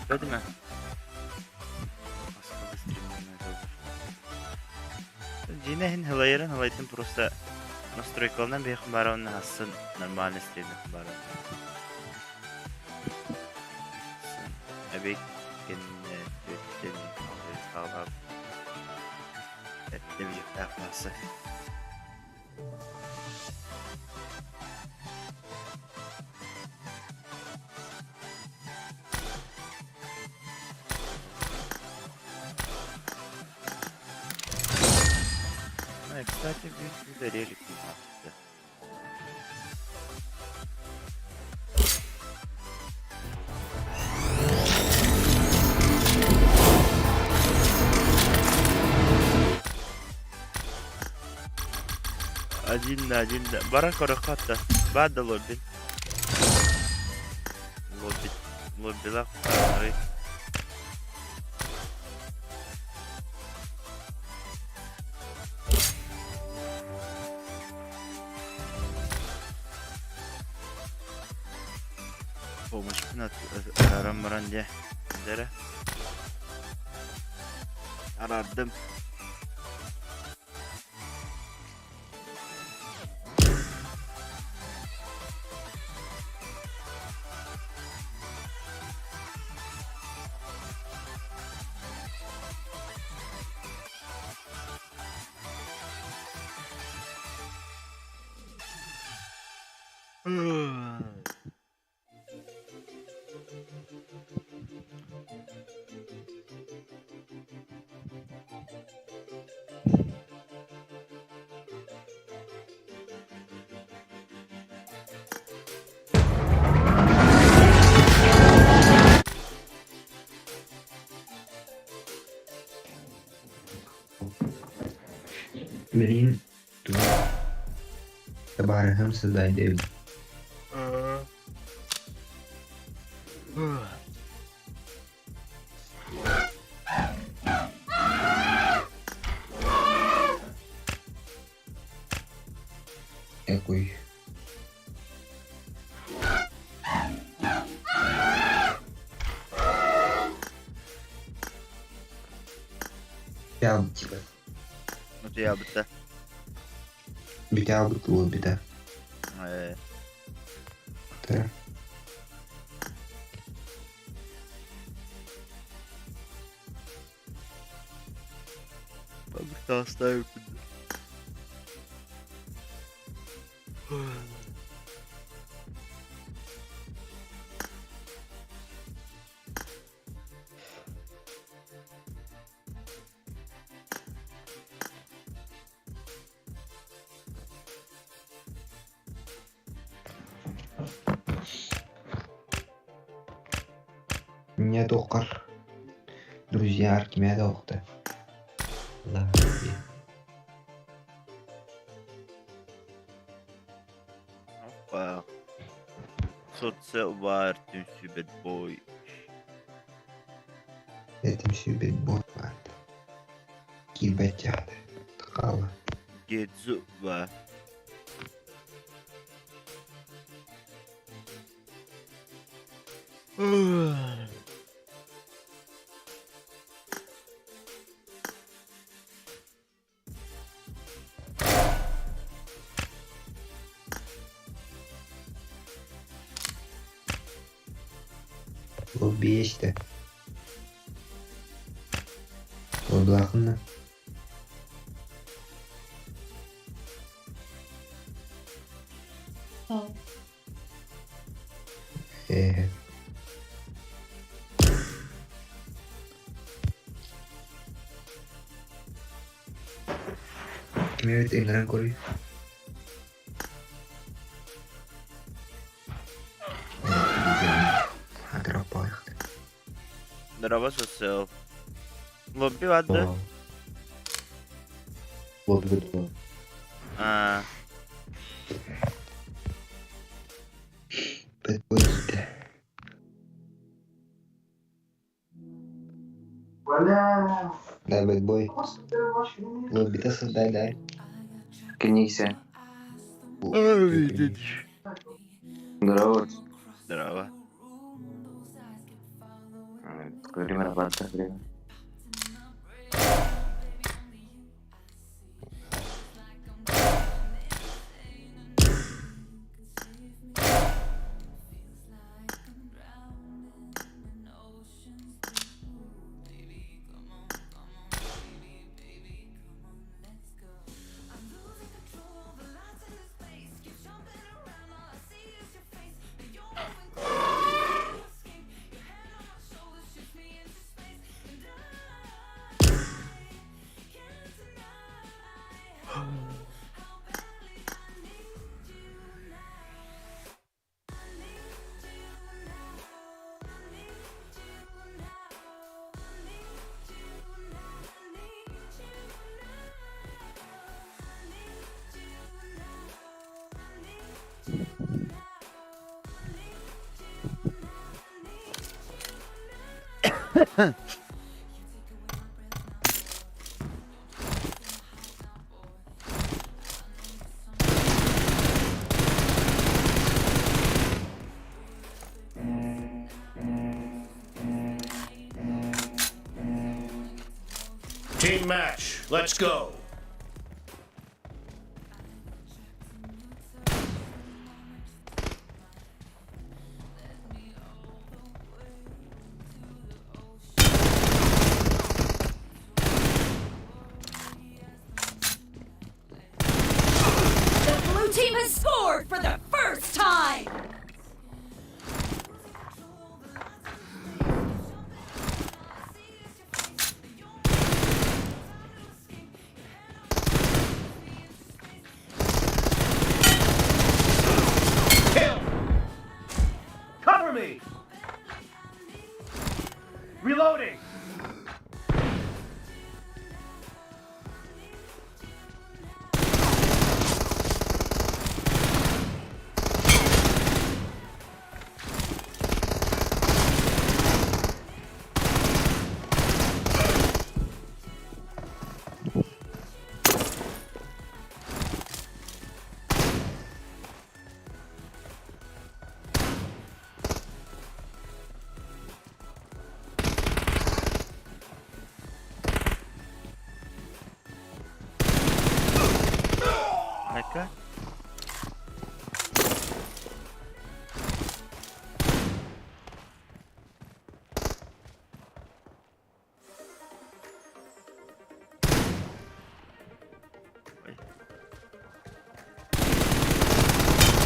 Böyle mi? Askılı stream. Жинахин хылайрын хылайтын просто настройкалынан бейхін барауын хасын нормальный стрейден барауын. Әбек кенне өттен қалғап әттем жекті ақнасы. Кстати, ударили. Один на один. Барак орахата. Бада лобби. Лобби лах. Помощь на рамранде. Дера. Aradım. Benim tabarahım sadaydı. Какой? Пялтика. Ну ты я бы-то. Битя бутыло бита. Да. Побыта оставил. Меня доктор. Друзья, меня доктор. Да. Опа. Социальные sübet boy. Этим себе бывает. Кибатят. Ткала. Гедзуба. Лоббиешься. Лоблахна. Мевит игран кори. Атропоехали. Здорово, социал. Лобби вадда. Лобби. Подпустите. Да, бэтбой. Лобби-то создай, да. Книгся. Видеть. Здорово. Здорово. Какое время работает? Время? Team match. Let's go. The blue team has scored for the first time! Kill. Cover me. Reloading. Dakika.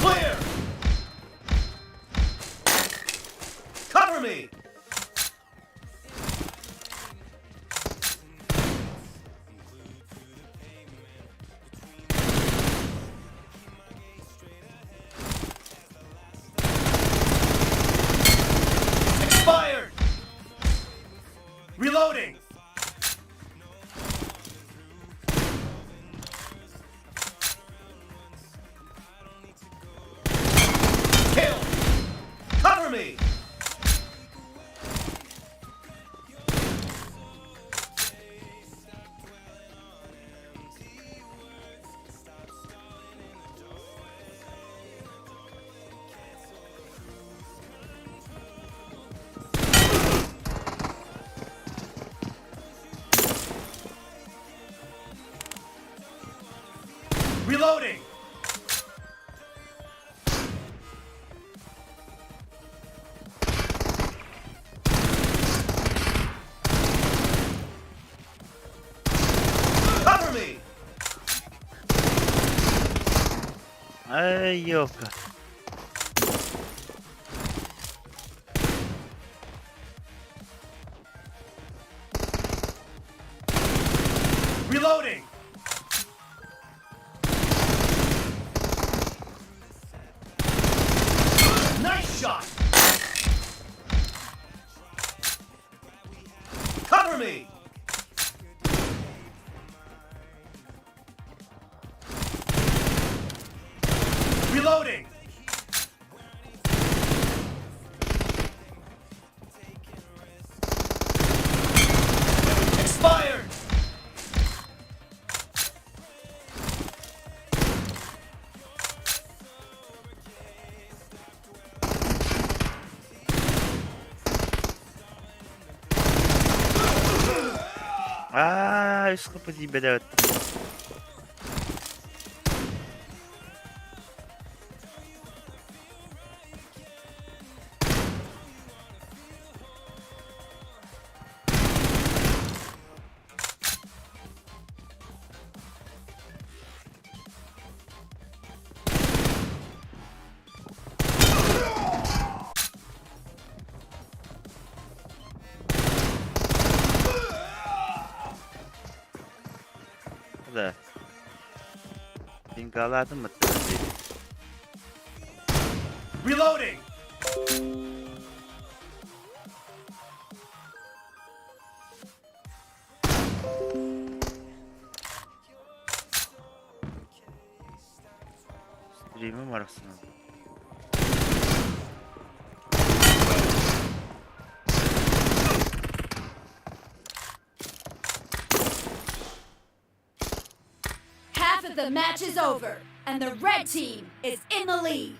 Clear. Cover me. Expired. Reloading. Kill. Cover me. Reloading. Cover me. Ay yok. Reloading. Nice shot. Cover me. Reloading. Expired. Üst kapı değil bedava. Da. Pingaladın mı? Reloading! Stream'im var aslında. Half of the match is over, and the red team is in the lead.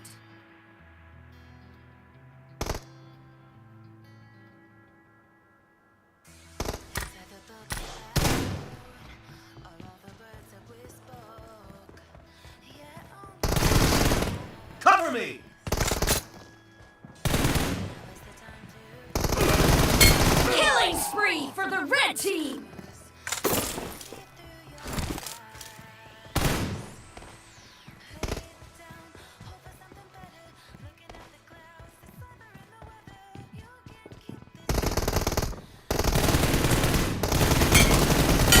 Cover me! Killing spree for the red team!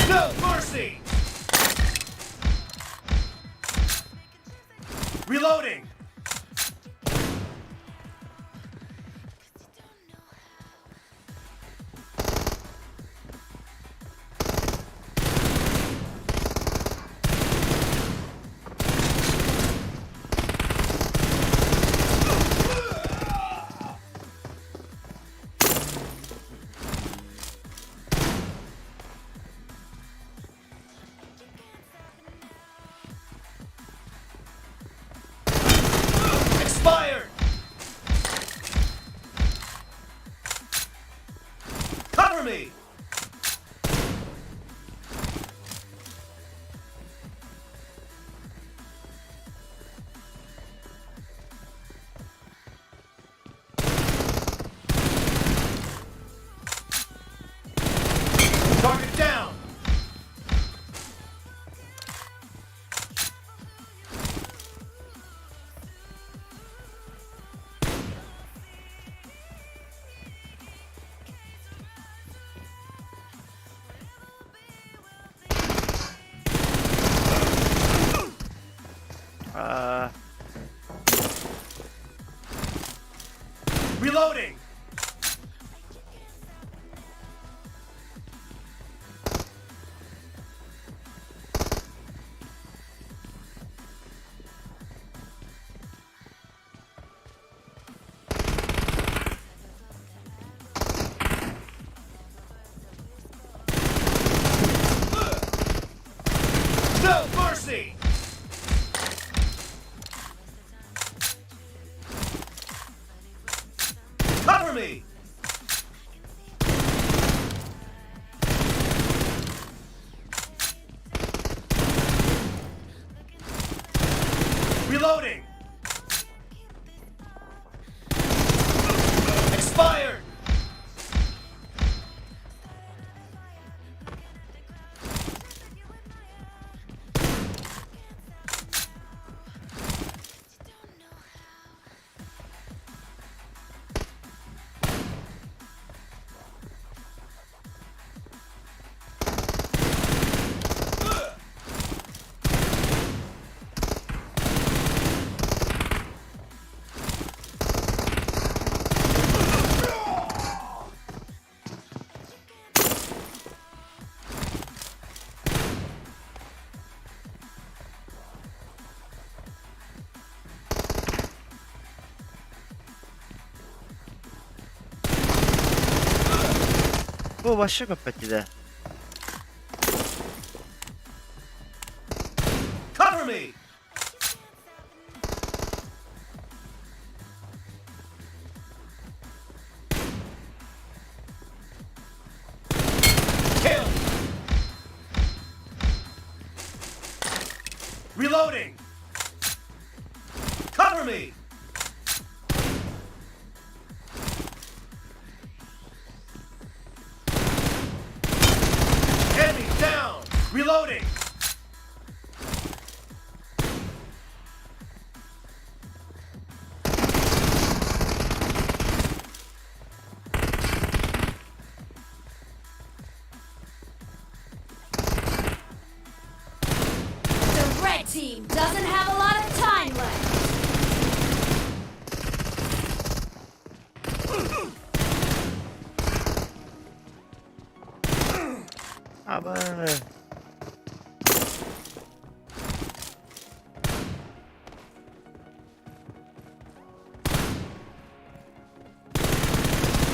No mercy! Reloading! Expired! Cover me! Target down! Reloading! No mercy! Cover me! Reloading! Expired! Bu başka kapatı da. Cover me! Kill! Reloading! Cover me! Enemy down! Reloading! The red team doesn't have a lot of time left. Aba.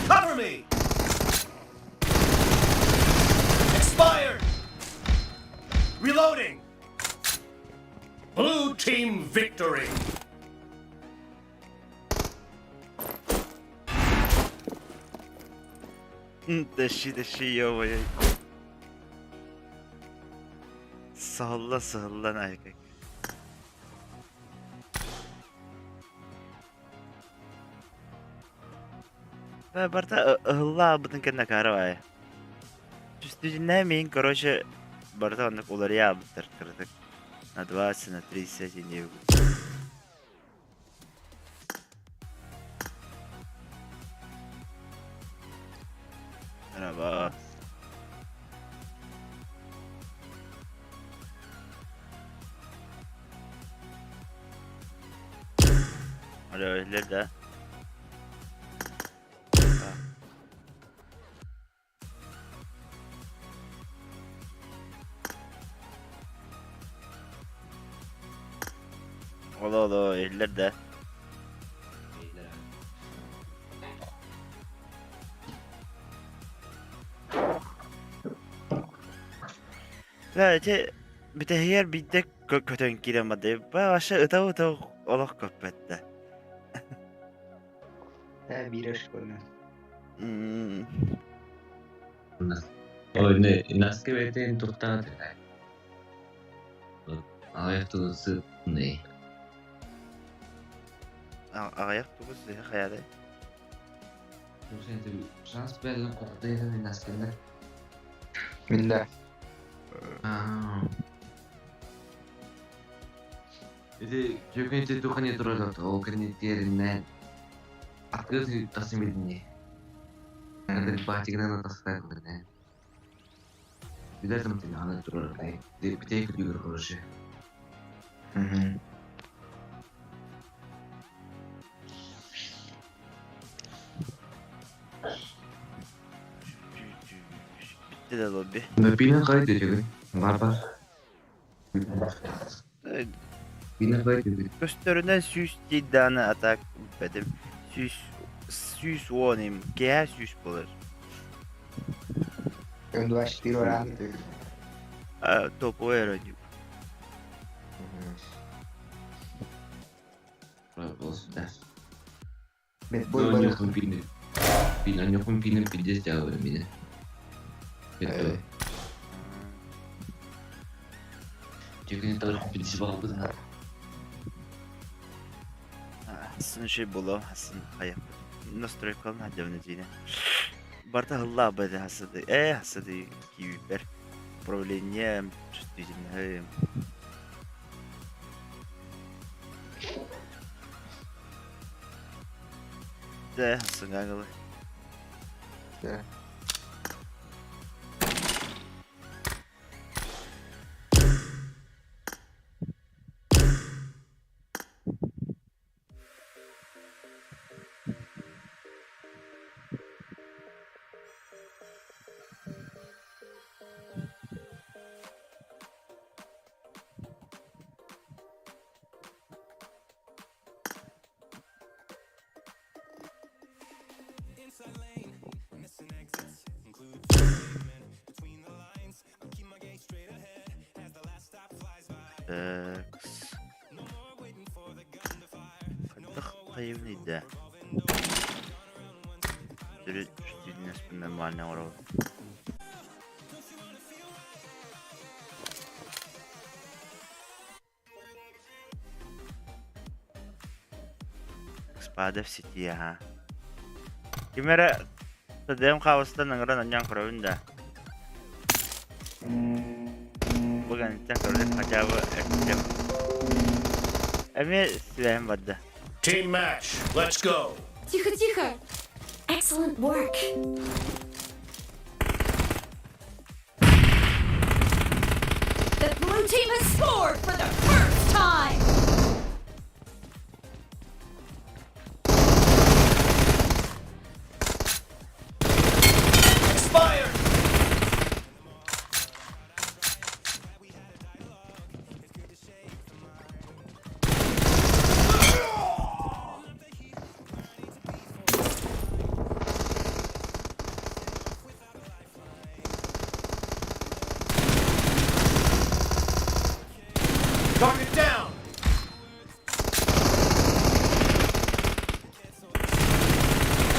Cover me! Expired! Reloading! Blue team victory! Dışı yo boy. Salla erkek. Ve barta hılla bıdın kendine karı var. Üstü dinlemeyin, короче, barta onluk oları ya bıtır kırdık. На 20, на 30 не Merhaba. Alo öyle de. Ola eller de. Sadece bir de her bir de kötü giremedi. Ben aşağı ıta Allah köpetti. Ha bir aşk bana. Oye, nazke vete en tortada. Ayak tuğusu ne? Ayak tuğusu ya hayalde. Bu sene de şans belli korktuğuyla bir naskende. Minda. İşte TYÖKYN tuhani turladı. O kreditlerinden akıl tasım edince. Ada bahçıgana tasar kıldı. Bir de temkin ana turladı. Bir tek bir kuruşu. Bitti de lobi. Bina kayıt ediyor. Var. Bina kayıt ediyor. Gösterilen süs ciddanı atak bedim. Süs onim. Geher süs bulur. Eu acho que tirorado. Topu erocu. Olsun der. Bet Boy boy yok pini. Pina yok pini pide jauh ini. Betul. TYÖKYN tahu pide sebab apa? Aslında şey bulu, aslında hayır. Nasıl kalın hadi öneceğine. Barta hılla bade hasadı. Hasadı gibi bir problemim çözdüğüm. De hasın gagalı. De. Hayır neydi? Sürü üstünün üstünden mahalle var oldu. Spada seti ya. Gimana? Sedang kawasan negara nanjang kerunda. Bukan kita kerja kajawa ekjem. Emi sudah pada. Team match, let's go! Тихо. Excellent work. The blue blue team has scored for the first time! Expired! Target down!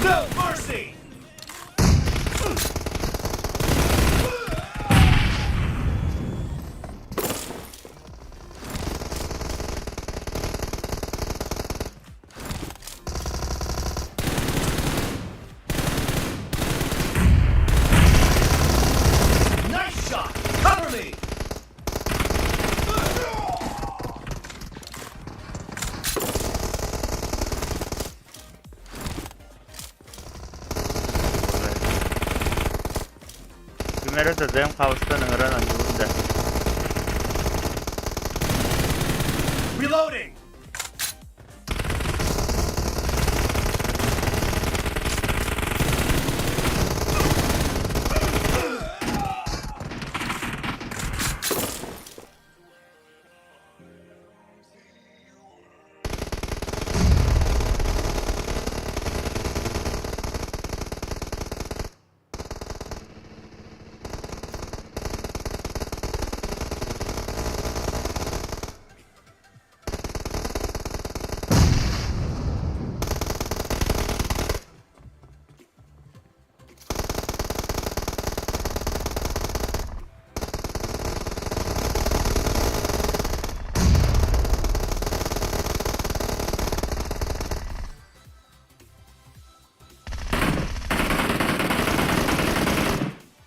No mercy! Nice shot! Cover me! Primero te den kausta nangran ang yunda. Reloading!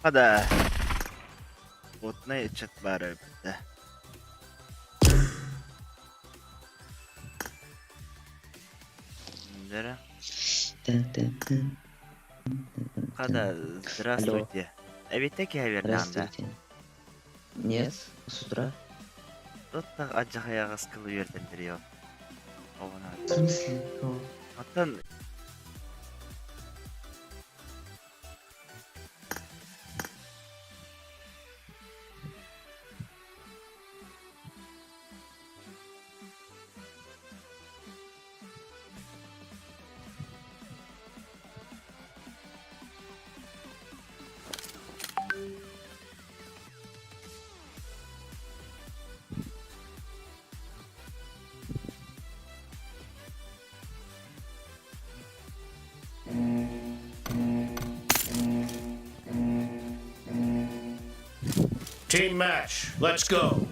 Hadi. Botna içet bari bir de. Нера. Когда здравствуйте. А ведь такие вернам, да? Нет, с утра. Тут так аджахая скылы верден дерев. В смысле? О. Atan Team match, let's go.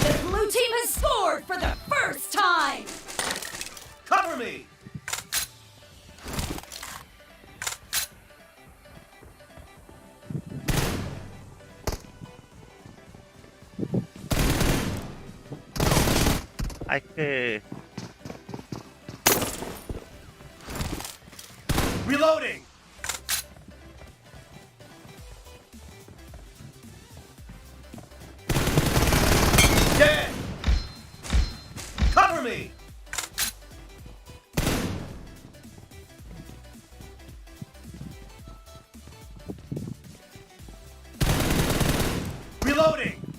The blue team has scored for the first time! Cover me! hay que Reloading! Dead! Cover me! Reloading!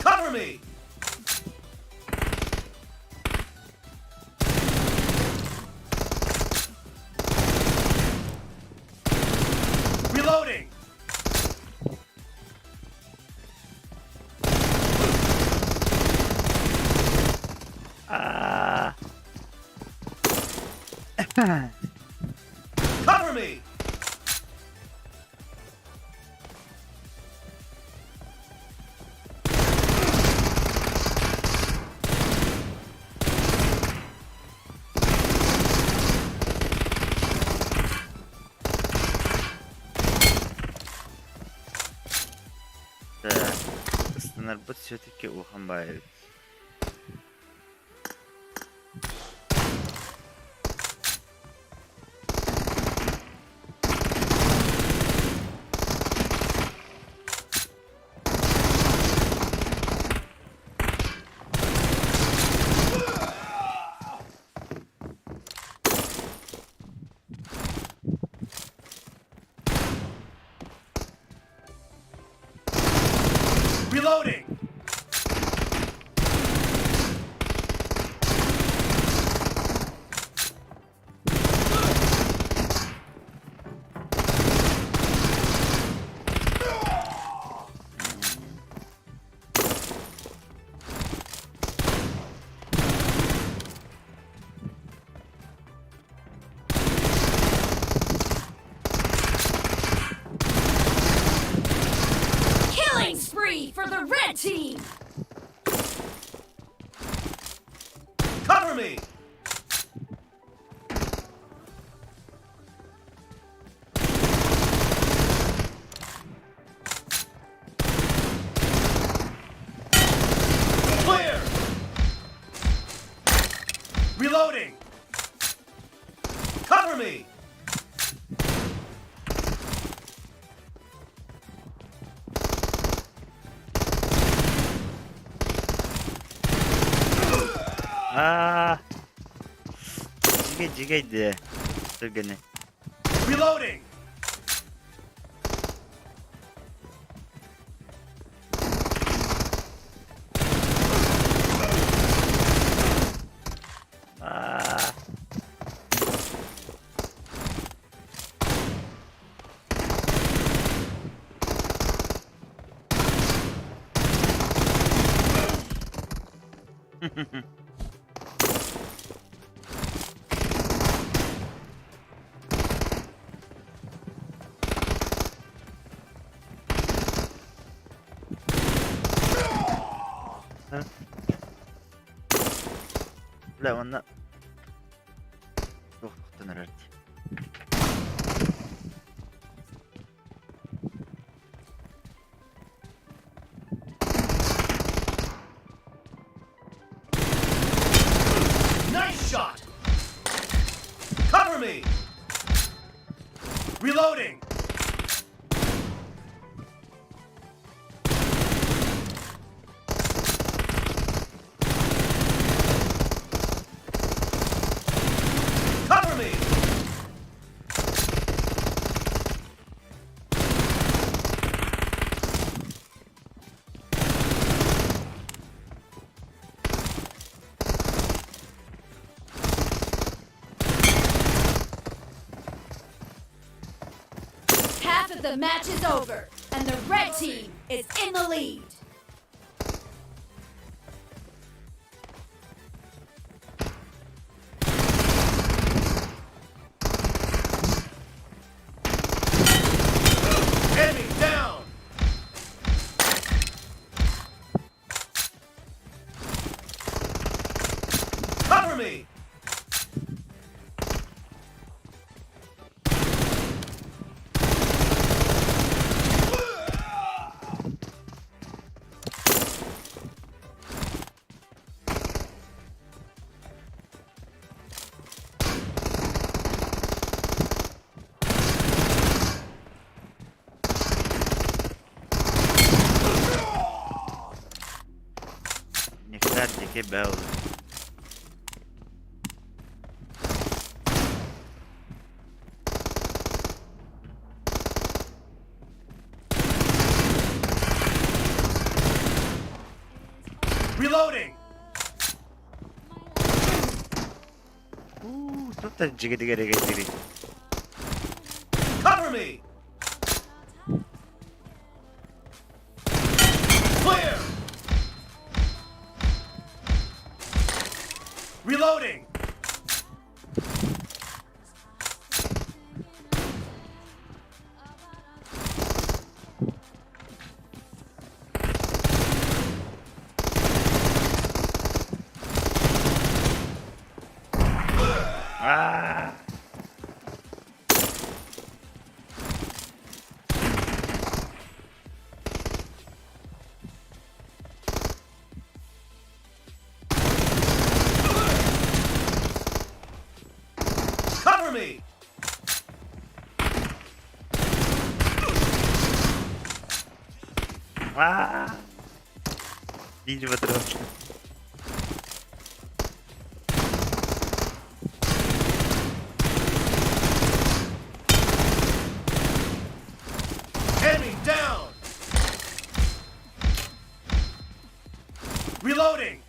Cover me! Reloading! Cover me! Да. Станарбот все-таки ухом бает. Reloading! Killing spree for the red team! Cover me! Clear! Reloading! Cover me! Ah. Jigay de. Gane. Reloading! Ah. لا وانا وقت نرتي Nice shot! Cover me! Reloading! Cover me! Half of the match is over, and the red team is in the lead. Enemy down! Cover me! نختار ديكي باول Reloading! توتا جيجي ديجي ديجي ديجي Cover me! Clear! Reloading! Ah. Иди в отрыв. Enemy down! Reloading!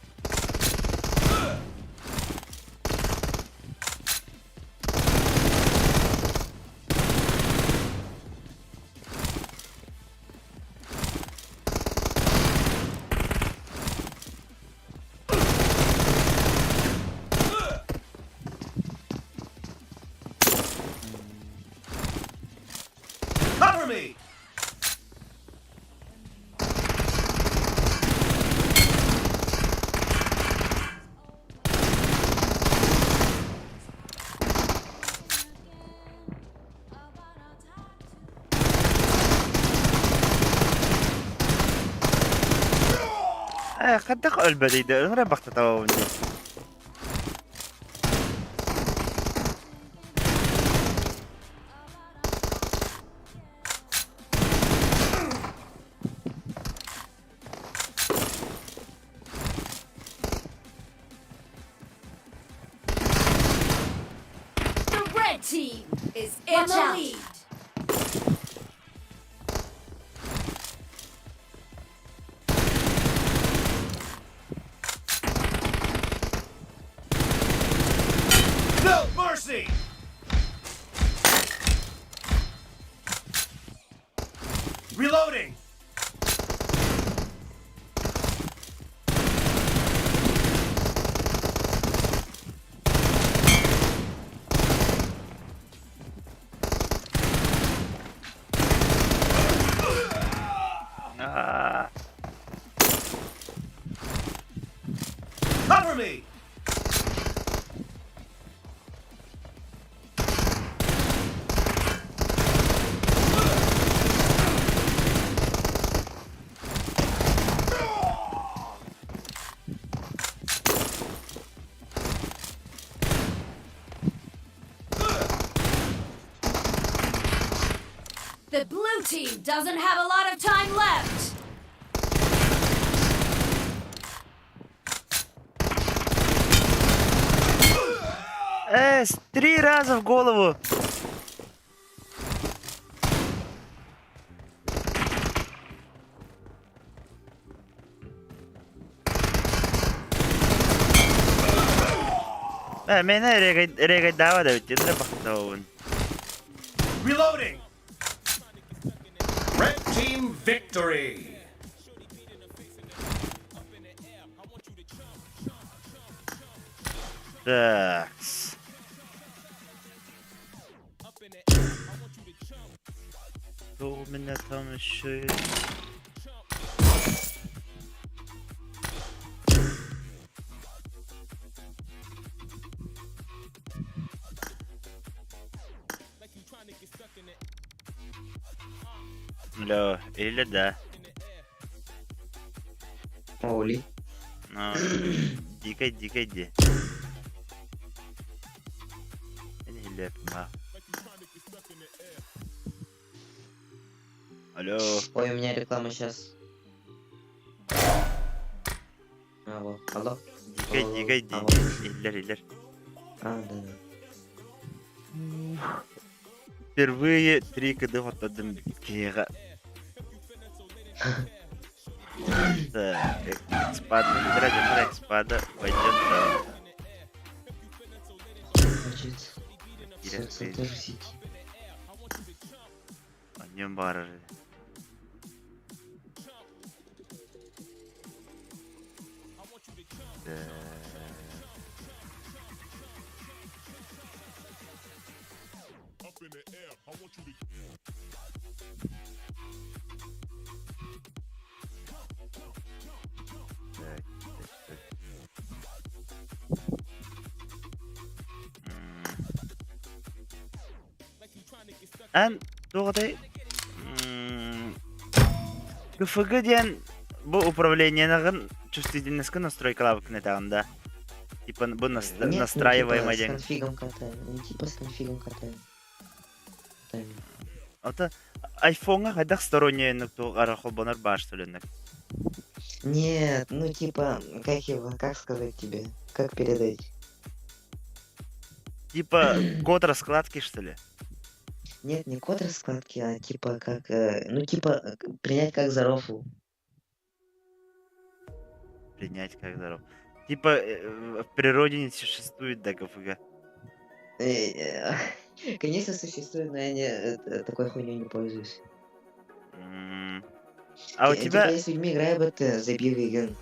Cover me! قد تقول البديد أنا بخت تواون دي. The red team is in the lead. No mercy! Reloading! Cover me! The blue team doesn't have a lot of time left. Три раза в голову. Меня регай дава да ведь не бахтаун. Reloading! Red team victory! Такс. Что у меня там еще есть? Алло, или да? Оли. Ну, дикай, ди. Не ма. Алло. Ой, у меня реклама сейчас. Алло. Дикай, ди. Илер. Да. Впервые 3 коды вот одним кега. Так, экспада, пойдем там. Значит, социальные сети. Пойдем баражи. Ан тоғыдай КФГ ден бұл управлениенағын чувствительностьқа настройкалабы кінетағында. Типа бұл настраиваемый ден. С конфигом катаем. Типа с конфигом катаем. Ота айфонга хайдах сторонняя нукту арахолбанар баш, что ли? Нет, ну типа, как сказать тебе? Как передать? Типа код раскладки, что ли? Нет, не код раскладки, а типа как, ну типа принять как за рофл. Принять как здоров. Типа в природе не существует ДКФГ. Конечно, существует, но я такой хуйней не пользуюсь. А у Типа, тебя... я с людьми играю, забил igen.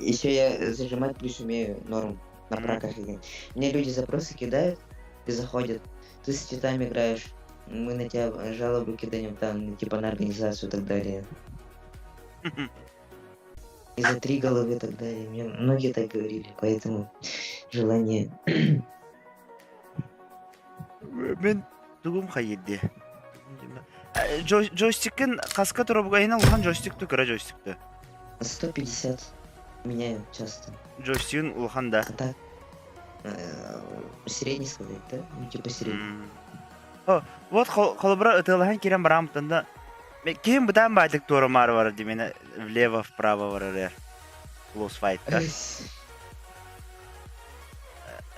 Еще я зажимать плюс умею норм на праках igen. Мне люди запросы кидают и заходят. Ты с читами играешь, мы на тебя жалобы кидаем там, типа на организацию и так далее. И за 3 головы и так далее. Мне многие так говорили, поэтому желание... Мен тугум хайыды. Джойстикин каска турабгайна улхан джойстик тукара джойстикты. 150 меняю часто. Джойстикин улхан да. А так, средний сказать, да? Ну, типа средний. Вот холобра ытылахан кирен барамтында. Кем бутан байтык тура мар бар демена влево вправо варар. Close fight, да?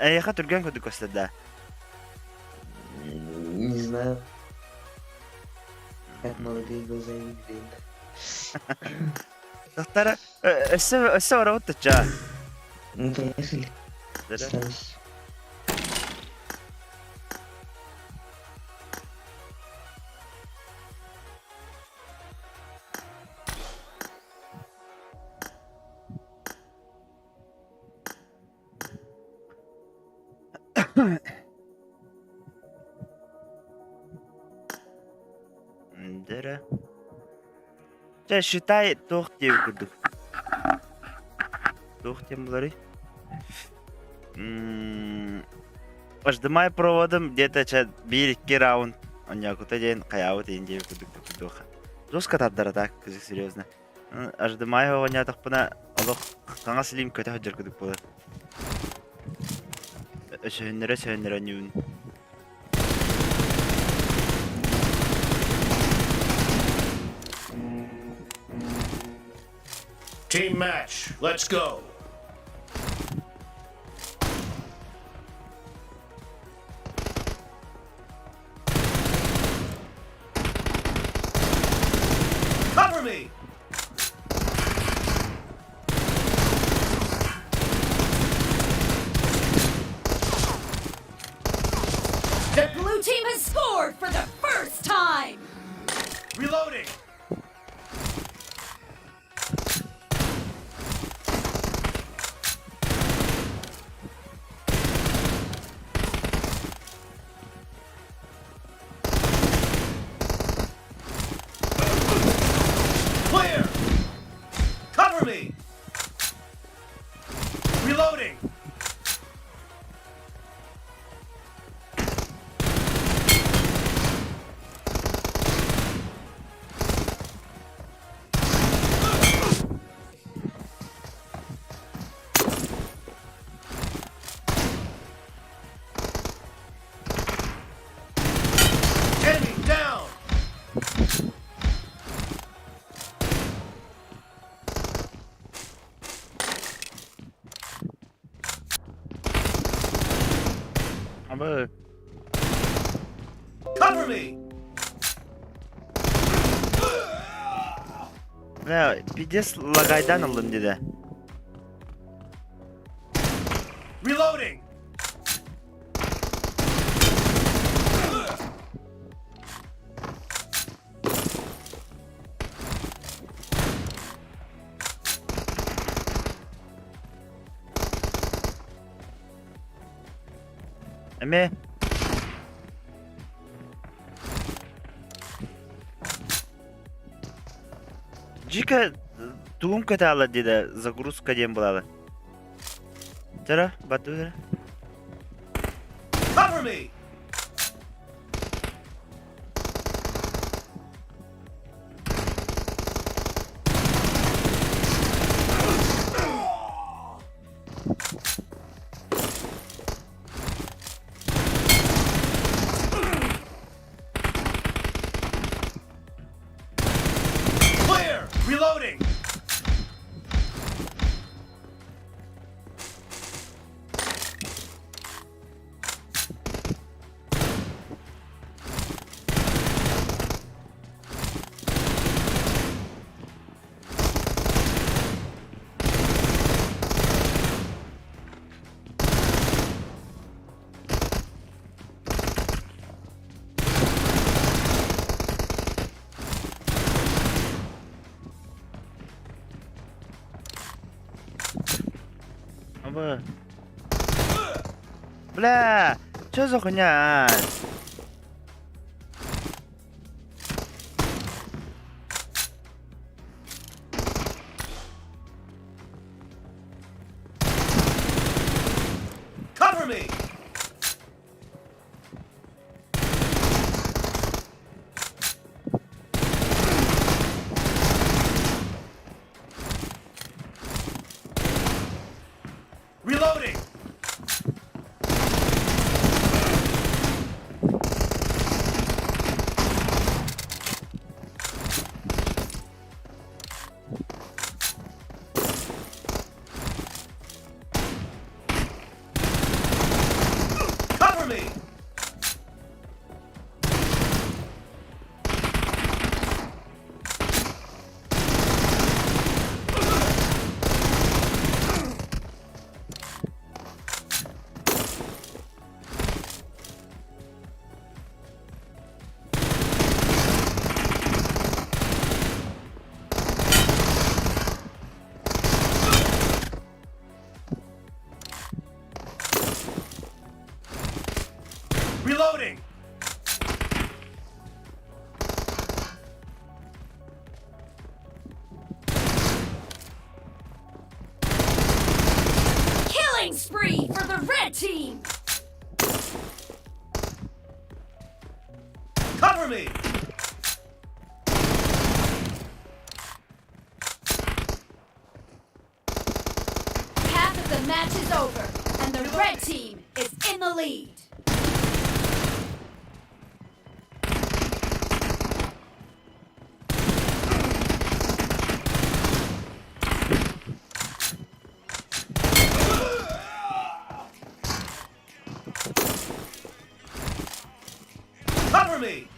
Яха турган коды костада. Не знаю. Как молодые глаза видели. Доктора, все работает, ча. Ну, поехали. Да-да. Осталось. Да. Ча считай тох тем кудук. Тох тем булары. Аждымай проводым где-то ча 1-2 раунд. Он Якутия ден каяут инде кудук кудуха. Жестко таддара так, серьезно. Аждымай его не атакпына алох каңа слим көтө хөҗөр кудук булар. Сөйнере нюн. Team match. Let's go. Cover me. The blue team has scored for the first time. Reloading. Clear. Cover me. Reloading. Enemy down. Ama Cover me. ne pides lagaydan alın dedi. Reloading. Эме Жика тугум катала dedi. Загрузка дем была. Тара, бату. Cover me. Reloading. Apa? Blah, cocoknya. Cover me. Reloading. Cover me. Reloading. Killing spree for the red team. Cover me. Half of the match is over, and the red team is in the lead. Cover me.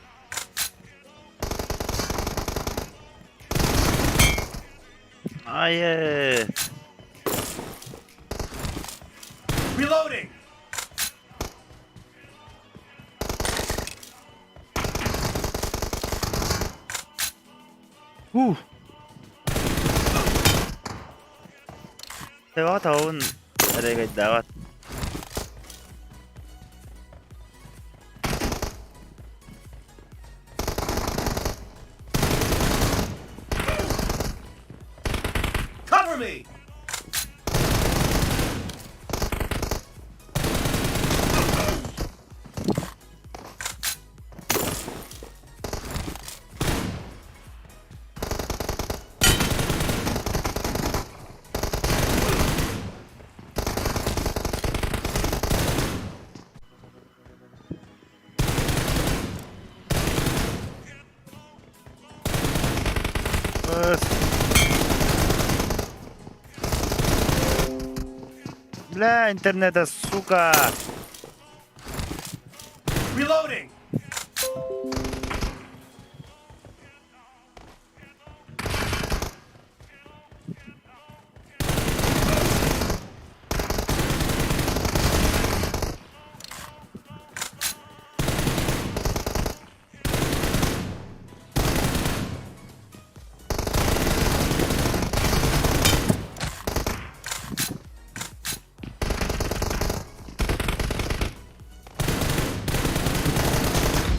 Aye. Reloading. Saya tahun ada yang dapat. Cover me. Бля, интернета, сука. Reloading.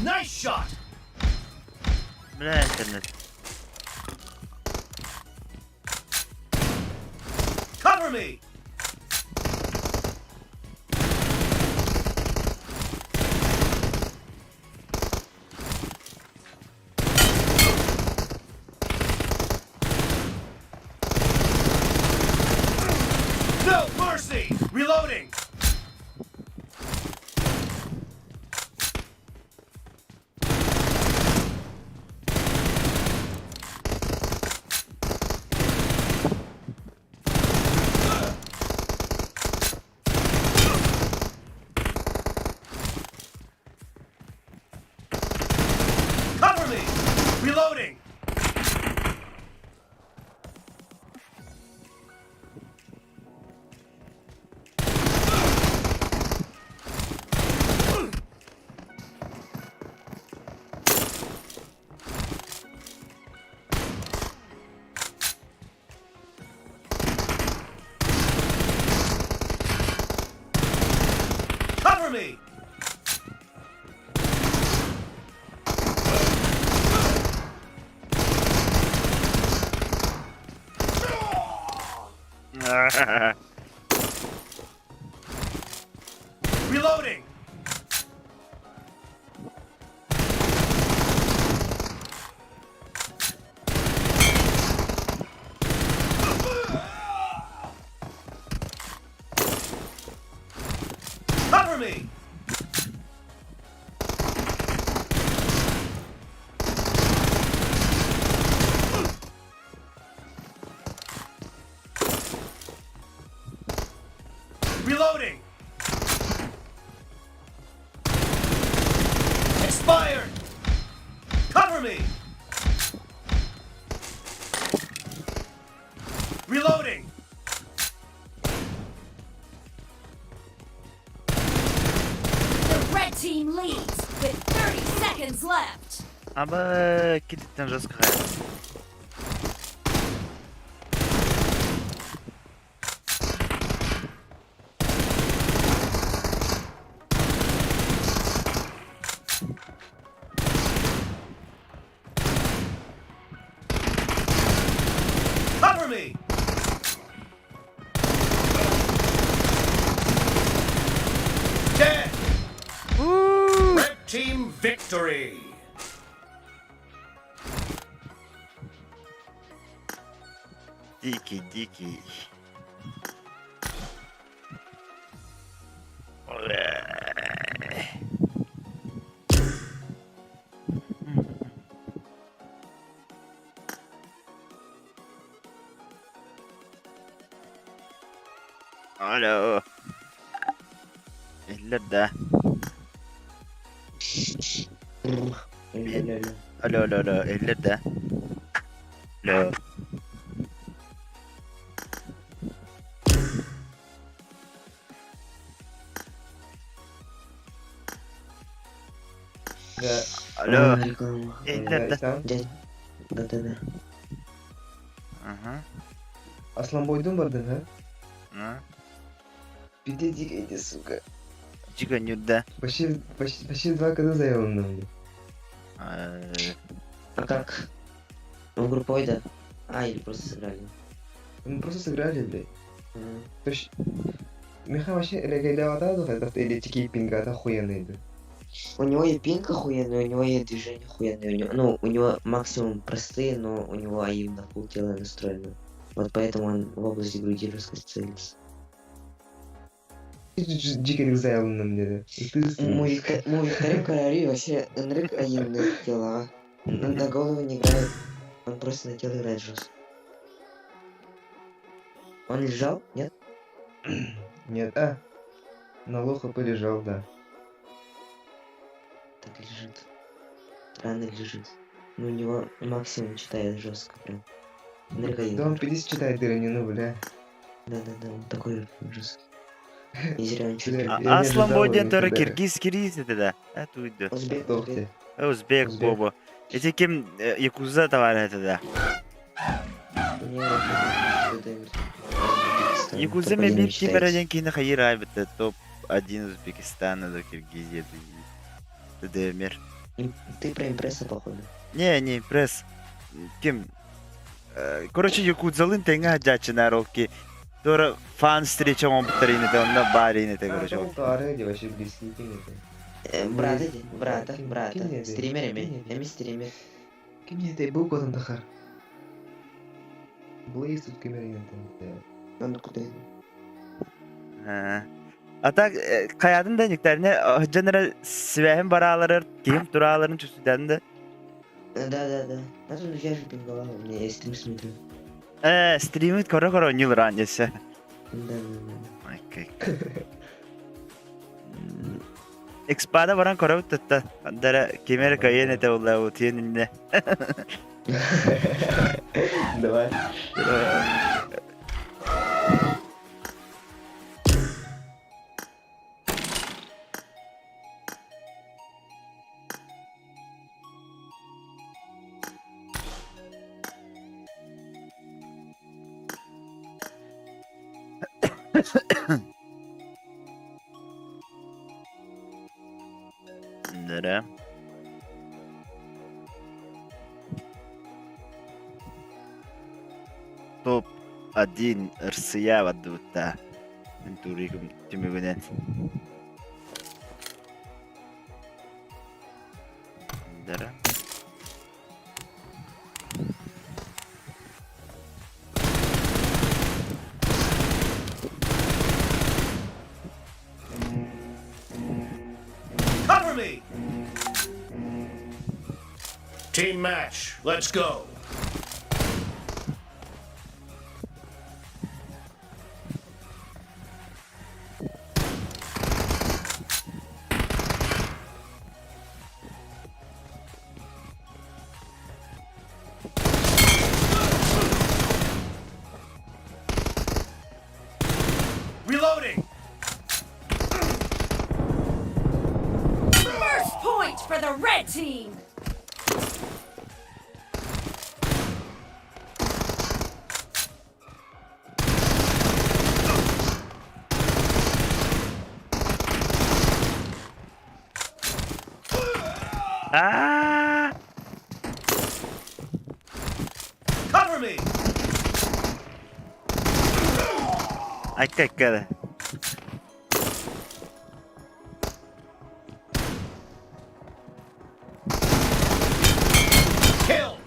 Nice shot. Бля, интернет. Cover me. No mercy. Reloading. Reloading! Cover me! Reloading! Expired! Cover me! Reloading! The red team leads with 30 seconds left. Aba kilitten жестко. Cover me! Dead! Red team victory! Дикий. Алло. Иллерда. Алло, иллерда. Алло. Алло. Иллерда. Да. Ага. Аслан бойдун бардың, ха? А? Биде дикейді, сука. Чика нюда. Почти 2 года заявленным. А как? В групповой, да? Или просто сыграли? Мы просто сыграли, блядь. То есть... Миха вообще регулировал, или такие пингата охуенные, да? У него и пинг охуенный, у него и движение охуенное. У него максимум простые, но у него АИ на пол тела настроено. Вот поэтому он в области груди жестко целится. Дикий заявленным, да? Мой второй короли вообще нрык АИ на тела. На голову не играет. Он просто на тело играет жестко. Он лежал? Нет? Нет, на лохо полежал, да. Так лежит. Рано лежит. Ну, у него максимум читает жестко прям. Да он 50 читает иронину, бля. Да, он такой жесткий. И зря он читает. Аслан бойден törі киргиз еді да. Это уйды. Узбек бобо. Эти кем якуза товар это да. Якуза мен бипти береден кейіні хайыр айбыты. Топ-1 Узбекистана до Киргизии. ДДМР. Ты про импресса, походу. Не импресс. Кем? Короче, якудзалын тенга хаджачы наролки. Тора фан встреча он батарейный, он на баре, короче. Вообще близкий, Брата. Стримерами. Эми стример. Кем это был кодом Дахар? Блейз тут камерин там. Он куда? А так, каядын да никтерine general свяхин баралары, кем тураларын чувствудан да. Да. Даже я же пинговал, у меня есть стрим смотрю. Стримит коро нил раньше. Да. Экспада баран коро тата. Андара кемер кайен это улла утиенне. Давай. Да. Топ один рсия вадута. Энтурикум тимигунет. Дара. Cover me! Team match, let's go. Reloading! First point for the red team. Ah! Cover me! Ay, cacada. Kill!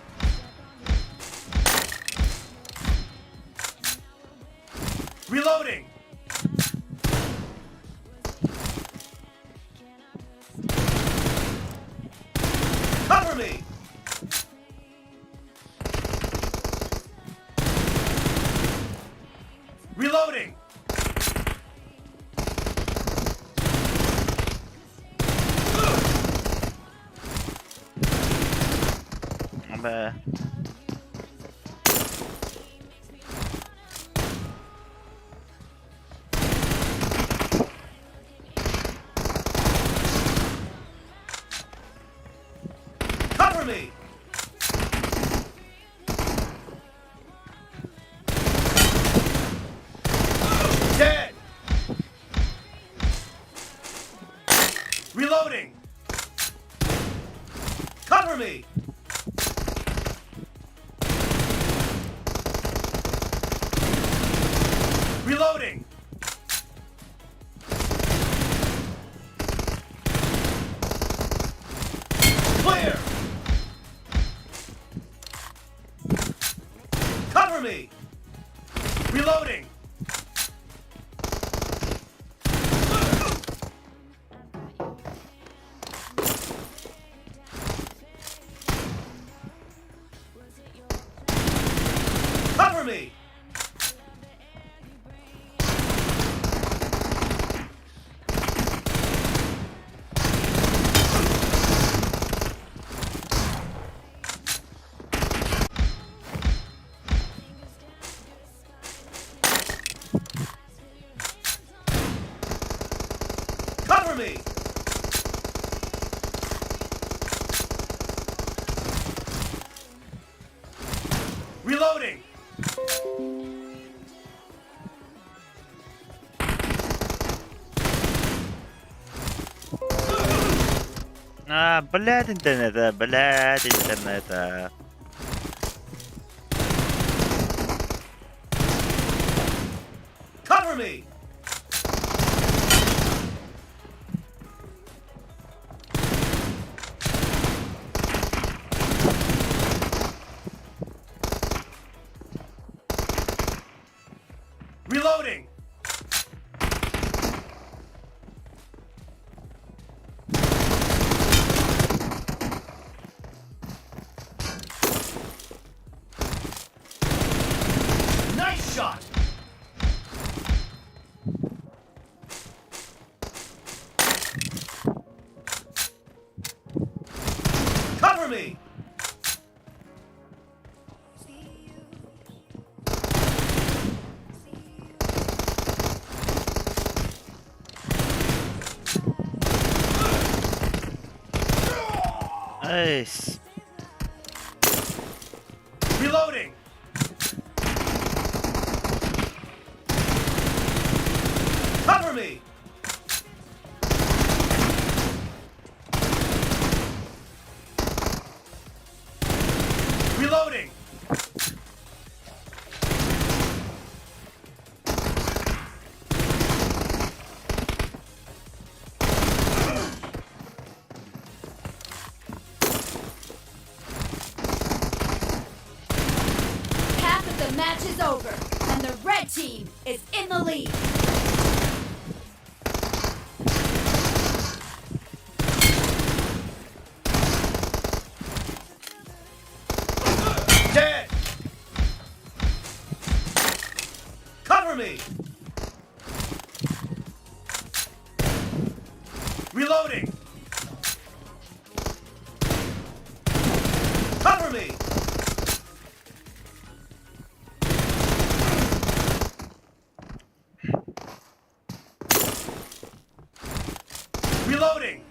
Reloading! Cover me! Reloading! Bah. Cover me! Dead! Reloading! Cover me! Reloading! Clear! Cover me! Reloading! Cover me! Cover me! Reloading! Ah, блядь, интернета, блядь, интернета. Cover me! Reloading! Nice shot! Cover me! Nice. Reloading! Cover me! Reloading! The match is over, and the red team is in the lead. Dead! Cover me! Reloading! Cover me! Reloading!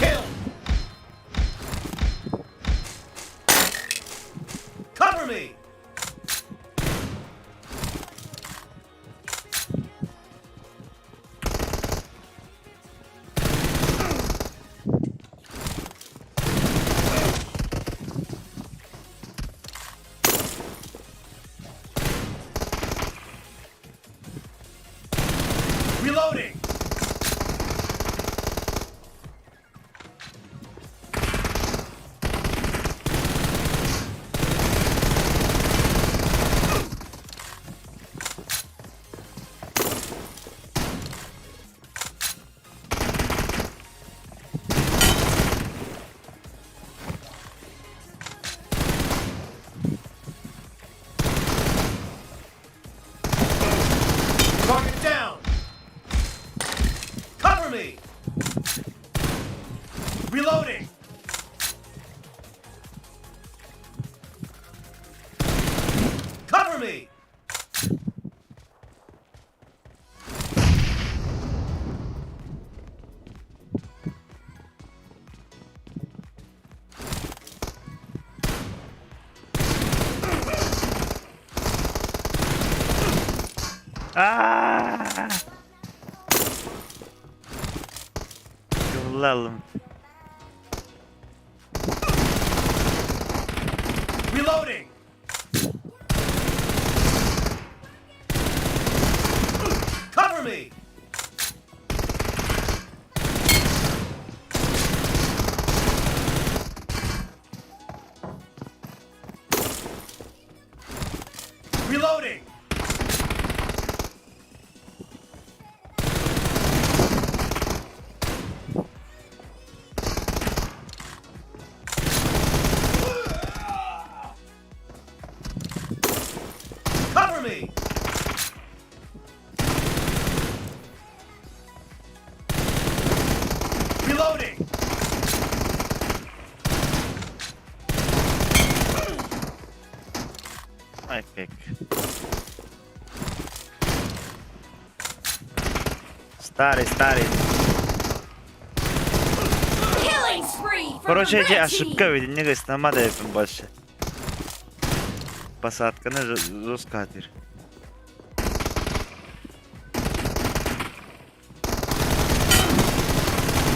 Kill! Cover me! Reloading! Target down! Cover me! Reloading! Cover me! Yollayalım. Reloading! Cover me! Reloading! Cover me! Reloading! I pick. Старый. Killing spree for Короче, the эти red ошибка team. ведь не говорит, надо это больше. Посадка на жесткатер.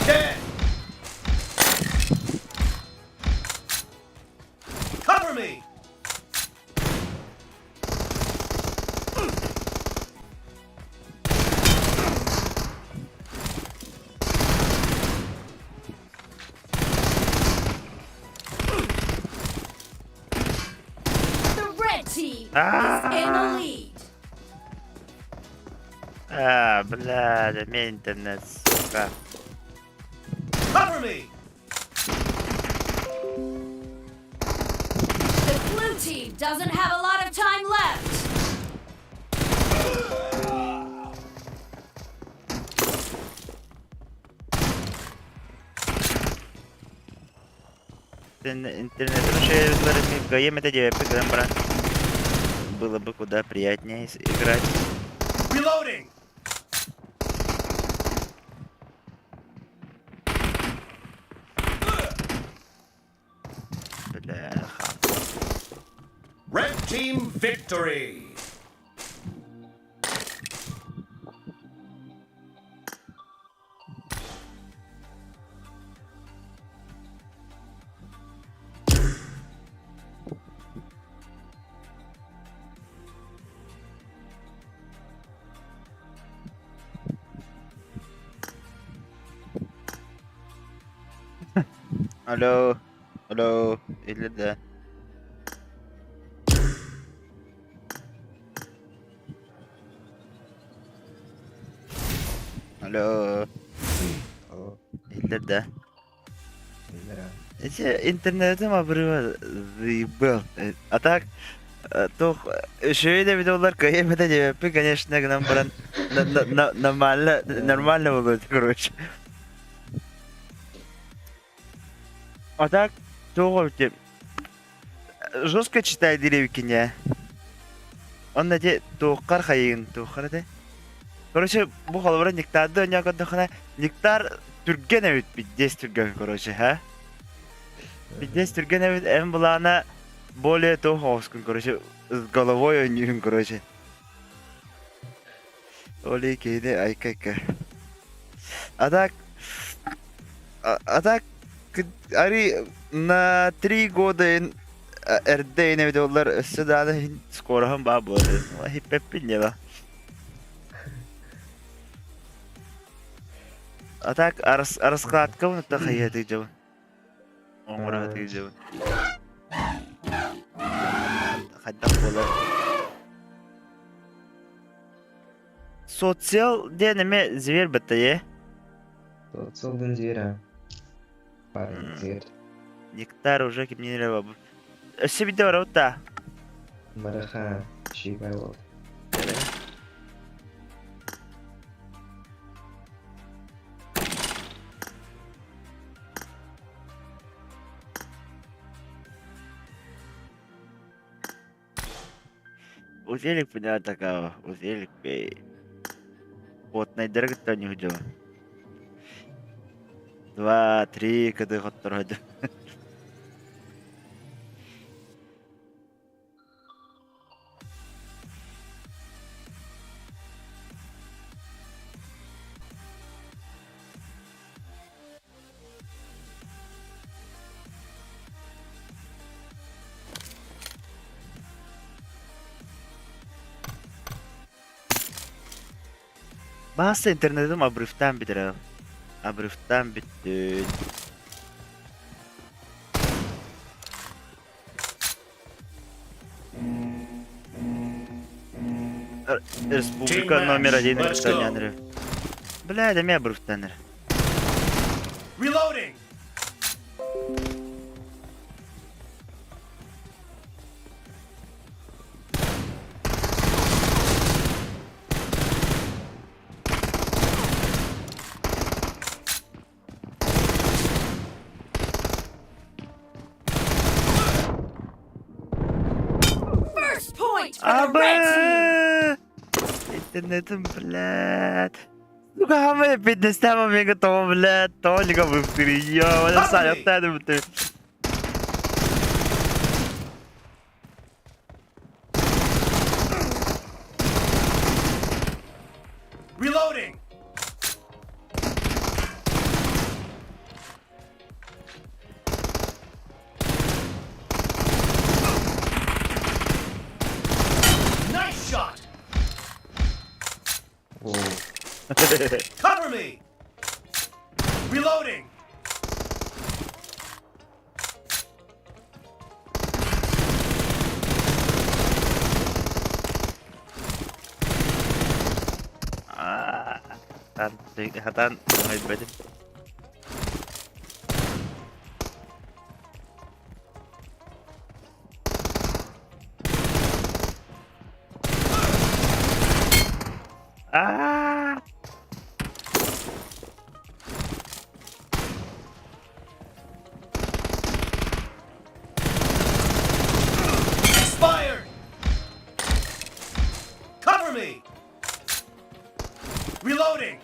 Dead! Cover me! The red team Ah. is in the lead. Бля, интернет, сука. Cover me! The blue team doesn't have a lot of time left. Интернет расширяет гаем это девайс, брат. Было бы куда приятнее играть. Reloading! Бляха. Red team victory! Alo. Alo. İlle Alo. О, İlle Эльдара. интернетім абыры был. А так, то шöyle видеолар каемеде дебеппи, конечно, гынан баран нормально было, короче. А так, то жестко читает деревикиня. Он на те тоққар хайын, тоққар да. Короче, bu халвара нектарды оняқады хана, нектар түрген әвіт биддес түрген, короче, ха? Биддес түрген әвіт әм бұлана более тоқ аускын, короче, с головой ойнюн, короче. Оли кейде айка-айка. А так, ари на 3 года эрдейн әвіт олар өссі дады скорахын ба болды. Хиппеппін не да. А так, арасқатқа ұнытта қайятық жауын. Оңыратық жауын. Қайдақ болар. Социал денеме звер бітті, е? Социалдың звера. Парень звер. Нектар уже кемнелер бабы. Өсі біді бар ауытта? Мараха, шибай болды. Узелик поняла такого, узелик пей. Вот, найдергата не удела. 2, 3, когда ход вроде. Bazı internetim abriften bitir. Abriften bitti. Республика номер 1 распространенный. Бля, да меня аbriftenler. Reloading! First point for the red team. Интернетом, блядь. Ну-ка, мы пятнадцатого мега того, блядь, только бы вперёд. Это Саня, ты. Reloading! Nice shot! О, Cover me! Reloading! Hatan, haybedim. Expired! Cover me! Reloading!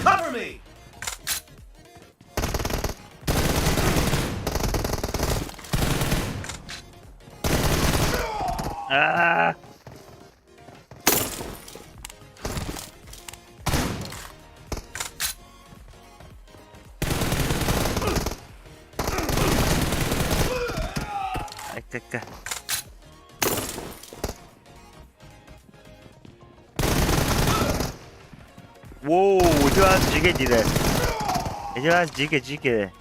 Cover me! Akka. Wow, itu az jige dire. Itu az jige.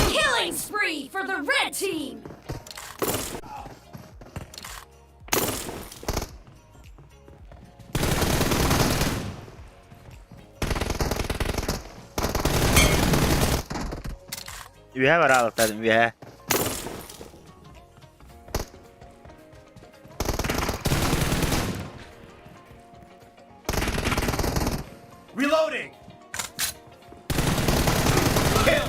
Killing spree for the red team. Üye var ağlıklarım üye. Reloading! Kill!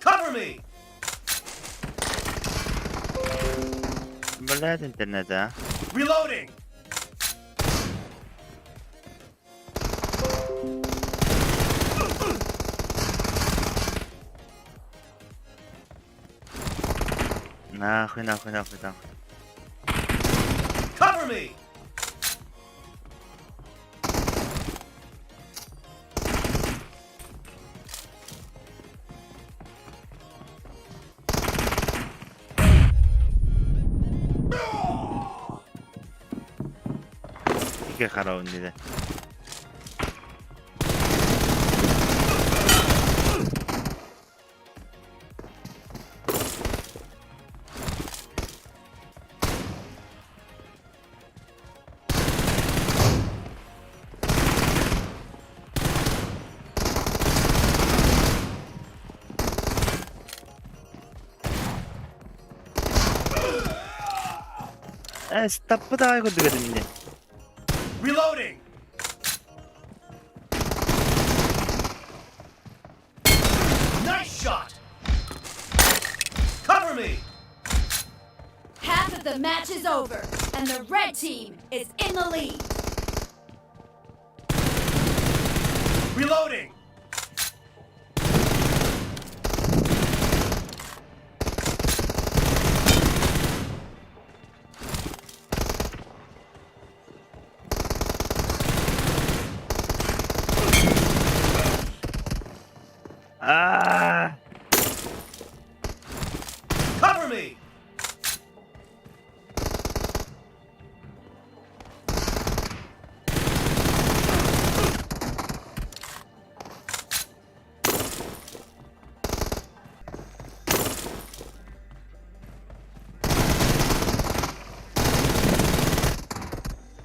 Cover me! Böyle internet ha. Reloading! Nahul. Cover me! İki kara dedi. Stop'u daha kötü dedim yine. Reloading! Nice shot! Cover me! Half of the match is over, and the red team is in the lead. Reloading! Cover me!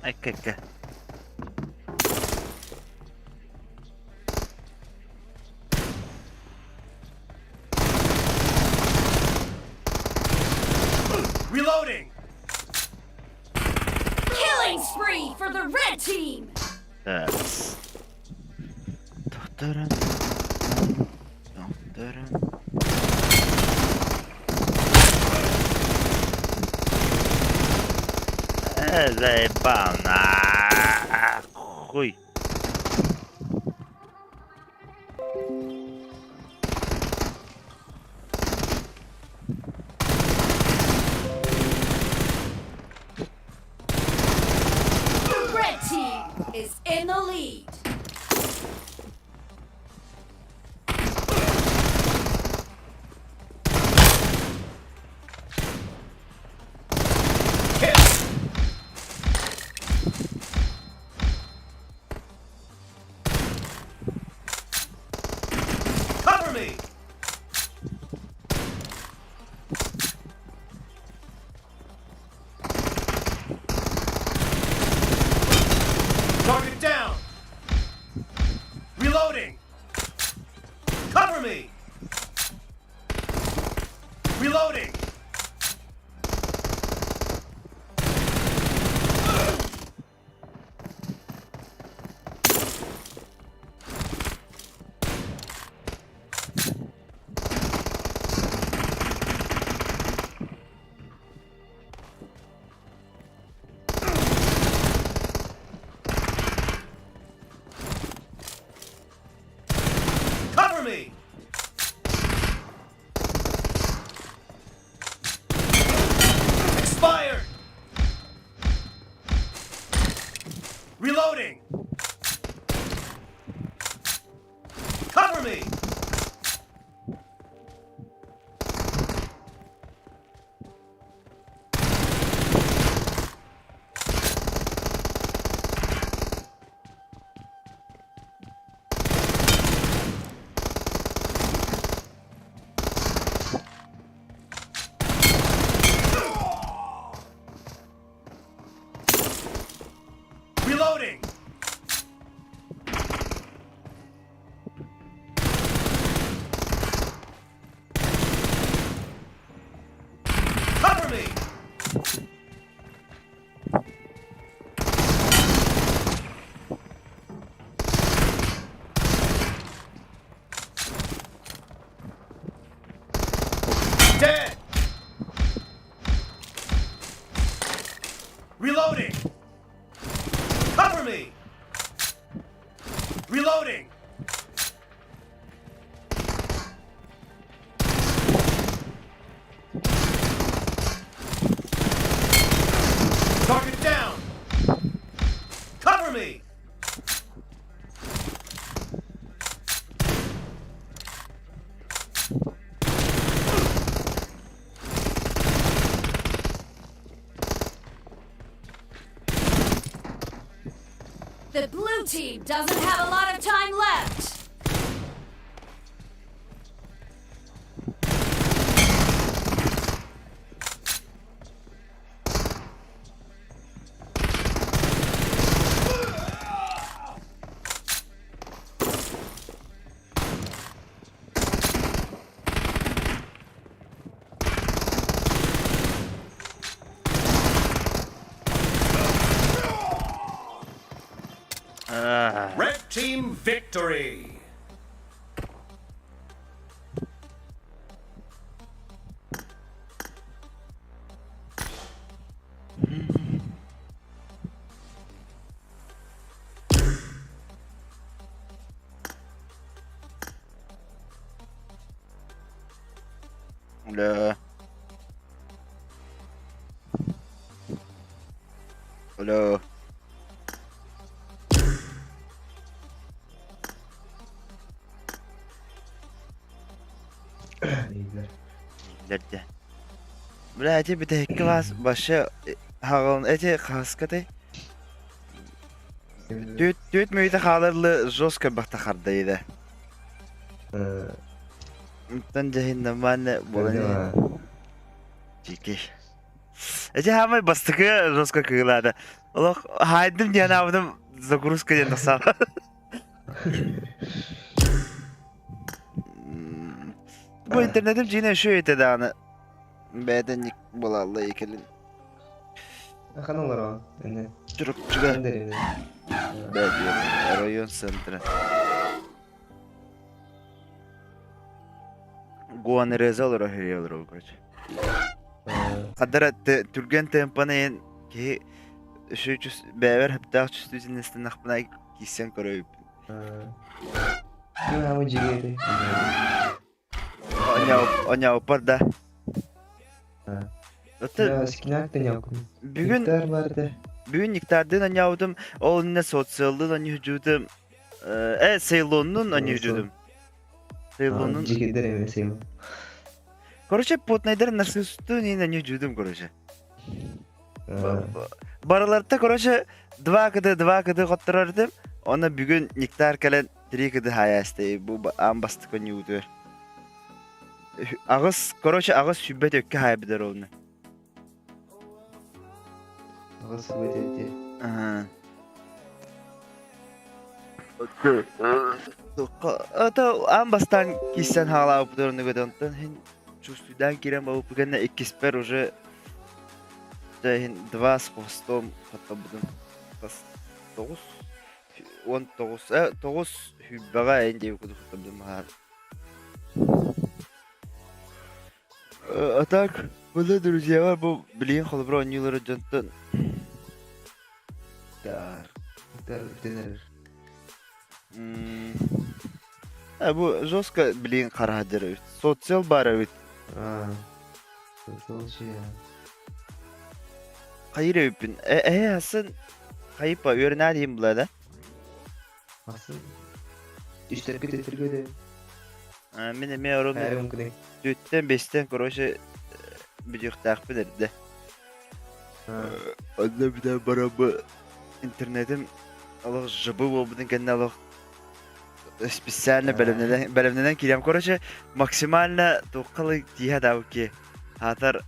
Akka. Reloading! Killing spree for the red team. Evet. Doktorum. Zajebana. Chuj. The red team is in the lead. Cover me! Target down! Cover me! Reloading! Cover me! Dead! Reloading! Cover me! Reloading! Target down! Cover me! The blue team doesn't have a lot of time left. Red team victory! Hola. Hola. İyiler. Nerede? Bırak bir de klas başı hağın eti kaskatı. Düt müyde halarlı joska bakta kardaydı. Tan jahin manne bolanya. Çiki. Ece hamay bastıkı joska kıladı. Allah haydim diye navdım zakuruska diye nasal. Bu internetim cine şu yete anı. Bedenlik bolallı ikelin. Kanallar o. Yani. Çırık çıga. Ben de. Bediyor. Rayon sentra. Guan reza olur ahiriye olur o kaç. Kadar Türkgen tempanayın ki şu çüz bever hep daha çüz düzün nesten nakbına kisen korup. Kim ama cigeri. Onya oparda. Ya skinak da yok. Bugün Miktar vardı. bugün niktardan anyavdım. O ne sosyallığı anyucudum. Ceylon'un anyucudum. Ceylon'un. Cigeri demeseyim. Короче, потнайдар нарсысту не anyucudum короче. Бараларда короче два кыды коттырардым. Ona bugün niktar kalen 3 kıdı hayastı. Bu ambastık anyudu. Ağız короче ağız şübbet ökke haybider onu. Ağız şübbet etti. Aha. Ata ambastan kisen hala updorunu gödöntün. Hin чувствудан кирен бабу пугенна экспер уже hin 2 с хвостом хатабдым. 9 хүббага энди юкуду хатабдым хаа. А так, вот друзья, блин, холбро нюлер жонтон. Дар. Денер. Bu жестко, блин, карадыр. Социал бары. Социал şey ya. Hayır öpün. Asın kayıp öğreneyim burada. Asıl işler getirgede Mine me orum Her mümkün. 4'ten 5'ten koroshe büyük takip de. Onda bir de barabı internetim Allah Живу olduğundan kendi Allah spesialne bölümden kirem koroshe maksimalne tokalı diye da ki hatar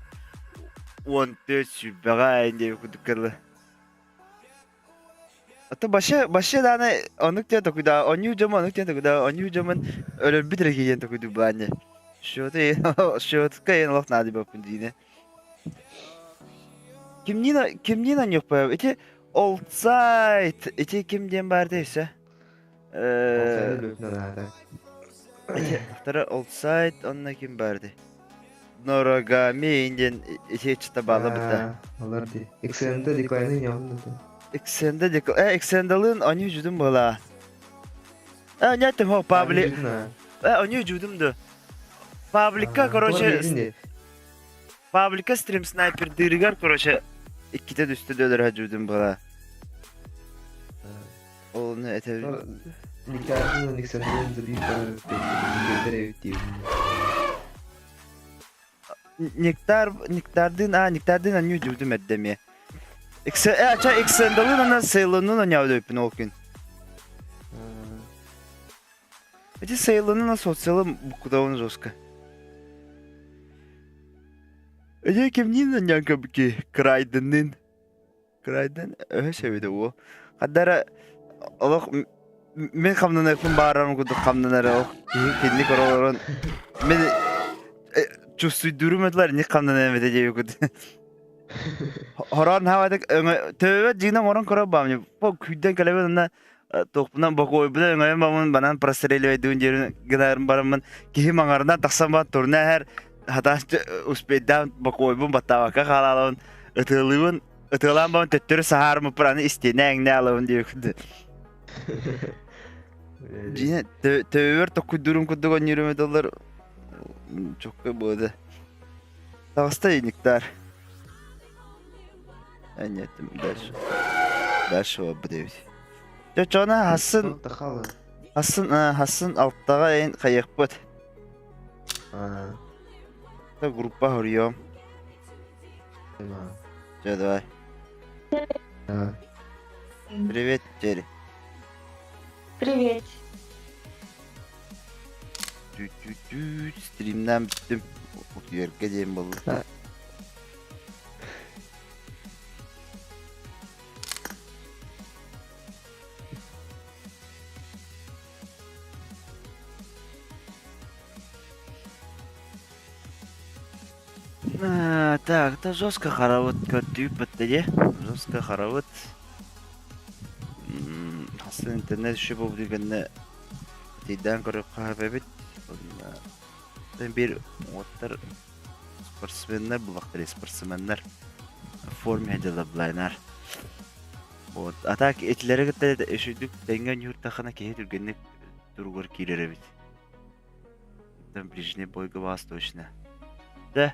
14 sübega indi kudukkalı. Hatta başa da ne onluk diye tokuda onyu zaman onluk diye tokuda onyu zaman öyle bir direk yiyen tokudu bence. Şu kayın Allah nadi bakın dine. Kimliğinden yok bu. İti outside. İti kim diyen bardıysa. Sen de lütfen zaten. İti tara outside onunla kim bardı. Noragami indian içi çıta bağlı bıda. Olur di. Exxen'de decline'ın yanında. Exxen'dalın onyu vücudum bala. Nyattım ho Pubg. Onyu vücudumdu. Pubg'ka koroshe. Pubg'ka stream sniper dirigar koroshe. İkide düştü döler hacudum bala. Onu etevi. Nikahın Exxen'den de bir para ödeyip. Niktardın anyu vücudum eddemi. Exxen'dalın ana sayılanın anyağı öpün olkun. Ece sayılanın sosyalım bu kudavun zoska. Ece kimliğinden yankı ki Krayden'in. Krayden öyle sevdi o. Hatta Allah men kamdan yapın bağıran kudu kamdan ara o. Kendi koroların. Men çusuy durmadılar ne kamdan emedeceği kudu. Horan havada tövbe cinan oran kora bamı. Bu küden kalebeden topundan bakoy bile ngayam bamın banan prasreli ve düncerin giderim baramın ki mangardan taksama turna her hatta uspeddan bakoy bum batavaka kalalon ötülen bamın töttürü sahar mı pranı istenen ne alın diyor. Cine tövbe toku durum kudu on $20 çok böyle. Tavsta inikler. Anladım ders o bu devir. Çocukna Hasan alttağa en kayak bot. Da gruppa horiyorum. Давай. Привет, Джерри. Привет. Stream'den bittim. Yerke diyeyim balı. Так, это жестко хоровод көтіп бітті. Жестко хоровод. Аслы интернет үші болып дегенде дейден көріп қағып әбет. Bir otur sportsmenler bulakları sportsmenler formada bulaylar. O atak etlere gitti de eşüdük dengen yurtta kana kehir günlük durgur kileri bit. Там ближний бой гвоздочно. Да.